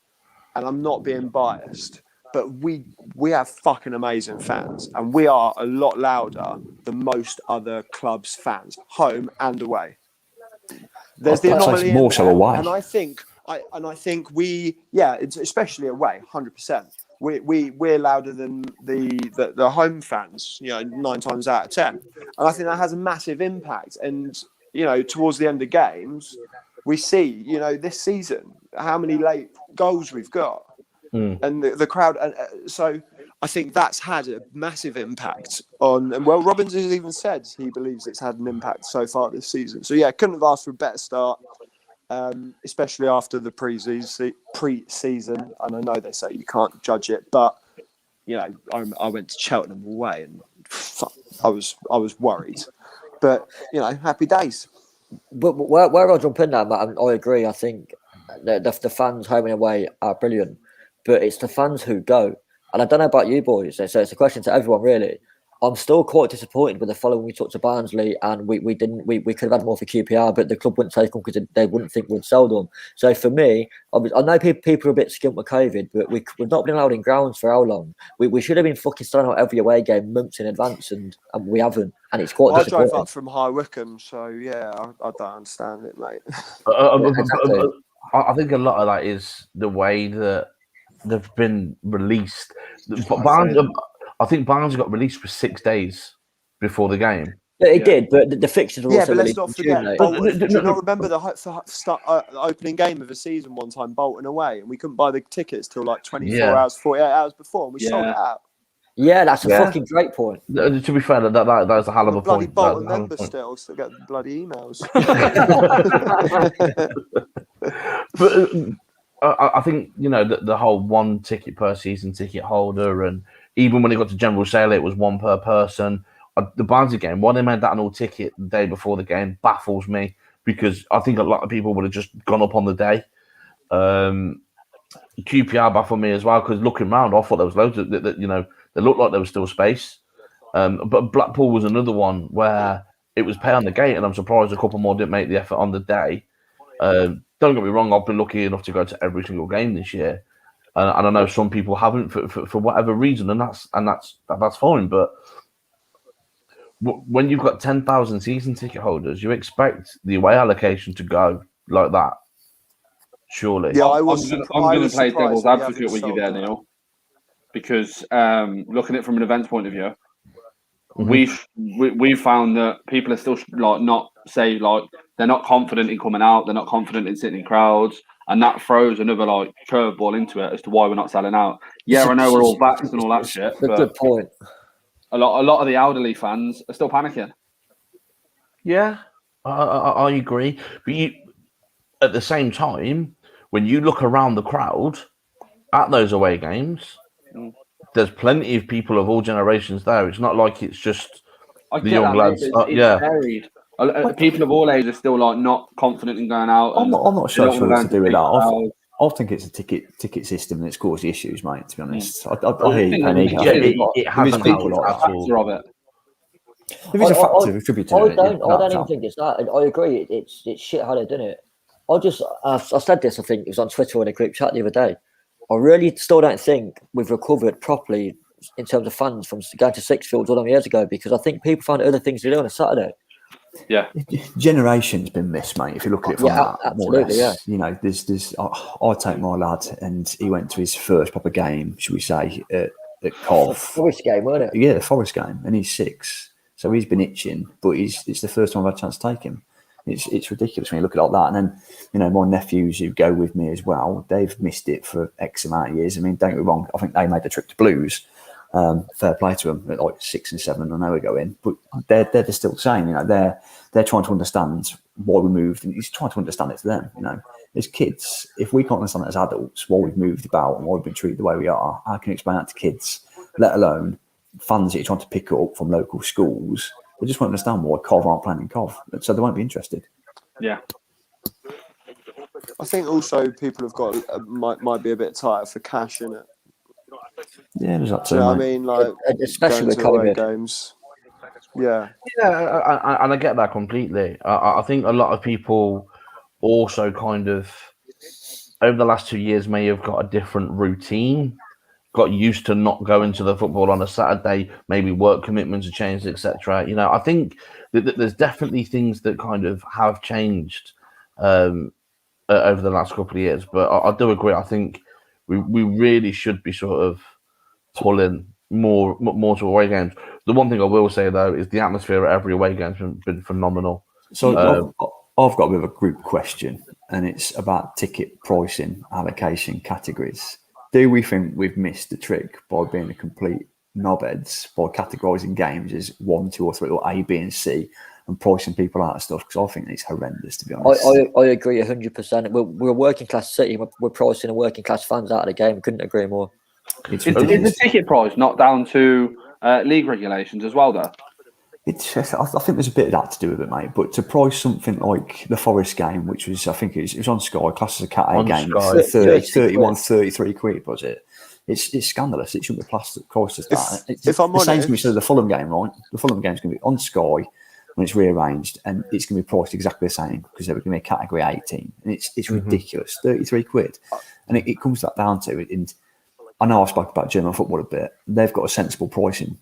and I'm not being biased, but we have fucking amazing fans, and we are a lot louder than most other clubs' fans, home and away. There's the anomaly more so away, and I think it's especially away, 100%. We're louder than the home fans, 9 times out of 10, and I think that has a massive impact. And towards the end of games, we see this season how many late goals we've got, and the crowd. So I think that's had a massive impact on. And well, Robbins has even said he believes it's had an impact so far this season. So yeah, couldn't have asked for a better start. Especially after the pre-season, and I know they say you can't judge it, but I went to Cheltenham away, and I was worried, but happy days. But where I'll jump in now, Matt, I agree. I think the fans home and away are brilliant, but it's the fans who go. And I don't know about you boys, so it's a question to everyone really. I'm still quite disappointed with the following we took to Barnsley, and we could have had more for QPR, but the club wouldn't take them because they wouldn't think we'd sell them. So for me, I know people are a bit skint with COVID, but we've not been allowed in grounds for how long? We should have been fucking starting out every away game months in advance, and we haven't, and it's quite disappointing. I drove up from High Wycombe, so yeah, I don't understand it, mate. Exactly. I think a lot of that is the way that they've been released. I think Barnes got released for 6 days before the game. Yeah, it did, but the fixtures were also but let's released not in forget June, Bolton. Do you not remember the opening game of the season one time, Bolton away, and we couldn't buy the tickets till like 24 hours, 48 hours before, and we sold it out. Yeah, that's a fucking great point. To be fair, that was a hell of a bloody point. Bolton members still get the bloody emails. But I think the whole 1 ticket per season ticket holder, and even when it got to general sale, it was 1 per person. The Barnsley game, why they made that an all ticket the day before the game baffles me, because I think a lot of people would have just gone up on the day. QPR baffled me as well, because looking around, I thought there was loads of they looked like there was still space. But Blackpool was another one where it was pay on the gate, and I'm surprised a couple more didn't make the effort on the day. Don't get me wrong, I've been lucky enough to go to every single game this year, and I know some people haven't for whatever reason, and that's fine. But when you've got 10,000 season ticket holders, you expect the away allocation to go like that, surely. Yeah, I'm going to play devil's advocate with you there, Neil, because looking at it from an events point of view, we've found that people are still they're not confident in coming out, they're not confident in sitting in crowds, and that throws another curveball into it as to why we're not selling out. Yeah, I know we're all vaxxed and all that shit, but good point. A lot of the elderly fans are still panicking. Yeah, I agree, but at the same time, when you look around the crowd at those away games, there's plenty of people of all generations there. It's not like it's just the young lads. It's varied. People of all ages are still not confident in going out. I'm not sure it's to do with that. I think it's a ticket system that's caused the issues, mate. To be honest, I hear you, Penny. It hasn't people like that. Of it. If it's a factor, attribute to it. I don't even think it's that. I agree. It's shit how they've done it. I said this. I think it was on Twitter or in a group chat the other day. I really still don't think we've recovered properly in terms of fans from going to Sixfields all them years ago, because I think people found other things to do on a Saturday. Yeah. Generation's been missed, mate. If you look at it from that, absolutely, more or less, you know, there's. I take my lad, and he went to his first proper game, should we say, at Cov. Forest game, wasn't it? Yeah, the Forest game, and he's 6, so he's been itching. But it's the first time I've had a chance to take him. It's ridiculous when you look at it like that. And then, you know, my nephews who go with me as well, they've missed it for X amount of years. I mean, don't get me wrong, I think they made the trip to Blues. Fair play to them at like 6 and 7. I know we go in, but they're still saying, you know, they're trying to understand why we moved, and he's trying to understand it to them. You know, as kids, if we can't understand it as adults why we've moved about and why we've been treated the way we are, how can you explain that to kids? Let alone fans that you're trying to pick up from local schools. They just won't understand why Cov aren't playing in Cov, so they won't be interested. Yeah. I think also people have got might be a bit tight for cash in it. Yeah, there's that too. Do you know what I mean? Like, especially with going to away COVID. games. Yeah. Yeah, and I get that completely. I think a lot of people also kind of over the last 2 years may have got a different routine, got used to not going to the football on a Saturday, maybe work commitments have changed, etc. You know, I think that there's definitely things that kind of have changed over the last couple of years. But I do agree. I think we really should be sort of pulling more to away games. The one thing I will say though is the atmosphere at every away game's been phenomenal. So I've got a bit of a group question, and it's about ticket pricing, allocation, categories. Do we think we've missed the trick by being a complete knobheads by categorising games as 1, 2, or 3, or A, B, and C, and pricing people out of stuff? Because I think it's horrendous, to be honest. I agree 100%. We're a working class city. We're pricing a working class fans out of the game. Couldn't agree more. Is the ticket price not down to league regulations as well, though? It's just, I think there's a bit of that to do with it, mate. But to price something like the Forest game, which was, I think it was on Sky, class as a Cat A game, 31, 33 quid, was it? It's scandalous. It shouldn't be priced as that. If I'm the same honest, going to be the Fulham game, right? The Fulham game's going to be on Sky when it's rearranged, and it's going to be priced exactly the same because they're going to be a category 18, and it's ridiculous, 33 quid, and it comes that down to it. And I know I've spoken about German football a bit. They've got a sensible pricing,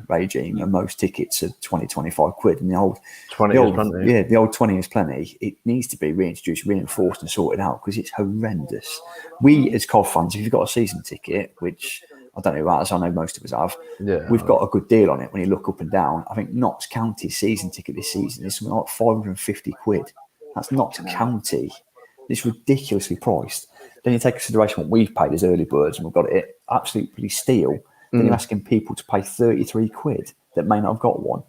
regime, and most tickets are 20, 25 quid. And the old 20 is plenty. It needs to be reintroduced, reinforced, and sorted out because it's horrendous. We, as Cov fans, if you've got a season ticket, which I don't know about us, I know most of us have, we've got a good deal on it when you look up and down. I think Notts County's season ticket this season is something like 550 quid. That's Notts County. It's ridiculously priced. Then you take consideration what we've paid as early birds, and we've got it absolutely steal. Then you're asking people to pay 33 quid that may not have got one.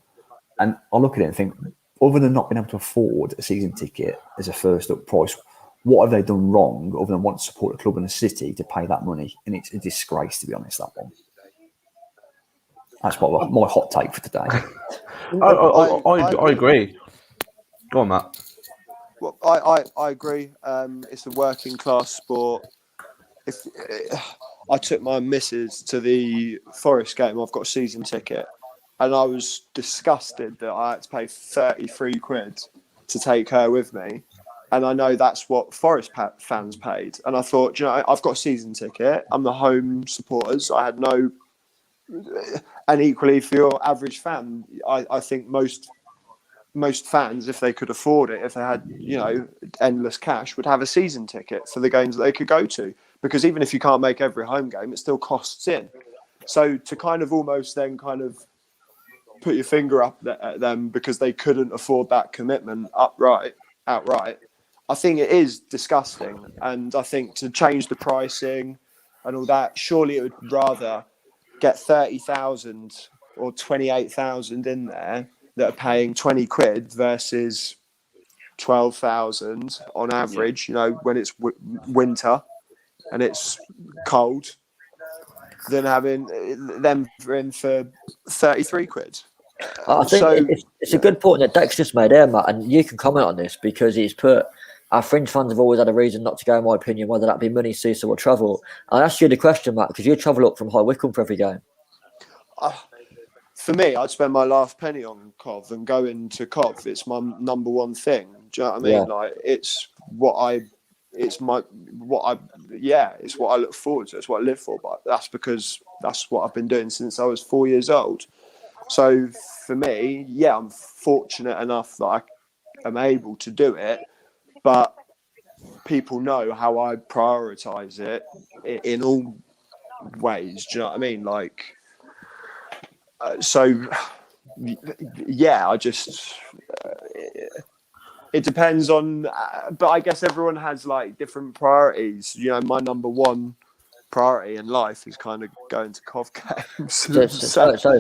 And I look at it and think, other than not being able to afford a season ticket as a first up price, what have they done wrong other than want to support a club in the city to pay that money? And it's a disgrace, to be honest, that one. That's my hot take for today. I agree. Go on, Matt. Well, I agree. It's a working class sport. If I took my missus to the Forest game, I've got a season ticket, and I was disgusted that I had to pay 33 quid to take her with me. And I know that's what Forest fans paid. And I thought, I've got a season ticket. I'm the home supporters. I had no. And equally, for your average fan, I think most fans, if they could afford it, if they had, endless cash, would have a season ticket for the games that they could go to. Because even if you can't make every home game, it still costs in. So to kind of almost then kind of put your finger up at them because they couldn't afford that commitment outright, I think it is disgusting. And I think to change the pricing and all that, surely it would rather get 30,000 or 28,000 in there that are paying 20 quid versus 12,000 on average, when it's winter and it's cold, than having them in for 33 quid. I think it's a good point that Dex just made there, Matt, and you can comment on this because he's put our fringe fans have always had a reason not to go, in my opinion, whether that be money, seesaw, or travel. I asked you the question, Matt, because you travel up from High Wycombe for every game. For me, I'd spend my last penny on Cov and going to Cov. It's my number one thing. Do you know what I mean? Yeah. Like, it's what I look forward to. It's what I live for. But that's because that's what I've been doing since I was 4 years old. So for me, yeah, I'm fortunate enough that I am able to do it, but people know how I prioritize it in all ways. Do you know what I mean? Like, so yeah, I just it depends on, but I guess everyone has like different priorities. You know, my number one priority in life is kind of going to Cov games. So is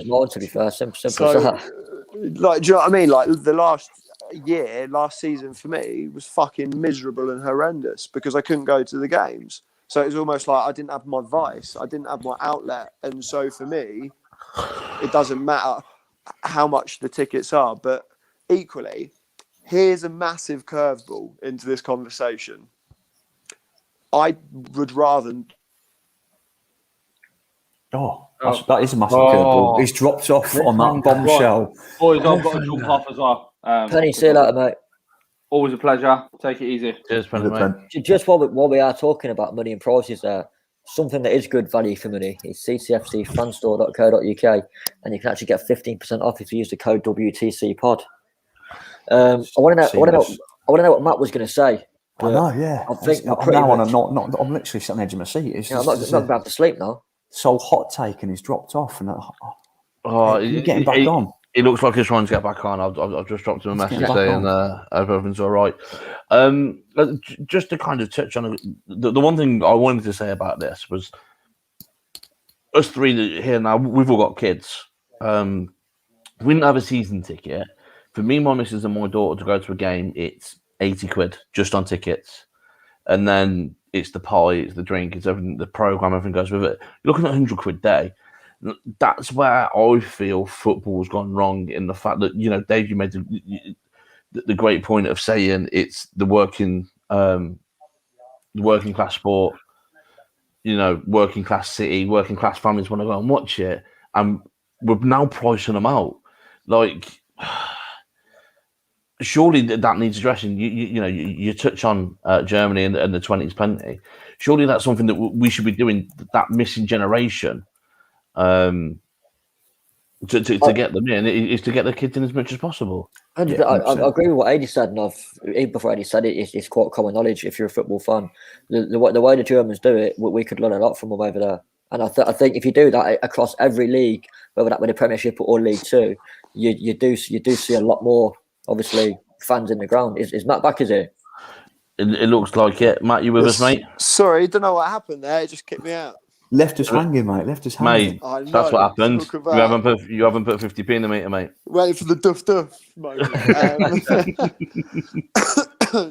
mine, to be fair. Simple as that. Like, do you know what I mean? Like the last season for me was fucking miserable and horrendous because I couldn't go to the games. So it was almost like I didn't have my vice, I didn't have my outlet, and so for me, it doesn't matter how much the tickets are. But equally, here's a massive curveball into this conversation. I would rather. That is a massive curveball. He's dropped off on that bombshell. Boys, I've got to jump off as well. Penny, see you later, mate. Always a pleasure. Take it easy. Cheers, Penny, mate. Just while we are talking about money and prices there, something that is good value for money is ccfcfanstore.co.uk, and you can actually get 15% off if you use the code WTCPod. I want to know what Matt was going to say. I know, yeah. I think I'm literally sitting on the edge of my seat. I'm not going to have to sleep now. So hot take and he's dropped off, and he's getting back on. He looks like he's trying to get back on. I've just dropped him a message saying hope everything's all right. Just to kind of touch on the one thing I wanted to say about this was us three here now. We've all got kids. We didn't have a season ticket. For me, my missus, and my daughter to go to a game, it's 80 quid just on tickets, and then it's the pie, it's the drink, it's everything, the program, everything goes with it. You're looking at 100 quid a day. That's where I feel football's gone wrong, in the fact that, you know, Dave, you made the great point of saying it's the working class sport, you know, working class city, working class families want to go and watch it, and we're now pricing them out. Like, surely that needs addressing. You touch on Germany and the 20s plenty. Surely that's something that we should be doing, that missing generation. To get them in is to get the kids in as much as possible. I agree with what Adi said, and even before Adi said it, it's quite common knowledge if you're a football fan. The way the Germans do it, we could learn a lot from them over there. And I think if you do that across every league, whether that be the Premiership or League Two, you do see a lot more, obviously, fans in the ground. Is Matt back, is he? It looks like it. Matt, you with us, mate? Sorry, don't know what happened there. It just kicked me out. Left us hanging, mate. Left us hanging. Mate, that's what happened. You haven't put 50p in the meter, mate. Waiting for the duff moment.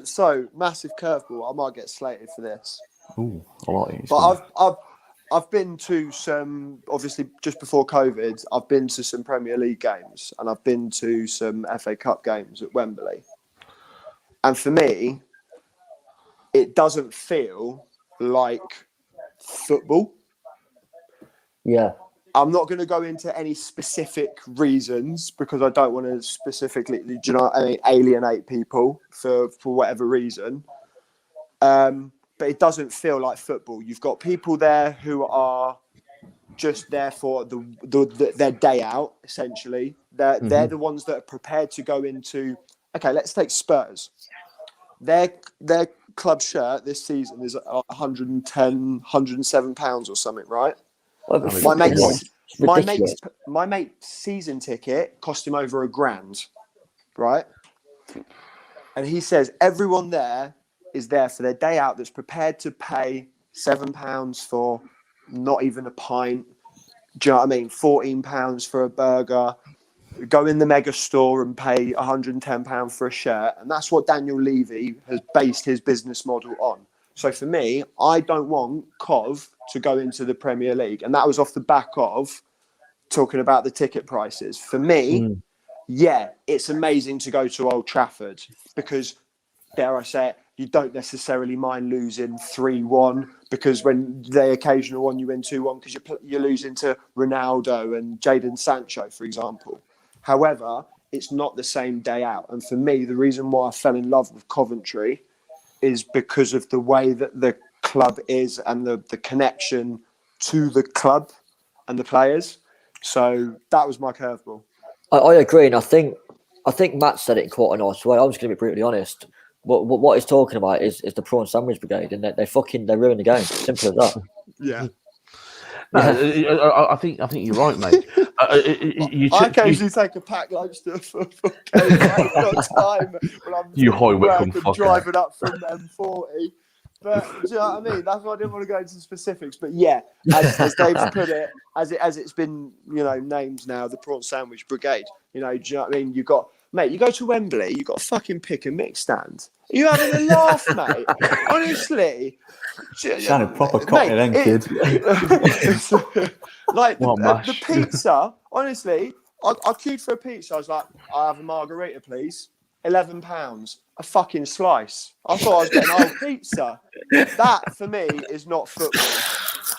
So, massive curveball. I might get slated for this. Ooh, I like it. But I've been to some, obviously, just before COVID, I've been to some Premier League games, and I've been to some FA Cup games at Wembley. And for me, it doesn't feel like football. Yeah. I'm not going to go into any specific reasons because I don't want to specifically, do you know what I mean, alienate people for whatever reason. But it doesn't feel like football. You've got people there who are just there for their day out, essentially. They're the ones that are prepared to go into, okay, let's take Spurs. Their club shirt this season is £107 or something, right? My mate's season ticket cost him over £1,000, right? And he says everyone there is there for their day out that's prepared to pay £7 for not even a pint. Do you know what I mean? £14 for a burger. Go in the mega store and pay £110 for a shirt. And that's what Daniel Levy has based his business model on. So for me, I don't want Cov to go into the Premier League. And that was off the back of talking about the ticket prices. For me, yeah, it's amazing to go to Old Trafford because, dare I say it, you don't necessarily mind losing 3-1 because when the occasional one you win 2-1 because you're losing to Ronaldo and Jadon Sancho, for example. However, it's not the same day out. And for me, the reason why I fell in love with Coventry is because of the way that the club is and the connection to the club and the players. So that was my curveball. I agree, and I think Matt said it in quite a nice way. I'm just going to be brutally honest. What he's talking about is the prawn sandwich brigade, and they ruin the game. Simple as that. Yeah. No, I think you're right, mate. I occasionally take a pack lunch to a football game. I've got time when I'm You high Wycombe fucker. driving up from M40. But do you know what I mean? That's why I didn't want to go into specifics. But yeah, as Dave's put it, as it's been, named now, the prawn sandwich brigade. Do you know what I mean? You go to Wembley, you got to fucking pick a mix stand. Are you having a laugh, mate? Honestly. Sounded proper cocky then, kid. Like the pizza, honestly, I queued for a pizza. I was like, I have a margarita, please. £11, a fucking slice. I thought I was getting a whole pizza. That for me is not football.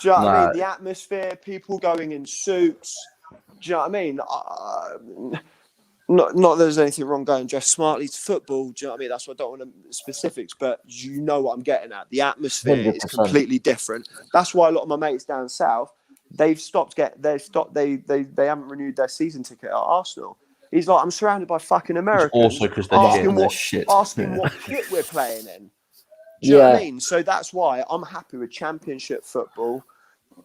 Do you know what I mean? The atmosphere, people going in suits. Do you know what I mean? Not that there's anything wrong going dressed smartly to football. Do you know what I mean? That's why I don't want specifics, but you know what I'm getting at. The atmosphere 100%. is completely different. That's why a lot of my mates down south, they haven't renewed their season ticket at Arsenal. He's like, I'm surrounded by fucking Americans. Also because they're asking what kit we're playing in. Do you know what I mean? So that's why I'm happy with Championship football.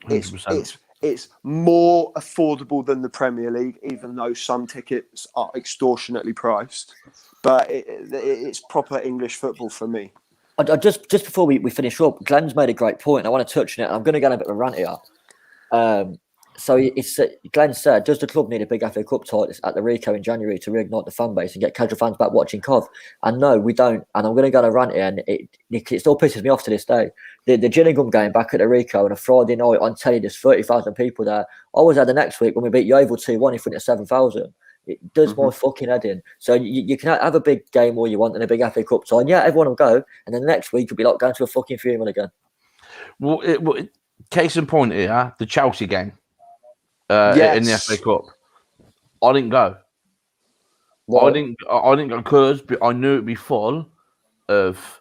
It's more affordable than the Premier League, even though some tickets are extortionately priced. But it's proper English football for me. Just before we finish up, Glenn's made a great point. I want to touch on it. I'm going to get a bit of a rant here. Glenn said, does the club need a big FA Cup title at the Rico in January to reignite the fan base and get casual fans back watching Cov? And no, we don't. And I'm going to go on a rant here, and it still pisses me off to this day. The Gillingham game back at the Rico on a Friday night on telly, there's 30,000 people there. I was there the next week when we beat Yeovil 2-1 in front of 7,000. It does my fucking head in. So you can have a big game all you want and a big FA Cup title. And yeah, everyone will go. And then the next week you'll be like going to a fucking funeral again. Well, case in point here, the Chelsea game. Yes. In the FA Cup, I didn't go. Why? I didn't go because I knew it'd be full of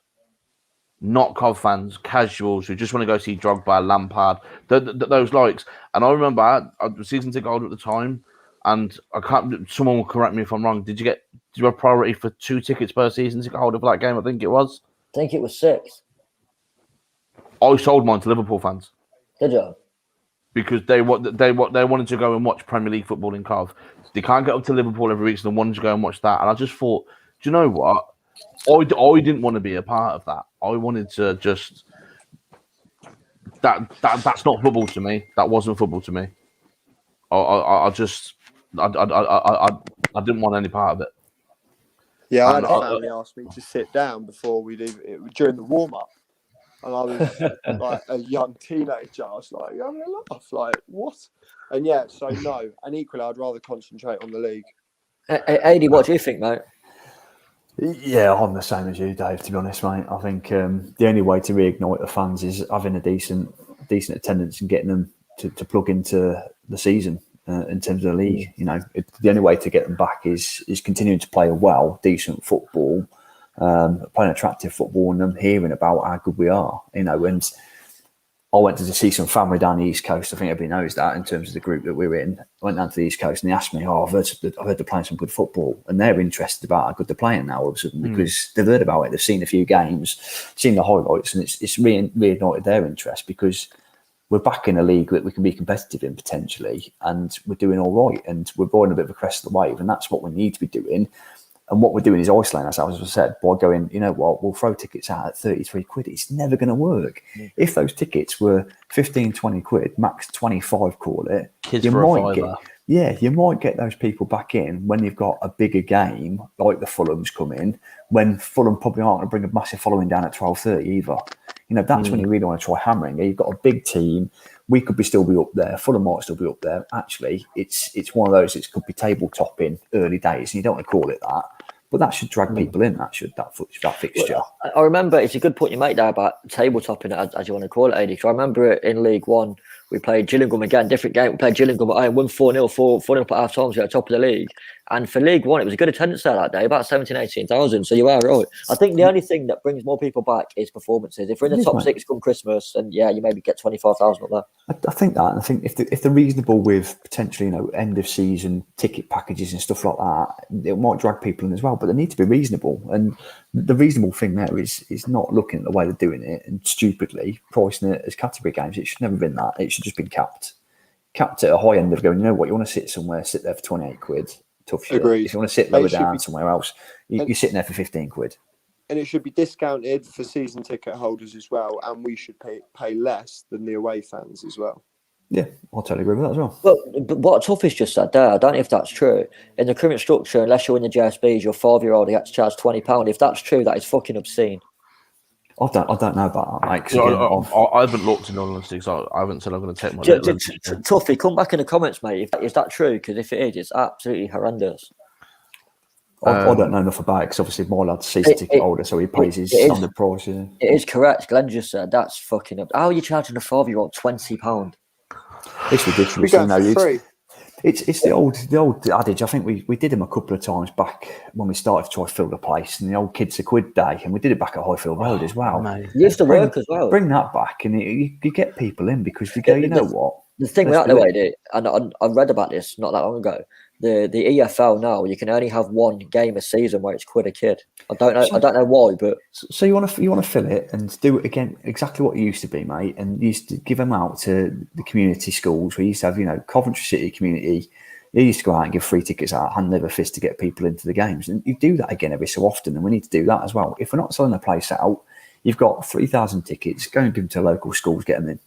not Cov fans, casuals who just want to go see Drogba, Lampard, those likes. And I remember I was season ticket holder at the time, and I can't. Someone will correct me if I'm wrong. Did you have priority for 2 tickets per season ticket holder for that game? I think it was. I think it was 6. I sold mine to Liverpool fans. Did you? Because they wanted to go and watch Premier League football in Cov. They can't get up to Liverpool every week, so they wanted to go and watch that. And I just thought, do you know what? I didn't want to be a part of that. I wanted to just that's not football to me. That wasn't football to me. I didn't want any part of it. Yeah, I had a family ask me to sit down before we leave during the warm up. And I was like a young teenager. I was like, you're having a laugh. Like, what? And yeah, so no. And equally, I'd rather concentrate on the league. Adi, what do you think, mate? Yeah, I'm the same as you, Dave, to be honest, mate. I think the only way to reignite the fans is having a decent attendance and getting them to plug into the season in terms of the league. You know, the only way to get them back is continuing to play decent football, playing attractive football, and them hearing about how good we are. You know, and I went to see some family down the East Coast. I think everybody knows that in terms of the group that we're in. I went down to the East Coast and they asked me, I've heard they're playing some good football. And they're interested about how good they're playing now all of a sudden because they've heard about it. They've seen a few games, seen the highlights, and it's reignited their interest because we're back in a league that we can be competitive in potentially, and we're doing all right. And we're riding a bit of a crest of the wave, and that's what we need to be doing. And what we're doing is isolating ourselves, as I said, by going, you know what, we'll throw tickets out at 33 quid. It's never going to work. If those tickets were 15, 20 quid, max 25, call it, you might get those people back in when you've got a bigger game, like the Fulham's come in, when Fulham probably aren't going to bring a massive following down at 12:30 either. You know, that's when you really want to try hammering. You've got a big team. We could still be up there. Fulham might still be up there. Actually, it's one of those. It could be tabletopping early days, and you don't want to call it that. But that should drag people in. That fixture. I remember it's a good point you make there about tabletopping, as you want to call it, Adi. I remember in League One, We played Gillingham again, different game. We played Gillingham at home, won 4-0, 4-0 at half time, so at the top of the league. And for League One, it was a good attendance there that day, about 17,000, 18,000. So you are right. I think the only thing that brings more people back is performances. If we're in the top six come Christmas, and you maybe get 25,000 up there. I think that, and I think if they're reasonable with potentially, end of season ticket packages and stuff like that, it might drag people in as well. But they need to be reasonable, and the reasonable thing there is not looking at the way they're doing it and stupidly pricing it as category games. It should never have been that. It should just been capped at a high end of going, you know what, you want to sit somewhere, sit there for 28 quid. Tough shit. Agreed. If you want to sit lower down somewhere else, you're sitting there for 15 quid. And it should be discounted for season ticket holders as well, and we should pay less than the away fans as well. Yeah, I'll totally agree with that as well. Well, but what Tuffy's just said there, I don't know if that's true. In the current structure, unless you're in the JSBs, your 5-year-old gets charged £20. If that's true, that is fucking obscene. I don't know about that, mate. I haven't looked in honesty, so I haven't said I'm going to take my. Tuffy, come back in the comments, mate. Is that true? Because if it is, it's absolutely horrendous. I don't know enough about it because obviously my lad's season ticket holder, so he pays his standard price. Yeah. It is correct. Glenn just said that's fucking up. How are you charging a 5-year-old £20? It's ridiculous. It's the old adage. I think we did them a couple of times back when we started to try to fill the place, and the old kids a quid day, and we did it back at Highfield Road as well. It used to work as well. Bring that back, and you get people in because we go, you know what? The thing with that, though, and I read about this not that long ago. The EFL now, you can only have one game a season where it's quid a kid. I don't know why, but so you want to fill it and do it again exactly what it used to be, mate, and you used to give them out to the community schools. We used to have Coventry City community. You used to go out and give free tickets out hand over fist to get people into the games, and you do that again every so often, and we need to do that as well. If we're not selling the place out, you've got 3,000 tickets. Go and give them to local schools, get them in.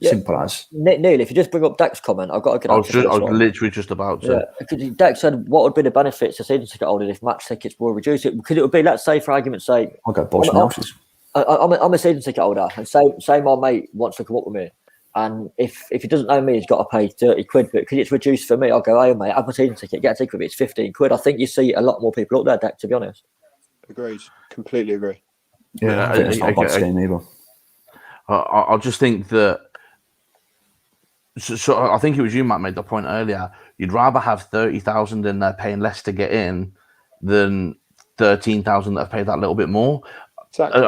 Yeah. Simple as. Neil, if you just bring up Deck's comment, I've got a good answer. I was literally just about to. Yeah. Deck said, what would be the benefits to season ticket holders if match tickets were reduced? Because it would be, let's say, for argument's sake, I'll go buy someone else's. I'm a season ticket holder, and say my mate wants to come up with me, and if he doesn't know me, he's got to pay 30 quid, but because it's reduced for me, I'll go, hey, mate, have my season ticket, get a ticket with me, it's 15 quid. I think you see a lot more people up there, Deck, to be honest. Agreed. Completely agree. Yeah, I think it's not a bad scheme either. I just think that. So I think it was you, Matt, made the point earlier. You'd rather have 30,000 in there paying less to get in than 13,000 that have paid that little bit more. Exactly.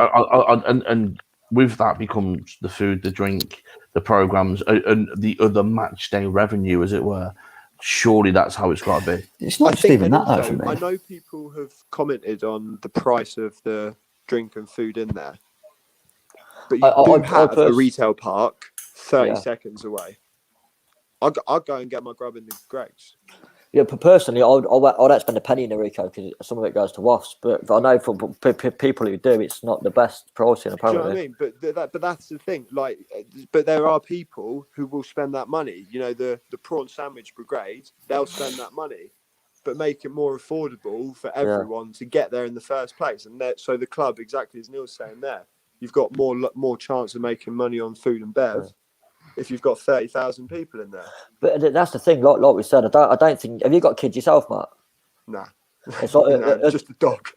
And with that becomes the food, the drink, the programs, and the other match day revenue, as it were. Surely that's how it's got to be. It's not just even that, though, for me. I know people have commented on the price of the drink and food in there, but you have a retail park 30 seconds away. I'll go and get my grub in the Greg's. Yeah, but personally, I don't spend a penny in a Rico because some of it goes to Wasps. But I know for people who do, it's not the best pricing, apparently. Do you know what I mean? But that's the thing. But there are people who will spend that money. The prawn sandwich brigade, they'll spend that money, but make it more affordable for everyone to get there in the first place. And so the club, exactly as Neil's saying there, you've got more chance of making money on food and bev. Yeah. If you've got 30,000 people in there, but that's the thing. Like we said, I don't think. Have you got kids yourself, Matt? Nah, it's like, just a dog.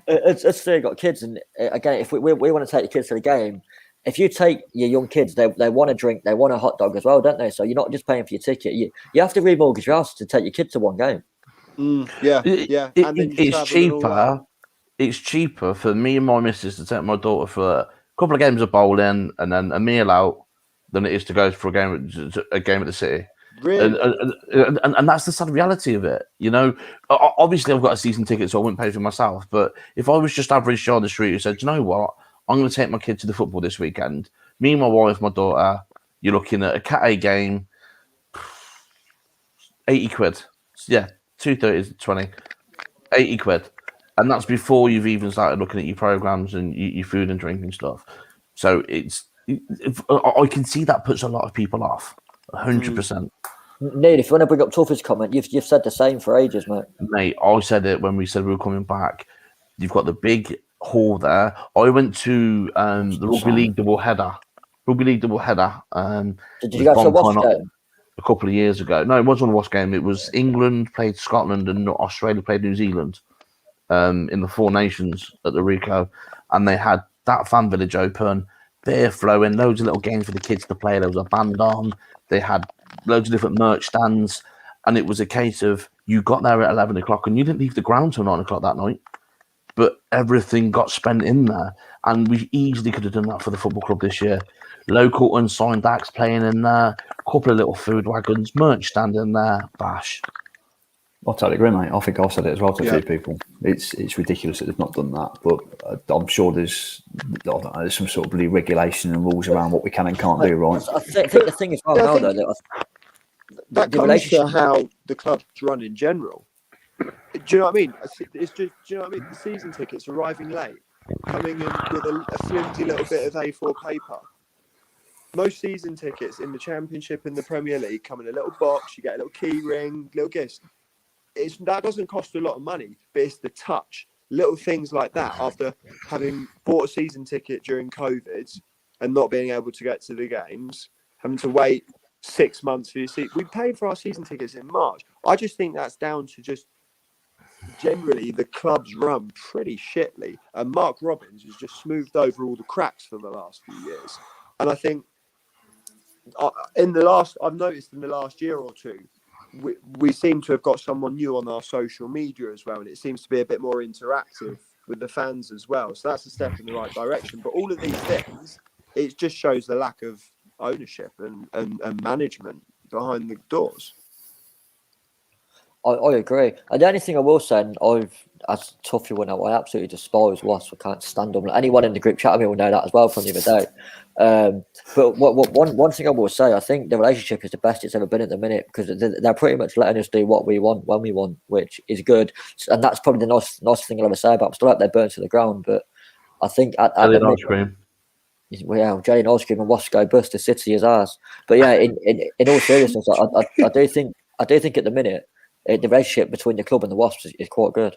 It's still got kids, and again, if we want to take the kids to the game, if you take your young kids, they want a drink, they want a hot dog as well, don't they? So you're not just paying for your ticket. You have to remortgage your house to take your kids to one game. Yeah. It's cheaper. It's cheaper for me and my missus to take my daughter for a couple of games of bowling and then a meal out than it is to go for a game at the City. Really? And that's the sad reality of it. Obviously I've got a season ticket, so I wouldn't pay for myself. But if I was just average Joe on the street who said, you know what, I'm going to take my kid to the football this weekend. Me, my wife, my daughter, you're looking at a Cat A game, 80 quid. Yeah, 230 is 20. 80 quid. And that's before you've even started looking at your programs and your food and drink and stuff. So I can see that puts a lot of people off, 100%. Neil, if you want to bring up Tuffy's comment, you've said the same for ages, mate. Mate, I said it when we said we were coming back. You've got the big hall there. I went to the Rugby League double header. Did you go to a Wasps game? A couple of years ago. No, it wasn't a Wasps game. It was England played Scotland and Australia played New Zealand in the Four Nations at the Rico. And they had that fan village open. beer flowing, loads of little games for the kids to play. There was a band on. They had loads of different merch stands. And it was a case of you got there at 11 o'clock and you didn't leave the ground till 9 o'clock that night. But everything got spent in there. And we easily could have done that for the football club this year. Local unsigned acts playing in there, a couple of little food wagons, merch stand in there, bash. I totally agree, mate. I think I said it as well to a few people. It's ridiculous that they've not done that, but I'm sure there's some sort of bloody regulation and rules around what we can and can't do, right? I think the thing is, well, now though, that comes to how the clubs run in general. Do you know what I mean? It's just, do you know what I mean? The season tickets arriving late, coming in with a flimsy little bit of A4 paper. Most season tickets in the Championship and the Premier League come in a little box. You get a little key ring, little gifts. That doesn't cost a lot of money, but it's the touch. Little things like that. After having bought a season ticket during COVID and not being able to get to the games, having to wait 6 months for your seat. We paid for our season tickets in March. I just think that's down to just generally the club's run pretty shitly. And Mark Robbins has just smoothed over all the cracks for the last few years. And I think I've noticed in the last year or two, we seem to have got someone new on our social media as well, and it seems to be a bit more interactive with the fans as well. So that's a step in the right direction. But all of these things, it just shows the lack of ownership and management behind the doors. I agree. And the only thing I will say, and as tough you will know, I absolutely despise Wasps. I can't stand them. Anyone in the group chat with me will know that as well from the other day. But one thing I will say, I think the relationship is the best it's ever been at the minute, because they're pretty much letting us do what we want when we want, which is good. And that's probably the nice thing I'll ever say about them. Still out there burnt to the ground, but I think at the minute, well, jelly and ice cream and Wasps go bust. The city is ours. But yeah, in all seriousness, I do think at the minute the relationship between the club and the Wasps is quite good.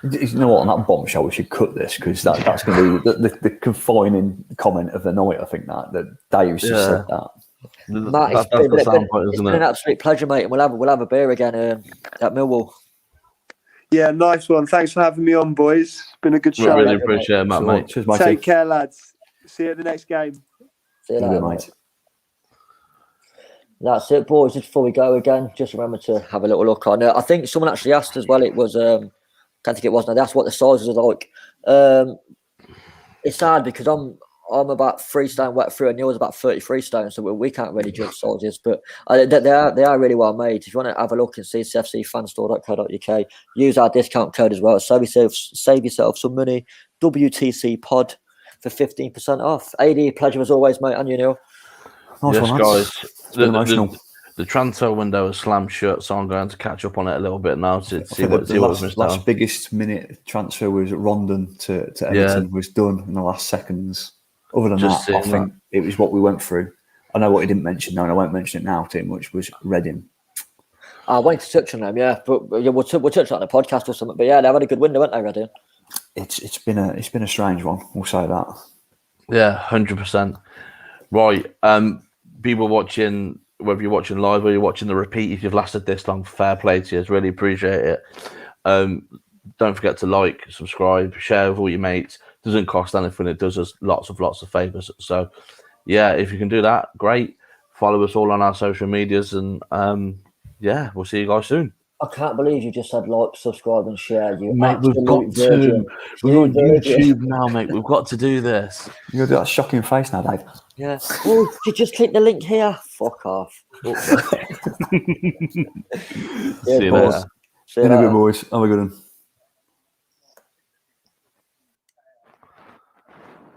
You know what? On that bombshell, we should cut this, because that's going to be the confining comment of the night. I think that Dave's just said that. Matt, it's been an absolute pleasure, mate. And we'll have a beer again at Millwall. Yeah, nice one. Thanks for having me on, boys. It's been a good show. Really appreciate it, mate. Cheers, mate. Take care, lads. See you at the next game. See you later, mate. That's it, boys. Just before we go again, just remember to have a little look on it. I think someone actually asked as well. It was can't think it was. Now that's what the sizes are like. It's hard because I'm about 3 stone wet through, and Neil's about 33 stone, so we can't really judge sizes. But they are really well made. If you want to have a look in ccfcfanstore.co.uk, use our discount code as well. Save yourself some money. WTC Pod for 15% off. AD, pleasure as always, mate. And you, Neil. Nice yes, one, guys. The transfer window is slammed shut, so I'm going to catch up on it a little bit now to see what was missed out. Last biggest minute transfer was Rondon to Everton was done in the last seconds. Other than that, I think it was what we went through. I know what he didn't mention now, and I won't mention it now too much, was Reading. I wanted to touch on them, yeah, but we'll touch on the podcast or something. But yeah, they've had a good window, haven't they, Reading? It's been a strange one. We'll say that. Yeah, 100%. Right, people watching, whether you're watching live or you're watching the repeat, if you've lasted this long, fair play to you. Really appreciate it. Don't forget to like, subscribe, share with all your mates. Doesn't cost anything. It does us lots of favours. So, yeah, if you can do that, great. Follow us all on our social medias, and yeah, we'll see you guys soon. I can't believe you just said like, subscribe, and share. You mate, we've got to. We're on YouTube now, mate. We've got to do this. You've got that shocking face now, Dave. Yeah. Oh, you just click the link here. Fuck off. See you later. See you later, boys. Have a good one.